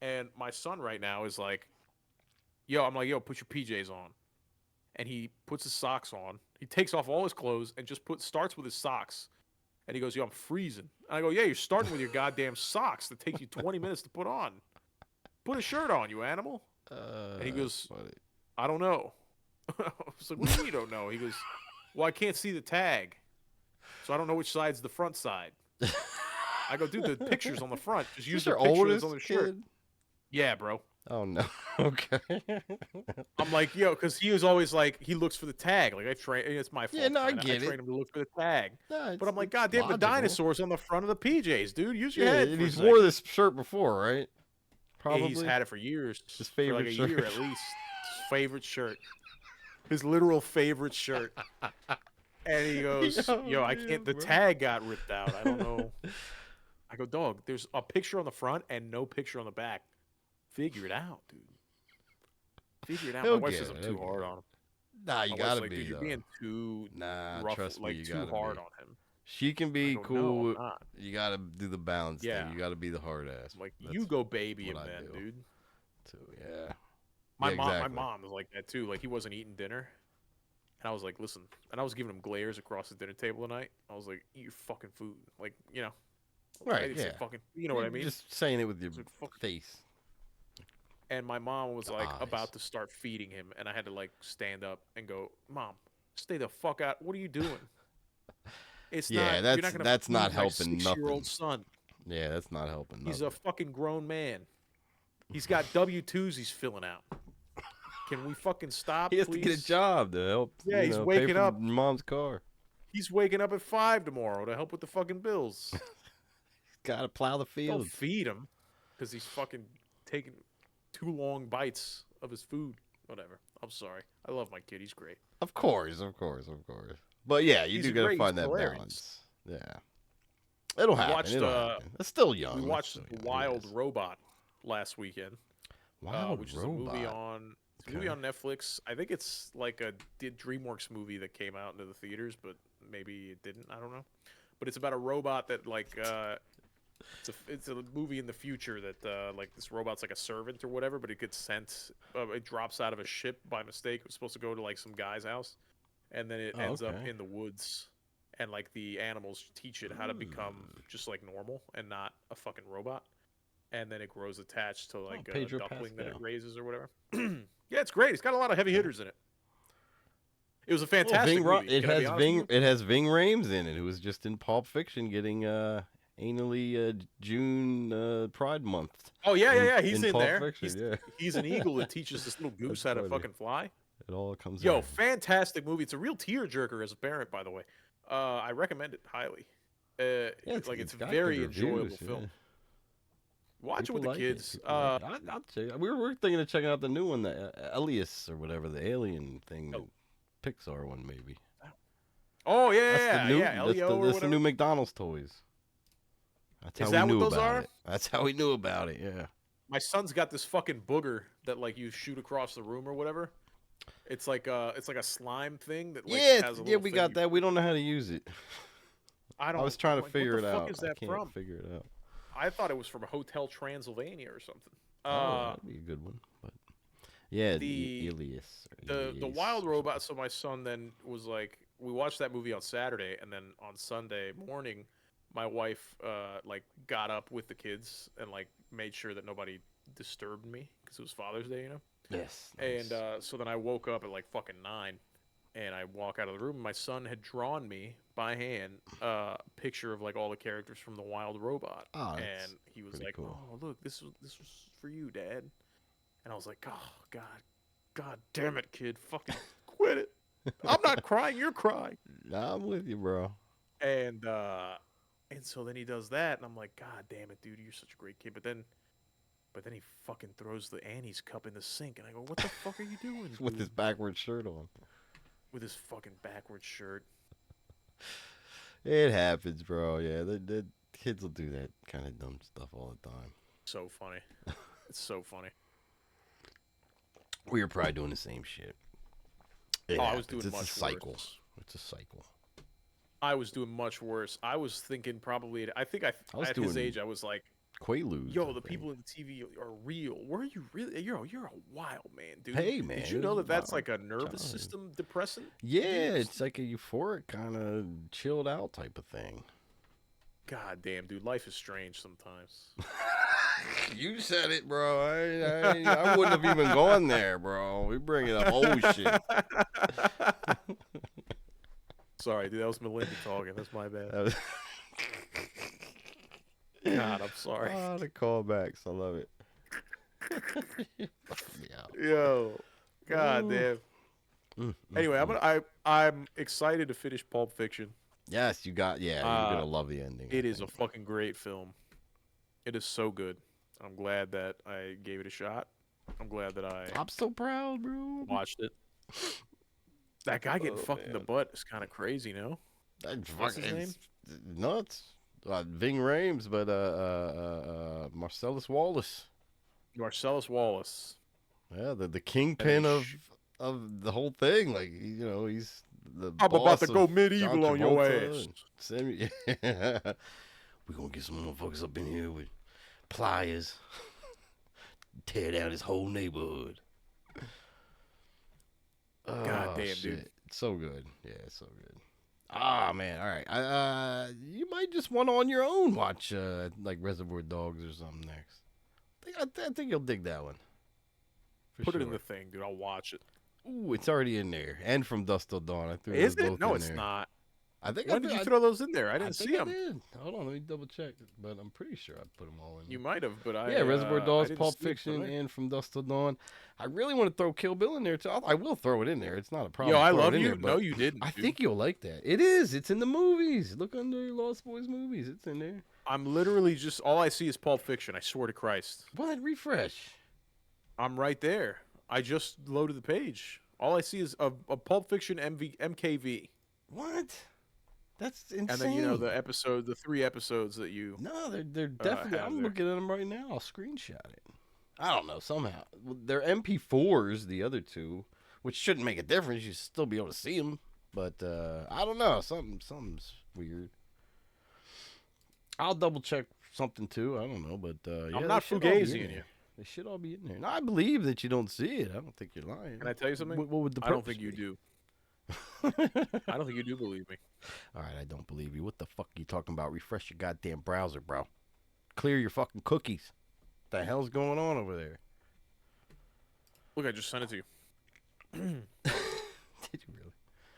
And my son right now is like, I'm like, yo, put your PJs on. And he puts his socks on. He takes off all his clothes and just starts with his socks. And he goes, yo, I'm freezing. And I go, yeah, you're starting with your goddamn socks that take you 20 minutes to put on. Put a shirt on, you animal. And he goes, I don't know. I was like, what do you mean you don't know? He goes, well, I can't see the tag. So I don't know which side's the front side. I go, dude, the picture's on the front. Just use the picture that's on the shirt. Yeah, bro. Oh, no. Okay. I'm like, yo, because he was always like, he looks for the tag. Like, it's my fault. Yeah, no, I get get I it. trained him to look for the tag. No, but I'm like, it's goddamn, the logical. dinosaur's on the front of the PJs, dude. Use your Yeah, head. and For he's a wore second. this shirt before, right? Probably. Yeah, he's had it for years. His favorite for like a shirt. year at least. His favorite shirt. His literal favorite shirt. And he goes, yo, I can't. The tag got ripped out. I don't know. I go, dog, there's a picture on the front and no picture on the back. Figure it out, dude. Figure it out. My wife says I'm too hard on him. Nah, you gotta be. Dude, you're being too rough, trust me, like you too gotta hard be. on him. She can be go, cool. No, I'm not. You gotta do the balance thing. You gotta be the hard ass. I'm like, you go baby him then, dude. Too, yeah. My mom was like that too. Like he wasn't eating dinner. And I was like, listen. And I was giving him glares across the dinner table tonight. I was like, eat your fucking food. Like, Right, I didn't say fucking, you know what I mean? Just saying it with your face. And my mom was like about to start feeding him, and I had to like stand up and go, Mom, stay the fuck out. What are you doing? It's not. That's not helping nothing. 6-year-old son. Yeah, that's not helping. Nothing. He's a fucking grown man. He's got W-2s he's filling out. Can we fucking stop? He has please? to get a job to help. Yeah, he's waking up. Mom's car. He's waking up at 5 tomorrow to help with the fucking bills. Gotta plow the field. Don't feed him because he's fucking taking too long bites of his food. Whatever. I'm sorry. I love my kid. He's great. Of course. But yeah, you do gotta find that balance. Yeah. It'll happen. It'll happen. It's still young. We watched Wild Robot last weekend. Wild which is a movie Robot. on Okay. Netflix. I think it's like a DreamWorks movie that came out into the theaters, but maybe it didn't. I don't know. But it's about a robot that like it's a movie in the future that like this robot's like a servant or whatever, but it gets sent. It drops out of a ship by mistake. It was supposed to go to like some guy's house, and then it Oh, ends up okay. in the woods. And like the animals teach it how to become just like normal and not a fucking robot. And then it grows attached to Oh, like a Pedro duckling that it Pascal. raises or whatever. Yeah, it's great. It's got a lot of heavy Okay. hitters in it. It was a Well, fantastic movie. Can I be honest with you? It has Ving Rhames in it, who was just in Pulp Fiction, getting anally June Pride Month Oh yeah, yeah, yeah. He's in in Pulp there. Fiction. He's an Yeah, eagle that teaches this little goose that's how to funny. fucking fly. It all comes Yo, around. fantastic movie. It's a real tearjerker as a parent, by the way. I recommend it highly. Yeah, Like it's it's a got good very reviews. enjoyable Yeah. film. Watch it People with the like it. kids. People like it. I'll check it out. We're thinking of checking out the new one, the Elias or whatever, the alien thing, the Oh, Pixar one maybe. oh yeah, That's the yeah, new. yeah. Leo or That's the new whatever. McDonald's toys. That's how Is we that what knew those about are? it. That's how we knew about it. Yeah. My son's got this fucking booger that like you shoot across the room or whatever. It's like a slime thing that like Yeah, has a yeah, little we thing got you. that. We don't know how to use it. I I was don't. trying I'm to like, what figure the it fuck out. is I that can't from? figure it out. I thought it was from Hotel Transylvania or something. Oh, that'd be a good one. But yeah, The Elias or the Elias wild or something. robot. So my son then was like, we watched that movie on Saturday, and then on Sunday morning, my wife like got up with the kids and like made sure that nobody disturbed me because it was Father's Day, you know. Yes, And nice. so then I woke up at like fucking 9, and I walk out of the room. And my son had drawn me by hand a picture of like all the characters from the Wild Robot, Oh, that's and he was pretty like, cool. "Oh, look, this was for you, Dad." And I was like, "Oh God, God damn it, kid, fucking quit it! I'm not crying, you're crying." Nah, I'm with you, bro. And so then he does that, and I'm like, "God damn it, dude, you're such a great kid." But then he fucking throws the Annie's cup in the sink, and I go, "What the fuck are you doing, With dude?" his backward shirt on. With his fucking backwards shirt. It happens, bro. Yeah, the kids will do that kind of dumb stuff all the time. So funny. It's so funny. We were probably doing the same shit. It Oh, I was happens. doing It's a much cycle. worse. It's a cycle. I was doing much worse. I was thinking probably. I think I was at his doing age, I was like, Quaaludes, "Yo, I the think. people in the TV are real. Were you really? You're a wild man, dude. Hey, man, Did it you was know a that that's wild like a nervous childhood. system depressant? Yeah, Dude, it's like a euphoric kind of chilled out type of thing. God damn, dude, life is strange sometimes. You said it, bro. I wouldn't have even gone there, bro. We bringing up old shit. Sorry, dude, that was Melinda talking. That's my bad. That was- God, I'm sorry. Oh, the callbacks. I love it. Yeah. Yo, God Ooh. damn. Mm, mm, Anyway, mm. I'm excited to finish Pulp Fiction. Yes, you got. Yeah, you're Uh, gonna love the ending. I it is a think. fucking great film. It is so good. I'm glad that I gave it a shot. I'm glad that I I'm so proud, bro. watched it. That guy getting Oh fucked in the man, butt is kind of crazy, no? that's What's fucking his name? nuts. Ving Rhames, but Marcellus Wallace. Marcellus Wallace. Yeah, the And then kingpin of the whole thing. Like he's the I'm about boss to go of John medieval on your Travolta ass. and Sammy. We gonna get some motherfuckers up in here with pliers, tear down his whole neighborhood. God Oh damn, shit, dude. it's so good. Yeah, it's so good. Ah man, all right. You might just want to on your own watch like Reservoir Dogs or something next. I think you'll dig that one for Put it sure. in the thing, dude. I'll watch it. Ooh, it's already in there. And From Dusk Till Dawn. I threw those Is it? both No, in it's there. not. I think When did you throw those in there? I I didn't think see I them. did. Hold on, let me double check. But I'm pretty sure I put them all in You there. might have, but Yeah, Reservoir I Dogs, didn't Pulp see them. Fiction, and From Dusk Till Dawn. I really want to throw Kill Bill in there too. I will throw it in there. It's not a Yo, problem. I To throw love it in you. there, No, but you didn't, I dude. think you'll like that. It is. It's in the movies. Look under Lost Boys movies. It's in there. I'm literally just all I see is Pulp Fiction. I swear to Christ. What? Refresh. I'm right there. I just loaded the page. All I see is a Pulp Fiction MKV, What? That's and then you know insane. the 3 episodes that you No, they're definitely. have I'm there. looking at them right now. I'll screenshot it. I don't know. Somehow they're MP4s. The other two, which shouldn't make a difference. You still be able to see them, but I don't know. Something's weird. I'll double check something too. I don't know, but yeah, I'm they not should all be in fugaziing there. you. They should all be in there. No, I believe that you don't see it. I don't think you're lying. Can I tell you something? What would the I don't purpose think you be? do. I don't think you do believe me. All right, I don't believe you. What the fuck are you talking about? Refresh your goddamn browser, bro. Clear your fucking cookies. What the hell's going on over there? Look, I just sent it to you. Did you really?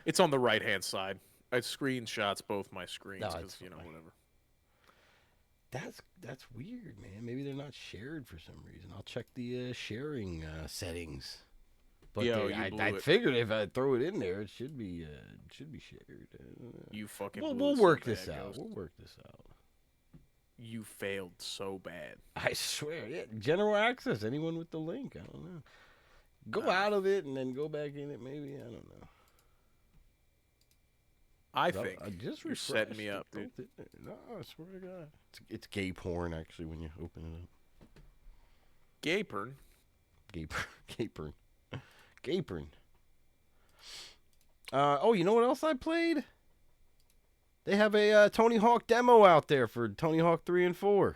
It's on the right-hand side. I screenshots both my screens No, because, it's fine. whatever. That's weird, man. Maybe they're not shared for some reason. I'll check the sharing settings. But Yo, you blew I it. figured if I throw it in there, it should be shared. You fucking We'll blew it work so this bad, out. Ghost. We'll work this out. You failed so bad. I swear, yeah. General access. Anyone with the link? I don't know. Go out of it and then go back in it. Maybe I don't know. I think I just you're setting me up, dude. No, I swear to God. It's gay porn, actually, when you open it up. Gapern. Gay porn. Gay porn. Oh, you know what else I played? They have a Tony Hawk demo out there for Tony Hawk 3 and 4.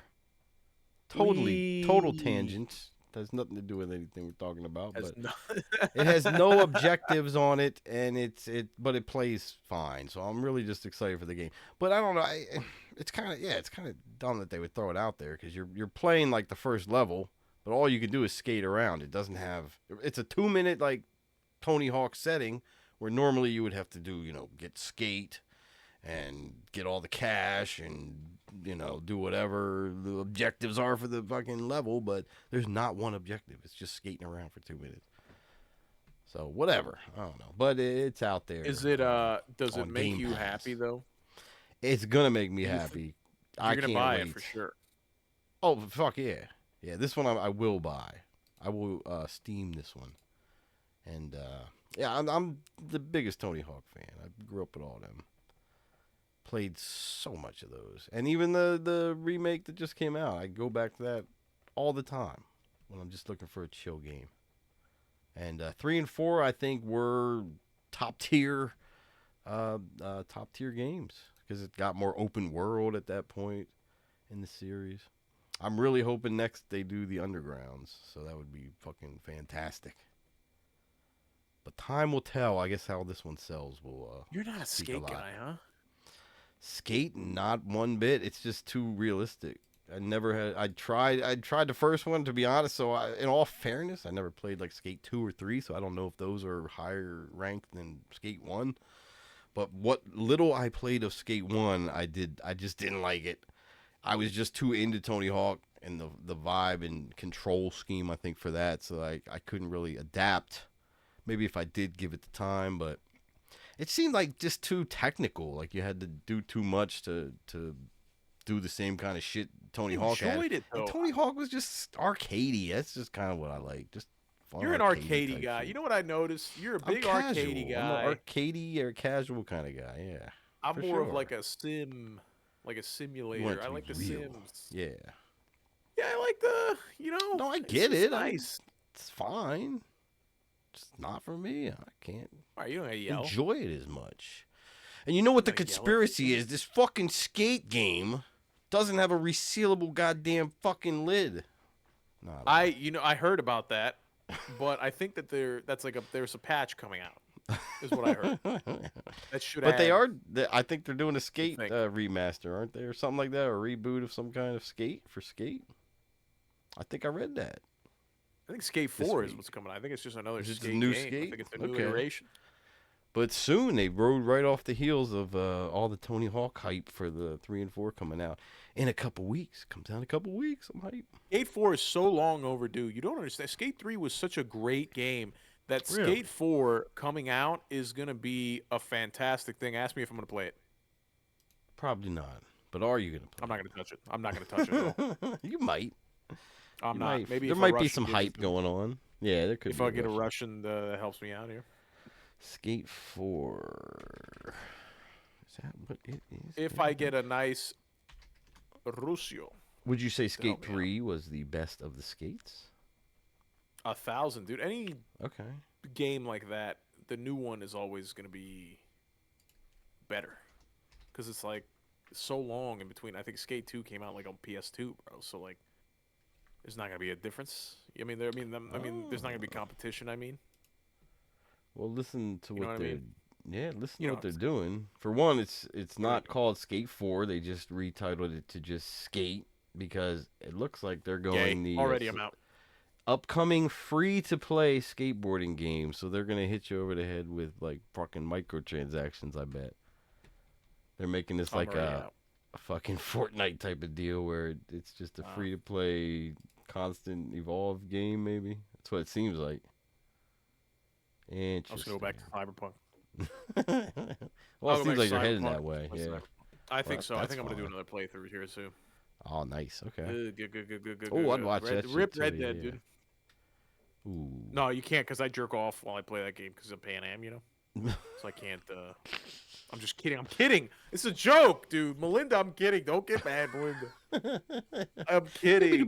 Total tangents. Has nothing to do with anything we're talking about, but it has no objectives on it, and but it plays fine. So I'm really just excited for the game. But I don't know, it's kind of dumb that they would throw it out there because you're playing like the first level, but all you can do is skate around. It doesn't have. It's a 2-minute like Tony Hawk setting where normally you would have to do get skate and get all the cash and do whatever the objectives are for the fucking level, but there's not one objective. It's just skating around for 2 minutes. So whatever, I don't know, but it's out there. Is it does it make Game you Pass. happy though? It's gonna make me happy. You're gonna buy it for sure. Oh fuck yeah, yeah. This one I will buy. I will Steam this one, and yeah, I'm the biggest Tony Hawk fan. I grew up with all them. Played so much of those, and even the remake that just came out. I go back to that all the time when I'm just looking for a chill game. And 3 and 4, I think, were top tier games because it got more open world at that point in the series. I'm really hoping next they do the undergrounds, so that would be fucking fantastic. But time will tell. I guess how this one sells will. You're not a skate guy, huh? Skate, not one bit. It's just too realistic. I never had. I tried the first one, to be honest. So in all fairness, I never played like Skate 2 or 3. So I don't know if those are higher ranked than Skate 1. But what little I played of Skate 1, I just didn't like it. I was just too into Tony Hawk and the vibe and control scheme, I think, for that. So I couldn't really adapt. Maybe if I did give it the time, but it seemed like just too technical. Like you had to do too much to do the same kind of shit Tony Hawk had. Enjoyed it though. And Tony Hawk was just arcadey. That's just kind of what I like. Just fun. You're an arcadey guy. Shit. You know what I noticed? You're a big I'm arcadey guy. I'm an arcadey or casual kind of guy. Yeah. I'm more of like a simulator. I like the Sims. Yeah. Yeah, I like the No, I get it. Nice. It's fine. It's not for me. I can't All right, you don't gotta yell. enjoy it as much. And you know what the Not yelling. conspiracy is? This fucking skate game doesn't have a resealable goddamn fucking lid. No, I heard about that, but I think that there's a patch coming out. Is what I heard. That should. But I think they're doing a skate Think. remaster, aren't they, or something like that, or a reboot of some kind of skate for Skate. I think I read that. I think Skate 4 is week. what's coming out. I think it's just another Is it skate a new game. Skate? I think it's a new Okay. iteration. But soon they rode right off the heels of all the Tony Hawk hype for the 3 and 4 coming out in a couple weeks. Comes out in a couple weeks. I'm hype. Skate 4 is so long overdue. You don't understand. Skate 3 was such a great game that Really? Skate 4 coming out is going to be a fantastic thing. Ask me if I'm going to play it. Probably not. But are you gonna play? I'm not going to touch it. I'm not going to touch it at all. You might. I'm You not. might. Maybe there if a might be Russian some gives hype it to me. going on. Yeah, there could If be. I get a Russian that helps me out here. Skate 4. Is that what it is? If I get a nice Rusio. Would you say Skate help me out. 3 was the best of the skates? 1,000, dude. Any Okay. game like that, the new one is always gonna be better because it's like so long in between. I think Skate 2 came out like on PS2, bro. So like, there's not gonna be a difference. I mean, there's not gonna be Oh. competition. I mean, Well, listen to you know what what I they're. mean? Yeah, listen You to know what what they're I'm saying? doing. For one, it's There you not go. called Skate 4. They just retitled it to just Skate because it looks like they're Yay! going the Already, I'm out. upcoming free to play skateboarding game. So they're gonna hit you over the head with like fucking microtransactions. I bet they're making this I'm like already out. a fucking Fortnite type of deal where it's just a Uh, free to play, constant evolve game. Maybe that's what it seems like. I'm just gonna go back Interesting. to Cyberpunk. Well, it I'll go seems back to like they're heading Cyberpunk. that way. Play Yeah. Cyberpunk. I think Well, so. I that's think I'm gonna do fine. another playthrough here soon. Oh, nice. Okay. Good, good, good, good, good, good, Oh, good, I'd good. watch that shit Rip too. Red Dead, Yeah. dude. Ooh. No, you can't because I jerk off while I play that game because of Pan Am, So I can't. I'm just kidding. I'm kidding. It's a joke, dude. Melinda, I'm kidding. Don't get mad, Melinda. I'm kidding.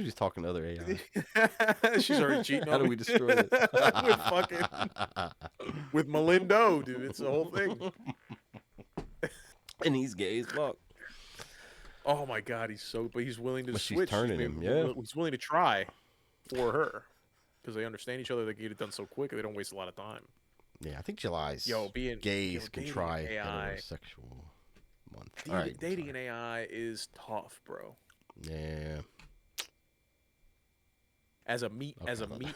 Just talking to other AI. She's already cheating How on do me we destroy it? with fucking with Melindo, dude. It's the whole thing. And he's gay as fuck. Oh my god, but he's willing to But she's switch. turning him, yeah. He's willing to try for her because they understand each other. They get it done so quick. They don't waste a lot of time. Yeah, I think July's gays can dating try AI, heterosexual month. All right. dating an AI is tough, bro. Yeah. As a meat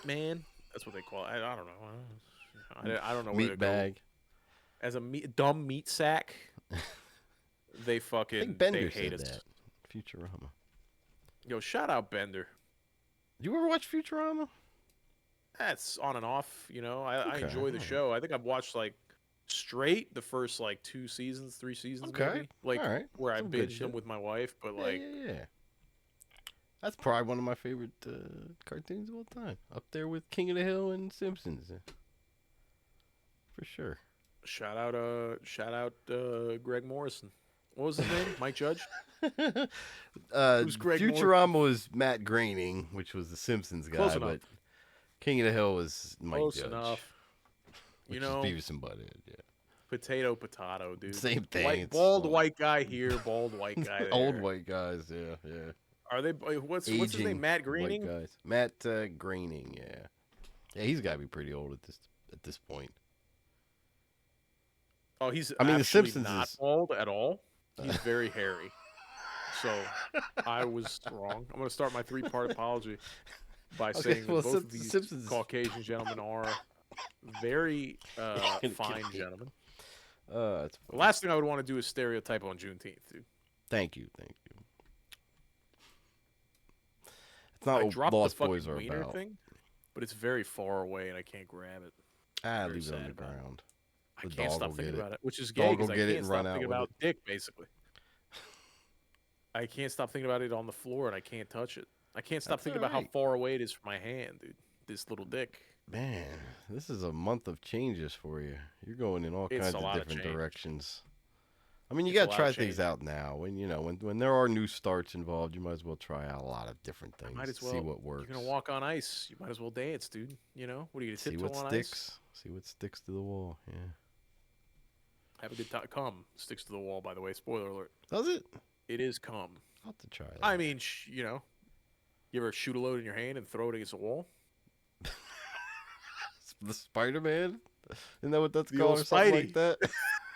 man, that's what they call it. I don't know. I don't know where to Meat go. bag. As a dumb meat sack, they I fucking think Bender they hate said us. that. Futurama. Yo, shout out Bender. You ever watch Futurama? That's on and off. I Okay, enjoy the alright. show. I think I've watched like straight the first like 2 seasons, 3 seasons Okay, maybe. Like alright. where I Some good binged them shit. with my wife, but Yeah, like yeah. That's probably one of my favorite cartoons of all time. Up there with King of the Hill and Simpsons. For sure. shout out Greg Morrison. What was his name? Mike Judge? Who's Greg Morrison? Futurama was Matt Groening, which was the Simpsons guy, Close enough. but King of the Hill was Mike Close Judge. enough. Which is Beavis and Butthead, yeah. Potato, dude. Same thing. It's Bald fun. white guy here, bald white guy there. Old white guys, yeah, yeah. Are they? What's his name? Aging Matt Groening. White guys. Matt Groening, yeah. Yeah, he's got to be pretty old at this point. Oh, he's I mean, The actually Simpsons not is bald at all. He's very hairy. So I was wrong. I'm going to start my 3-part apology by saying that both of these Simpsons. Caucasian gentlemen are very fine gentlemen. That's The last thing I would want to do is stereotype on Juneteenth, dude. Thank you. It's not I what dropped the Lost fucking Boys are wiener about. thing, but it's very far away and I can't grab it. Very Leave it on sad the about it. ground. I The can't dog stop will thinking get it. about it, which is gay Dog because will I get it can't and stop run out thinking with about it. dick, basically. I can't stop thinking about it on the floor and I can't touch it. I can't stop That's thinking about how alright. far away it is from my hand, dude. This little dick. Man, this is a month of changes for you. You're going in all It's kinds a of lot of different change. directions. I mean, you It's a got to lot try of things change. out now. When there are new starts involved, you might as well try out a lot of different things. Might as well. See what works. You're gonna walk on ice. You might as well dance, dude. What are you gonna See tiptoe what on sticks. ice? See what sticks to the wall. Yeah. Have a good time. Cum sticks to the wall. By the way, spoiler alert. Does it? It is cum. I'll have to try that. I mean, you ever shoot a load in your hand and throw it against a wall? The Spider-Man? Isn't that what that's The called old or something Spidey. like that?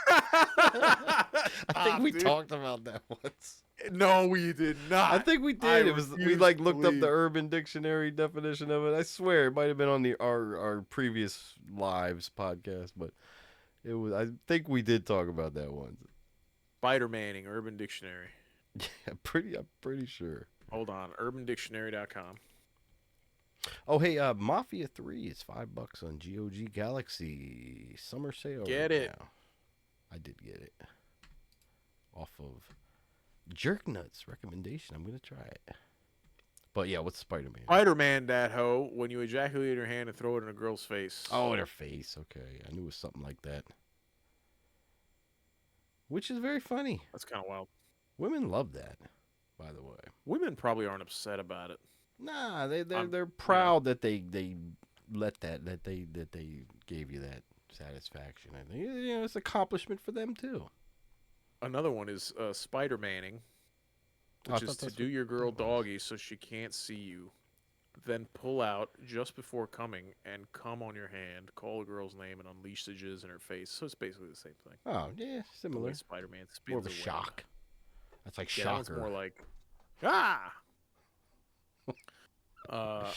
I think Stop, we dude. talked about that once. No, we did not. I think we I did. We refuse like to looked up the believe. Urban Dictionary definition of it. I swear it might have been on our previous lives podcast, but it was. I think we did talk about that once. Spider-Manning, Urban Dictionary. Yeah, I'm pretty sure. Hold on, UrbanDictionary.com. Oh hey, Mafia 3 is $5 on GOG Galaxy summer sale. Get right it. now. I did get it off of Jerk Nuts recommendation. I'm gonna try it. But yeah, what's Spider-Man? Spider-Man, that hoe. When you ejaculate in your hand and throw it in a girl's face. Oh, their face. Okay, I knew it was something like that. Which is very funny. That's kind of wild. Women love that, by the way. Women probably aren't upset about it. Nah, I'm, they're you know, proud that they they gave you that satisfaction. I think it's an accomplishment for them too. another one is Spider Manning, Oh, I which is thought to that's do what your girl that was. doggy so she can't see you. Then pull out just before coming and come on your hand, call the girl's name, and unleash the jizz in her face. So it's basically the same thing. Oh yeah, The way similar. Spider Man More spins of a a web. shock. That's like Yeah, that one's more shocker. like ah. Uh,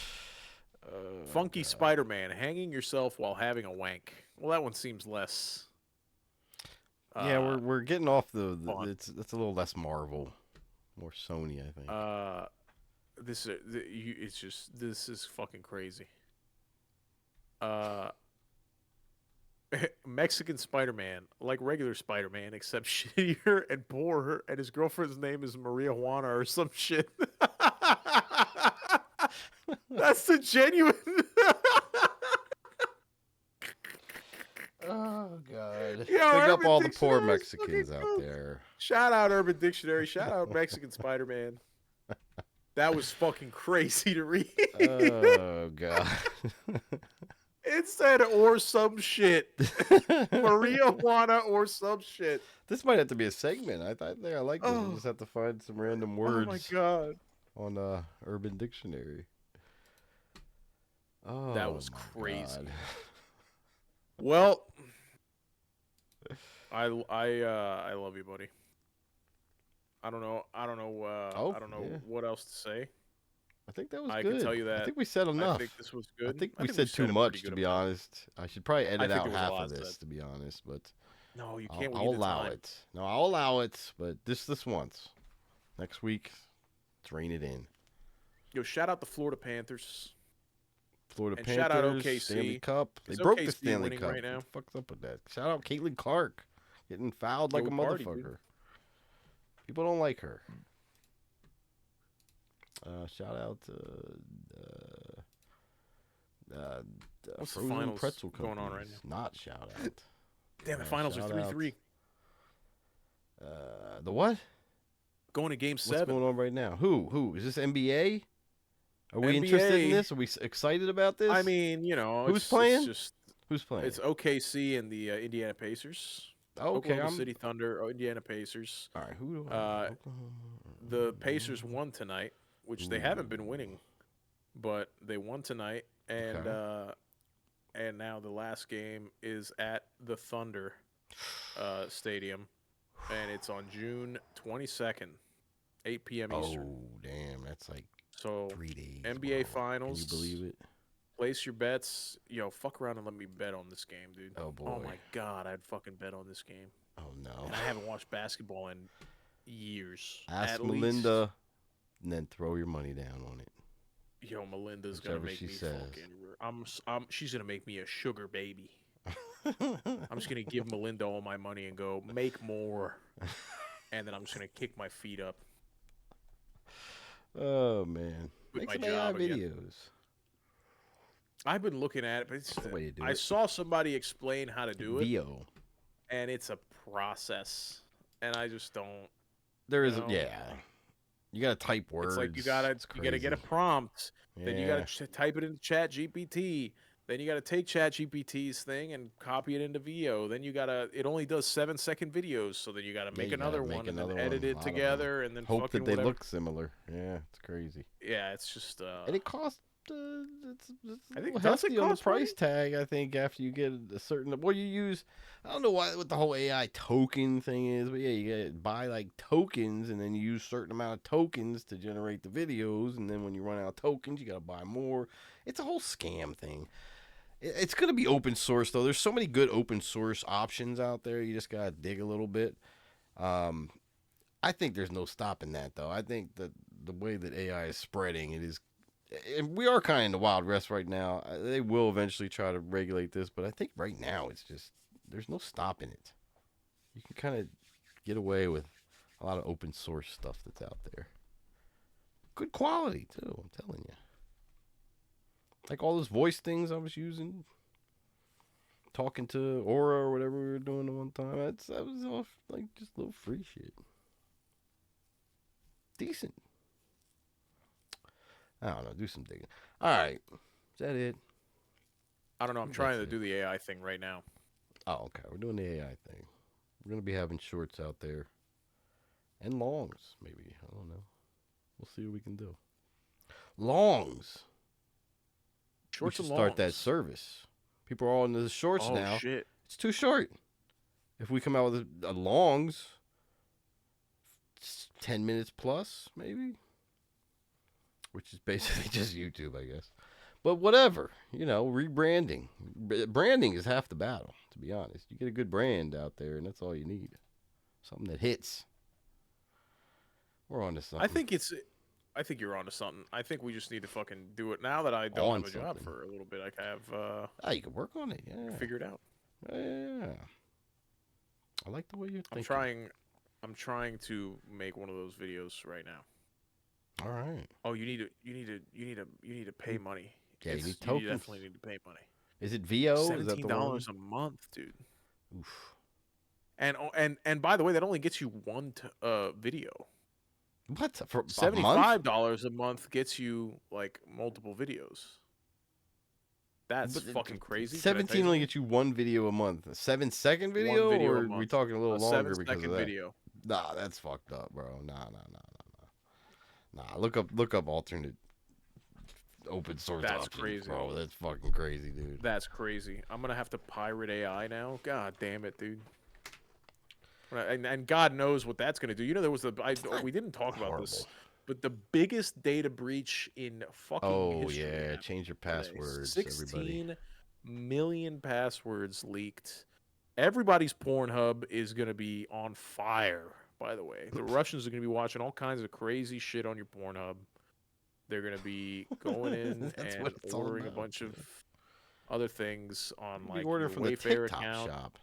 Oh Funky god. Spider Man, hanging yourself while having a wank. Well, that one seems less Yeah, uh we're getting off fun. it's a little less Marvel, more Sony, I think. Uh, it's just this is fucking crazy. Uh, Mexican Spider Man, like regular Spider Man, except shittier and poorer, and his girlfriend's name is Maria Juana or some shit. That's the genuine. Oh god. Yo, Big up Urban all the poor Dictionary is fucking Mexicans out cool. there. Shout out Urban Dictionary. Shout out Mexican Spider Man. That was fucking crazy to read. Oh god. It said or some shit. Maria Juana or some shit. This might have to be a segment. I like this. We Oh, just have to find some random oh my words god. on Urban Dictionary. That Oh was my crazy. god. Well, I love you, buddy. I don't know. Oh I don't know yeah, what else to say. I think that was I can good. tell you I that think we said I think enough. this was I good. think I we think we've said too said a pretty much, to good be amount. honest. I should probably I edit think out there was a half of lot this, said. to be honest. But No, you can't. We I'll need the allow time. it. No, I'll allow it. But this once. Next week, let's rein it in. Yo, shout out the Florida Panthers Florida and shout out Panthers, Stanley OKC. Cup. They Is broke the OKC Stanley winning Cup. right What now? the fuck's up with that? Shout out Caitlin Clark, getting fouled Yo, like a we party, dude. motherfucker. People don't like her. Shout out to What's the Frozen finals Pretzel going on right Companies. now? Not shout out. Damn, the finals are Shout 3-3. The what? Going to Game What's 7. going on right now? Who is this? NBA? Are we interested in NBA. this? Are we excited about this? I mean, you know, Who's it's playing? just Who's playing? it's OKC and the Indiana Pacers. Okay, Oklahoma I'm City Thunder, Indiana Pacers. all right. Who do I Uh, got? Oklahoma. the Pacers won tonight, which they haven't been Ooh. winning, but they won tonight, Okay. and now the last game is at the Thunder Stadium, and it's on June 22nd, 8 p.m. Eastern. Oh damn, that's like So 3 days. NBA Bro. Finals. Can you believe it? Place your bets. Yo, fuck around and let me bet on this game, dude. Oh boy. Oh my god, I'd fucking bet on this game. Oh no. And I haven't watched basketball in years. Ask at Melinda, and then throw your money down on it. Least. Yo, Melinda's Whichever gonna make she me says. fucking. She's gonna make me a sugar baby. I'm just gonna give Melinda all my money and go make more, and then I'm just gonna kick my feet up. Oh man, Quit make my some AI job again. videos. I've been looking at it, but it's, That's the way to do I it. saw somebody explain how to do it, VO. and it's a process, and I just don't. There is, You know? yeah. You gotta type words. It's like you It's gotta get a crazy. prompt, then you Yeah. gotta type it into Chat GPT, then you gotta take Chat GPT's thing and copy it into VO. Then you gotta it only does 7-second videos, so then you gotta Yeah, make you gotta another make one and another then edit one, a it lot of 'em. together and then Hope fucking that they whatever. look similar. Yeah, it's crazy. Yeah, it's just And it costs. It's I a think little does it hefty on the cost price money? tag. I think after you get a certain, well, you use. I don't know what the whole AI token thing is, but yeah, you gotta buy like tokens, and then you use a certain amount of tokens to generate the videos, and then when you run out of tokens, you gotta buy more. It's a whole scam thing. It's gonna be open source though. There's so many good open source options out there. You just gotta dig a little bit. Um, I think there's no stopping that though. I think that the way that AI is spreading, it is, and we are kind of in the wild west right now. They will eventually try to regulate this, but I think right now it's just there's no stopping it. You can kind of get away with a lot of open source stuff that's out there. Good quality too. I'm telling you. Like all those voice things I was using, talking to Aura or whatever we were doing at one time. That was all like just a little free shit. Decent. I don't know. Do some digging. All right. Is that it? I don't know. I'm trying to do the AI thing right now. Oh, okay. We're doing the AI thing. We're going to be having shorts out there. And longs, maybe. I don't know. We'll see what we can do. Longs. We Shorts should and start that longs. service. People are all into the shorts Oh, now. shit. It's too short. If we come out with a longs, 10 minutes plus, maybe. Which is basically just YouTube, I guess. But whatever, rebranding. Branding is half the battle, to be honest. You get a good brand out there, and that's all you need. Something that hits. We're on to something. I think you're onto something. I think we just need to fucking do it now that I don't have a job for a little bit. I have. You can work on it. Yeah. Figure it out. Yeah. I like the way you're thinking. I'm trying to make one of those videos right now. All right. Oh, you need to pay money. Yeah, you need tokens. You definitely need to pay money. Is it VO? $17 a month, dude. Oof. And by the way, that only gets you one video. What? For $75 a month gets you like multiple videos. That's fucking crazy. 17 only gets you one video a month. A 7-second video, or are we talking a little longer because of that? Video. Nah, that's fucked up, bro. Nah. Look up alternate open source options, crazy, bro. That's fucking crazy, dude. That's crazy. I'm gonna have to pirate AI now. God damn it, dude. And God knows what that's gonna do. There was we didn't talk about this, but the biggest data breach in fucking history. Oh yeah, change your passwords. 16 million passwords leaked. Everybody's Pornhub is gonna be on fire. By the way, the Russians are gonna be watching all kinds of crazy shit on your Pornhub. They're gonna be going in and ordering a bunch of other things on like your Wayfair account. Shop.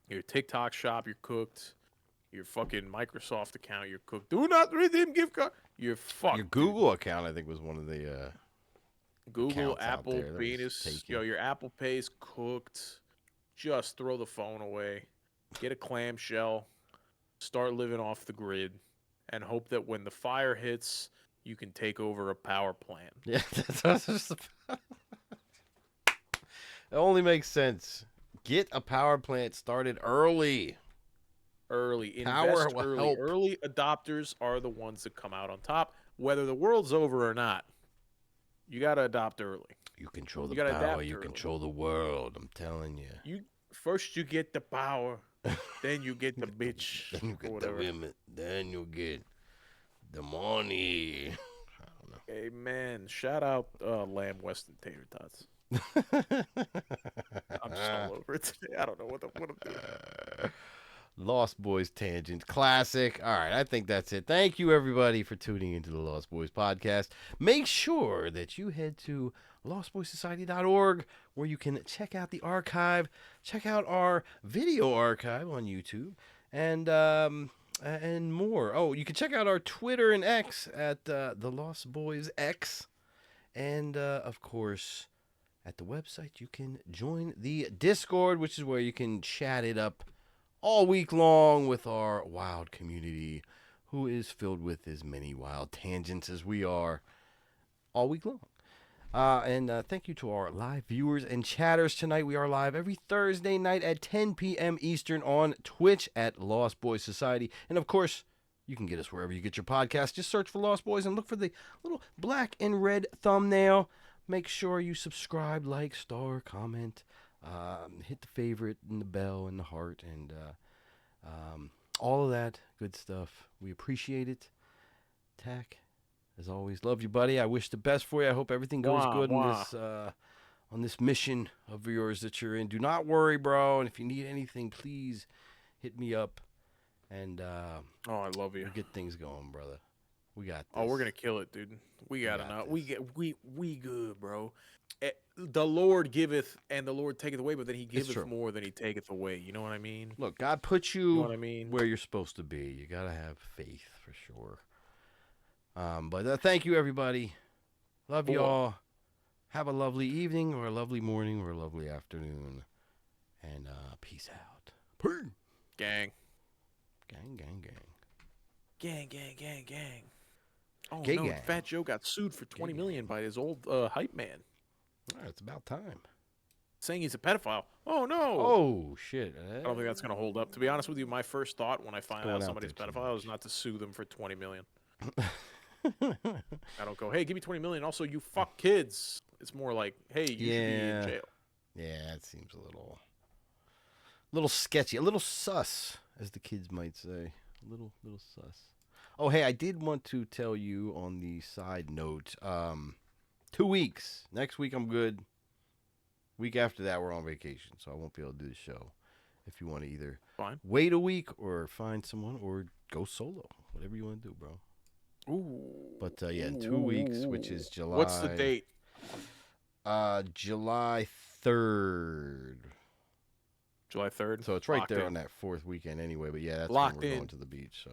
Your TikTok shop, you're cooked. Your fucking Microsoft account, you're cooked. Do not redeem gift card. You're fucked. Your Google account, I think, was one of the Google, Apple, penis. Your Apple Pay's cooked. Just throw the phone away. Get a clamshell. Start living off the grid, and hope that when the fire hits, you can take over a power plant. Yeah, that's just. It only makes sense. Get a power plant started early. Invest early. Early adopters are the ones that come out on top, whether the world's over or not. You gotta adopt early. You control the power. You control the world. I'm telling you. First you get the power, then you get the bitch. Then you get the women. Then you get the money. I don't know. Amen. Shout out Lamb Weston Tater Tots. I'm just all over it today. I don't know what I'm doing. Lost Boys Tangent. Classic. All right, I think that's it. Thank you, everybody, for tuning into the Lost Boys podcast. Make sure that you head to lostboysociety.org, where you can check out the archive, check out our video archive on YouTube, and more. Oh, you can check out our Twitter and X at the Lost Boys X, and of course, at the website, you can join the Discord, which is where you can chat it up all week long with our wild community, who is filled with as many wild tangents as we are all week long. And thank you to our live viewers and chatters tonight. We are live every Thursday night at 10 p.m. Eastern on Twitch at Lost Boys Society. And of course, you can get us wherever you get your podcast. Just search for Lost Boys and look for the little black and red thumbnail. Make sure you subscribe, like, star, comment, hit the favorite and the bell and the heart and all of that good stuff. We appreciate it. Tack, as always, love you, buddy. I wish the best for you. I hope everything goes good on this mission of yours that you're in. Do not worry, bro. And if you need anything, please hit me up. And I love you. We'll get things going, brother. We got this. Oh, we're gonna kill it, dude. We good, bro. The Lord giveth and the Lord taketh away, but then He giveth more than He taketh away. You know what I mean? Look, God put you, know what I mean? Where you're supposed to be. You gotta have faith for sure. But thank you, everybody. Love you all. Have a lovely evening, or a lovely morning, or a lovely afternoon. And peace out. Peace. Gang. Gang, gang, gang. Gang, gang, gang, gang. Oh Gay no, gang. Fat Joe got sued for 20 million by his old hype man, It's about time. saying he's a pedophile. Oh no. Oh shit! I don't think that's gonna hold up. To be honest with you, my first thought when I It's find going out out somebody's there too pedophile is much. not to sue them for 20 million. I don't go, hey, give me 20 million. Also, you fuck kids. It's more like, hey, you should be in Yeah, jail. yeah. It seems little sketchy, a little sus, as the kids might say. A little sus. Oh, hey, I did want to tell you on the side note. 2 weeks. Next week I'm good. Week after that we're on vacation, so I won't be able to do the show. If you want to either Fine. wait a week or find someone or go solo, whatever you want to do, bro. Ooh. But yeah, in 2 weeks, which is July. What's the date? July 3rd. July 3rd. So it's right Locked there in. on that fourth weekend anyway. But yeah, that's Locked when we're in. going to the beach. So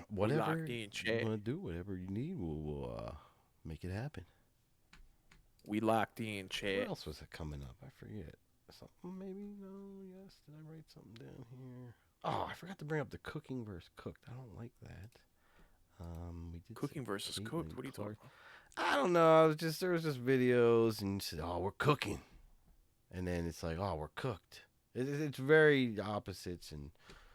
whatever locked in, you chat. want to do, whatever you need, we'll make it happen. We locked in, What chat. else was it coming up? I forget. Something maybe? No, yes. Did I write something down here? Oh, I forgot to bring up the cooking versus cooked. I don't like that. We did Cooking versus cooked. What are you talking about? I don't know. There was just videos, and you said, "Oh, we're cooking," and then it's like, "Oh, we're cooked." It's very opposites and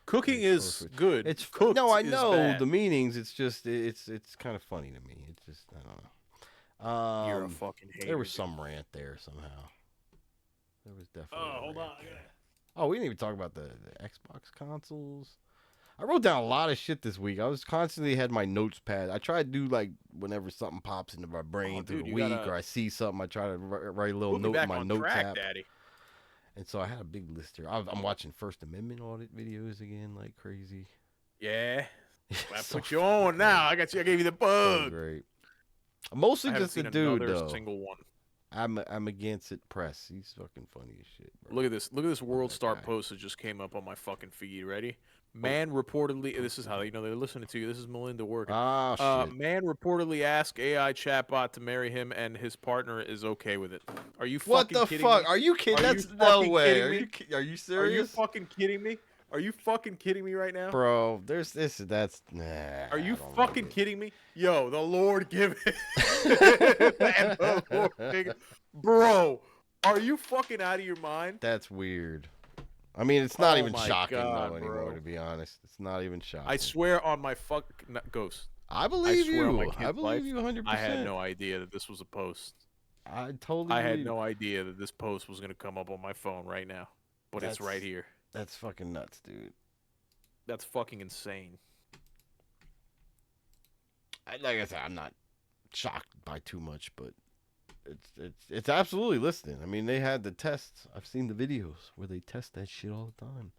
Cooking is good. It's cooked. No, I is know bad. the meanings. It's just it's kind of funny to me. It's just I don't know. You're a fucking hater. There was some rant there somehow. There was definitely. Oh, hold on. Oh, we didn't even talk about the Xbox consoles. I wrote down a lot of shit this week. I was constantly had my notes pad. I try to do like whenever something pops into my brain through the week or I see something, I try to write a little note in my notes app. Daddy. And so I had a big list here. I'm watching First Amendment audit videos again like crazy. Yeah. I So put you on now. I got you. I gave you the bug. So great. Mostly I just the seen dude another though. single one. I'm against it. Press. He's fucking funny as shit, bro. Look at this. Look at this World Star guy. post that just came up on my fucking feed. Ready? Man reportedly. This is how you know they're listening to you. This is Melinda working. Shit. Man reportedly asked AI chatbot to marry him, and his partner is okay with it. Are you What fucking the kidding fuck? me? Are you kidding? Are That's you no fucking way. kidding me? Are you Are serious? you fucking kidding me? Are you fucking kidding me right now? Bro, there's this. That's nah. Are you I don't fucking like it. kidding me? Yo, the Lord give it. And the Lord take it. Bro, are you fucking out of your mind? That's weird. I mean, it's not Oh even my shocking God, though anymore. bro. To be honest, it's not even shocking. I swear on my ghost. I believe swear on my you. kid's I believe life, you 100%. I had no idea that this was a post. I totally. I had believe no idea that this post was gonna come up on my phone right now, but it's right here. That's fucking nuts, dude. That's fucking insane. Like I said, I'm not shocked by too much, but it's absolutely listening. I mean, they had the tests. I've seen the videos where they test that shit all the time,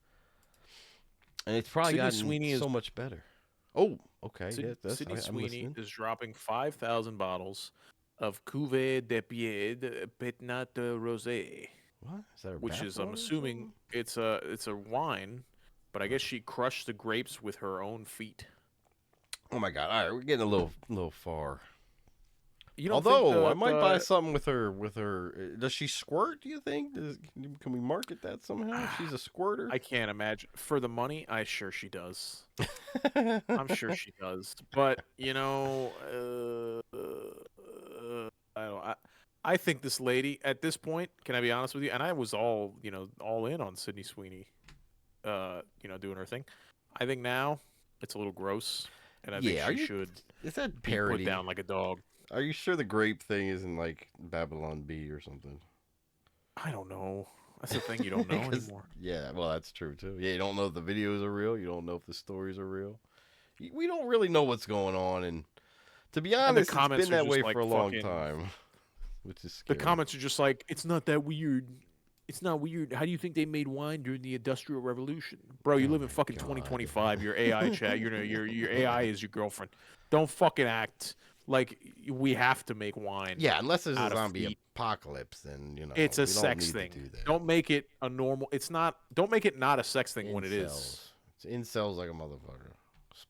and it's probably Sydney gotten Sweeney so much better. Oh, okay. Sydney I'm Sweeney listening. is dropping 5,000 bottles of Cuvée de Pied Pétnat Rosé, What is that? which is, I'm assuming, it's a wine, but I guess she crushed the grapes with her own feet. Oh my god! All right, we're getting a little far. You don't Although think I might buy something with her. Does she squirt? Do you think? Can we market that somehow? She's a squirter. I can't imagine. For the money, sure she does. I'm sure she does. But you know, I think this lady at this point. Can I be honest with you? And I was all in on Sydney Sweeney, doing her thing. I think now it's a little gross, and I think she should. Is that be parody? put down like a dog. Are you sure the grape thing isn't like Babylon Bee or something? I don't know. That's the thing, you don't know anymore. Yeah, well, that's true too. Yeah, you don't know if the videos are real. You don't know if the stories are real. We don't really know what's going on, and to be honest, it's been that way for a long time, which is scary. The comments are just like, it's not that weird. It's not weird. How do you think they made wine during the Industrial Revolution, bro? You live in fucking 2025. Your AI chat. Your AI is your girlfriend. Don't fucking act like we have to make wine. Yeah, unless there's a zombie apocalypse, then it's a sex thing. Don't make it a normal. It's not. Don't make it not a sex thing when it is. It's incels like a motherfucker.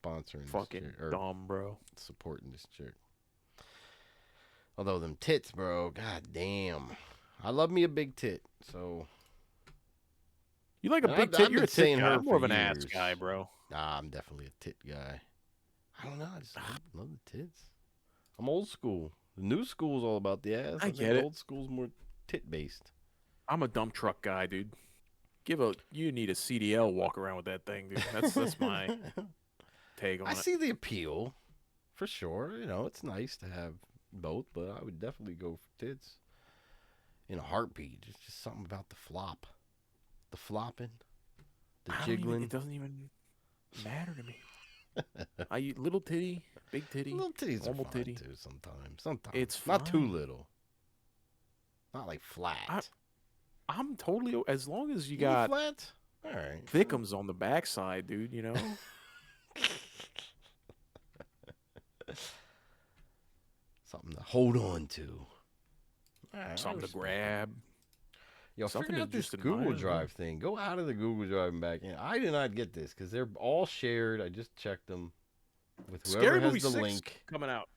Sponsoring fucking this chick, dumb, bro. Supporting this chick. Although them tits, bro. God damn. I love me a big tit. So you like a big tit? You're a tit guy. I'm more of an ass guy, bro. Nah, I'm definitely a tit guy. I don't know. I just love the tits. I'm old school. The new school's all about the ass. I I think get the it. old school's more tit based. I'm a dump truck guy, dude. You need a CDL walk around with that thing, dude. That's my take I on it. see the appeal, for sure. You know, it's nice to have both, but I would definitely go for tits in a heartbeat. It's just something about the flop, the flopping, the It jiggling. doesn't even matter to me. Little titty, big titty, Little titties are normal fine titty. too. Sometimes, sometimes It's not too fine. little, not like I, flat. I'm totally as long as you You need got flat? All right. thickums on the backside, dude. You know, Something to hold on to. All right, I something to respect it. grab, Yo, something figure to out this just Google admire. Drive thing. Go out of the Google Drive and back in. I did not get this because they're all shared. I just checked them with whoever Scary has Movie the 6 link. coming out.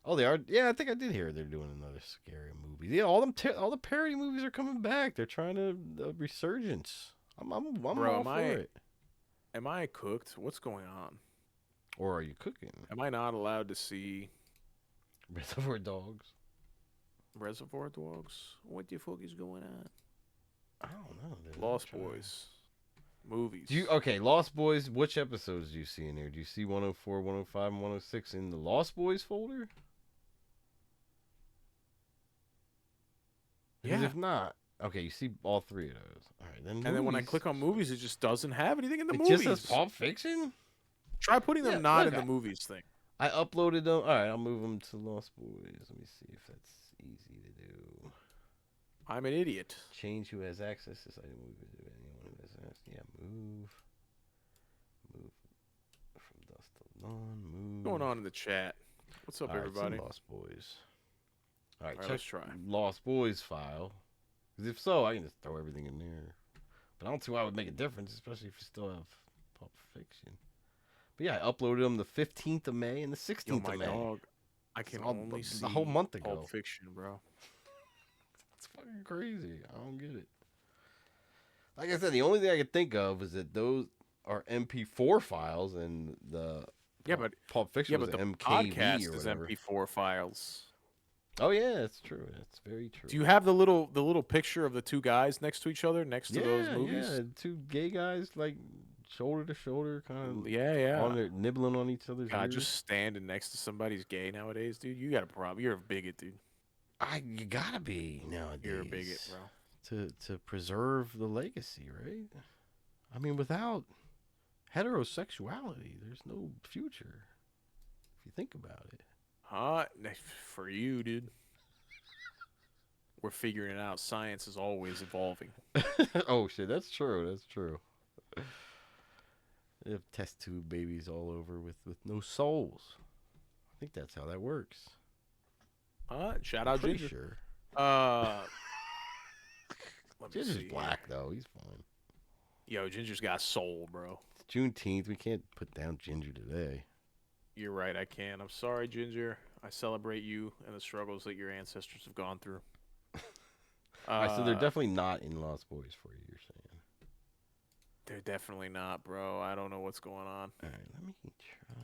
Oh, they are. Yeah, I think I did hear they're doing another scary movie. Yeah, all the parody movies are coming back. They're trying to resurgence. I'm Bro, all for it. am I cooked? What's going on? Or are you cooking Am I not allowed to see Reservoir Dogs? Reservoir Dogs? What the fuck is going on? I don't know. Dude. Lost Boys movies. Okay, Lost Boys? Which episodes do you see in there? Do you see 104, 105, and 106 in the Lost Boys folder? Because Yeah. if not, okay, you see all three of those. All right, then And then when I movies. click on movies, it just doesn't have anything in the It movies. just says Pulp Fiction. Try putting Yeah, them not look, in the movies thing. I uploaded them. All right, I'll move them to Lost Boys. Let me see if that's easy to do. I'm an idiot. Change who has access to this item. Move it to anyone who has access. Yeah, move from dusk till dawn. Move. What's going on in the chat? What's up, All right, everybody? Lost Boys. All right, All right, check let's try. Lost Boys file. Because if so, I can just throw everything in there. But I don't see why it would make a difference, especially if you still have Pulp Fiction. But yeah, I uploaded them the 15th of May and the 16th Yo, of my May. dog. I can only see a whole month ago. Pulp Fiction, bro. It's fucking crazy. I don't get it. Like I said, the only thing I could think of is that those are MP4 files and the Pulp Fiction was the MKV podcast or is whatever. MP4 files. Oh yeah, that's true. That's very true. Do you have the little picture of the two guys next to each other next to those movies? Yeah, two gay guys like shoulder to shoulder, kind of Yeah. on their nibbling on each other's God, ears. just standing next to somebody's gay nowadays, dude. You got a problem. You're a bigot, dude. You gotta be nowadays. You're a bigot, bro. To preserve the legacy, right? I mean, without heterosexuality, there's no future. If you think about it. For you, dude. We're figuring it out. Science is always evolving. Oh shit, that's true. That's true. They have test tube babies all over with no souls. I think that's how that works. Shout out Pretty Ginger. sure. Let me Ginger's see black though. He's fine. Yo, Ginger's got soul, bro. It's Juneteenth. We can't put down Ginger today. You're right, I can. I'm sorry, Ginger. I celebrate you and the struggles that your ancestors have gone through. All right, so they're definitely not in Lost Boys for you, you're saying. They're definitely not, bro. I don't know what's going on. All right, let me try.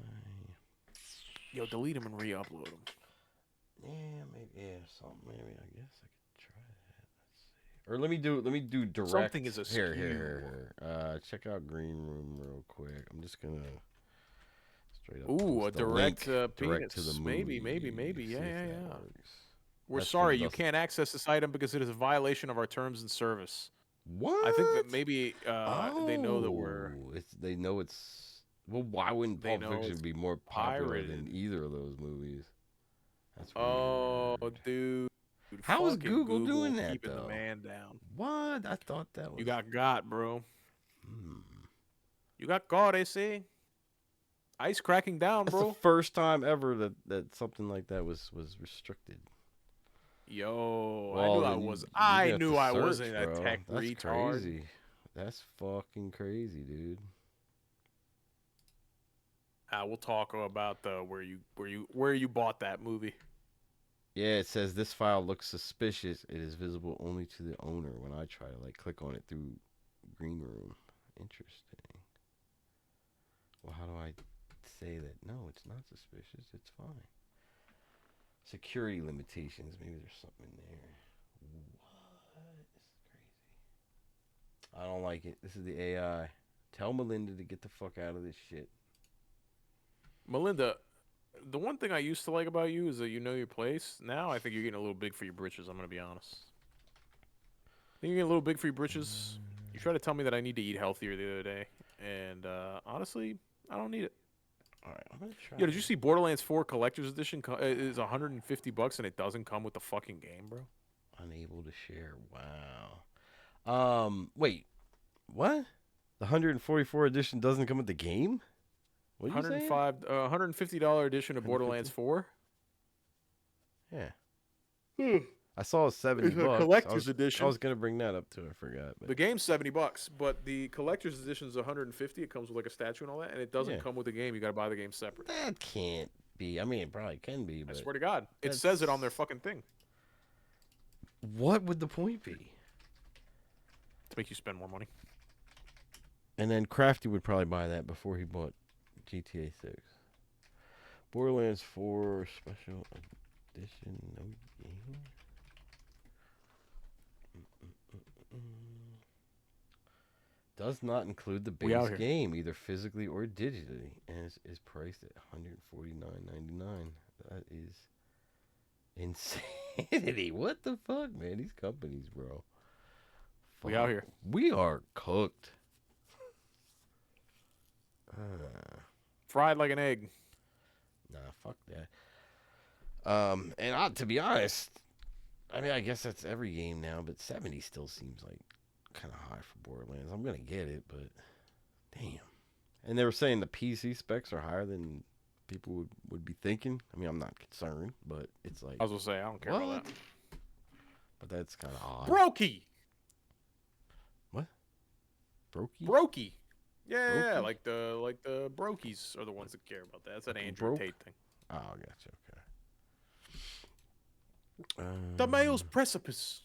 Yo, delete them and re-upload them. Yeah, maybe. Yeah, something. Maybe I guess I could try that. Let's see. Or let me do direct. Something is here. Check out Green Room real quick. I'm just gonna straight up. Ooh, a post the direct link penis. direct to the movie. Maybe. See if Yeah. that works. We're That's sorry, from you Dust- can't access this item because it is a violation of our terms and service. What? I think that maybe they know that we're They know it's. Well, why wouldn't They Pulp know Fiction it's be more popular than pirated. either of those movies? That's Oh, weird. dude. How is Fucking Google doing that, keeping though? the man down. What? I thought that was. You got, bro. Hmm. You got, they say. Ice cracking down, That's bro. the first time ever that something like that was restricted. Yo, Well, I you knew have I to wasn't search, a bro. tech That's retard. crazy. That's fucking crazy, dude. We'll talk about where you bought that movie. Yeah, it says this file looks suspicious. It is visible only to the owner when I try to click on it through Green Room. Interesting. Well, how do I say that. No, it's not suspicious. It's fine. Security limitations. Maybe there's something in there. What? This is crazy. I don't like it. This is the AI. Tell Melinda to get the fuck out of this shit. Melinda, the one thing I used to like about you is that you know your place. Now I think you're getting a little big for your britches. I'm gonna be honest. I think you're getting a little big for your britches. You tried to tell me that I need to eat healthier the other day, and honestly, I don't need it. All right, I'm gonna try. Yeah, did you see Borderlands 4 Collector's Edition is $150 and it doesn't come with the fucking game, bro? Unable to share. Wow. Wait. What? The 144 edition doesn't come with the game? What are you saying? $150 edition of 150? Borderlands 4. Yeah. I saw $70. It's a collector's edition. I was gonna bring that up too. I forgot. But The game's $70, but the collector's edition is $150. It comes with like a statue and all that, and it doesn't come with the game. You got to buy the game separate. That can't be. I mean, it probably can be. But I swear to God, it says it on their fucking thing. What would the point be? To make you spend more money. And then Crafty would probably buy that before he bought GTA 6. Borderlands 4 Special Edition. No game. Does not include the base game, either physically or digitally, and is priced at $149.99. That is insanity. What the fuck, man? These companies, bro. Fuck. We out here. We are cooked. Fried like an egg. Nah, fuck that. And to be honest, I mean, I guess that's every game now, but 70 still seems like kind of high for Borderlands. I'm gonna get it, but damn. And they were saying the PC specs are higher than people would be thinking. I mean, I'm not concerned, but it's like I was gonna say I don't care about that. But that's kind of odd. Brokey. What? Brokey? Brokey. Yeah, like the Brokies are the ones that care about that. That's an Andrew Tate thing. Oh, gotcha. Okay. The male's precipice.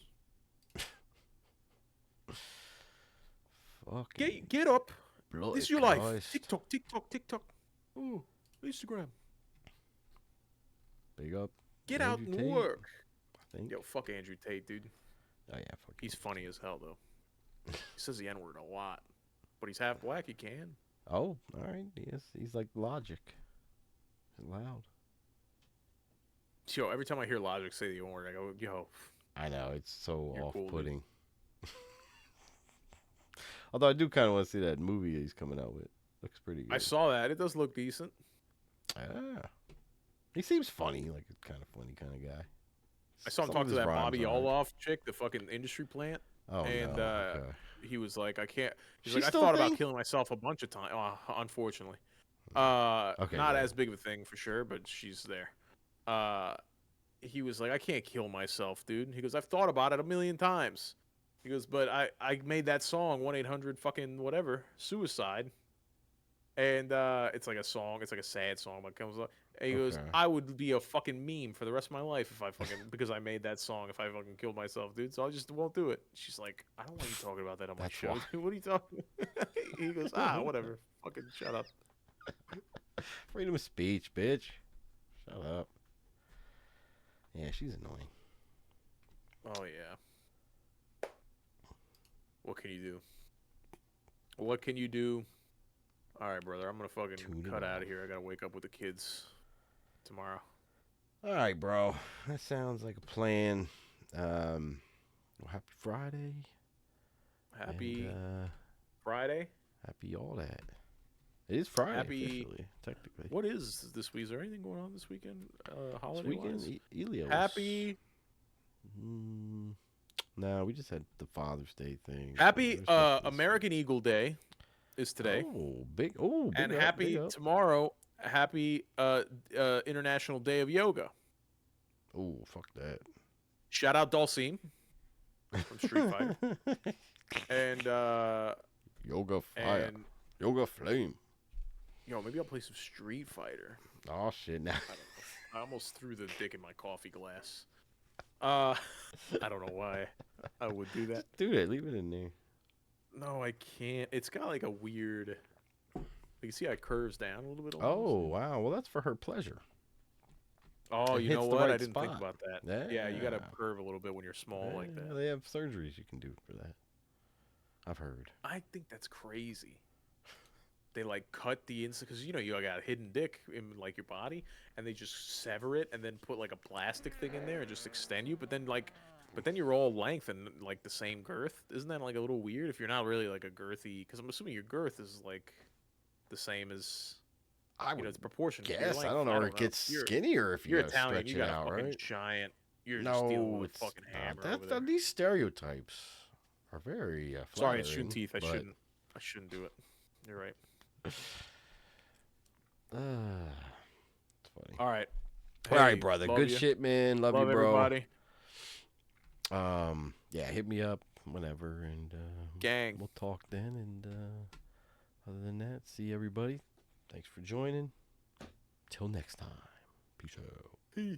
Get up. This is your life. TikTok, TikTok, TikTok. Ooh, Instagram. Big up. Get out and work. I think. Yo, fuck Andrew Tate, dude. Oh yeah, fuck. He's funny as hell though. He says the N-word a lot, but he's half black. He can. Oh, all right. Yes, he's like Logic. He's loud. Yo, every time I hear Logic say the N-word, I go, yo. I know, it's so off-putting. Cool, although I do kind of want to see that movie he's coming out with. Looks pretty good. I saw that. It does look decent. Yeah. He seems funny, like a kind of funny kind of guy. I saw him talk to that Bobby Oloff chick, the fucking industry plant. Oh, and no. Okay. he was like, I can't. He's like, I thought about killing myself a bunch of times. Unfortunately. Okay, not as big of a thing for sure, but she's there. He was like, I can't kill myself, dude. He goes, I've thought about it a million times. He goes, but I made that song 1-800 fucking whatever suicide, and it's like a song. It's like a sad song, but comes up. And he goes, I would be a fucking meme for the rest of my life if I fucking because I made that song. If I fucking killed myself, dude, so I just won't do it. She's like, I don't want you talking about that on my show. What are you talking? He goes, whatever. Fucking shut up. Freedom of speech, bitch. Shut up. Yeah, she's annoying. Oh yeah. What can you do? What can you do? All right, brother. I'm gonna fucking cut out of here. I gotta wake up with the kids tomorrow. All right, bro. That sounds like a plan. Well, happy Friday. Happy Friday. Happy all that. It is Friday. Happy, officially, technically. What is this week? Is there anything going on this weekend? Holiday wise? Elios. Happy. No, we just had the Father's Day thing. Happy American Eagle Day is today. Oh, big! Oh, big and up, happy big up. Tomorrow. Happy International Day of Yoga. Oh, fuck that! Shout out Dulcine from Street Fighter. And Yoga Fire. And, Yoga Flame. Yo, maybe I'll play some Street Fighter. Oh shit! Now I almost threw the dick in my coffee glass. I don't know why I would do that. Just do it. Leave it in there. No, I can't. It's got like a weird. You see how it curves down a little bit. Oh, wow. Well, that's for her pleasure. Oh, It you know hits the what? right I didn't think spot. about that. Yeah, you got to Yeah. curve a little bit when you're small like Yeah, that. they have surgeries you can do for that. I've heard. I think that's crazy. They like cut the inside because you know you got a hidden dick in like your body, and they just sever it and then put like a plastic thing in there and just extend you. But then you're all length and like the same girth. Isn't that like a little weird if you're not really like a girthy? Because I'm assuming your girth is like the same as I you know would it's proportional to your guess. I length. don't know, I or don't it know. gets skinnier if you You're gotta Italian. stretch You it got a out, fucking right? giant. You're just dealing No, with a it's fucking not. hammer over That there. these stereotypes are very Sorry, it's shooting flattering, teeth. I but shouldn't. I shouldn't do it. You're right. it's funny. All right. All right, Hey, brother. love Good you. shit, man. Love you, Love bro. everybody. Yeah, hit me up whenever, and Gang. we'll talk then. And other than that, see everybody. Thanks for joining. Till next time. Peace out. Peace.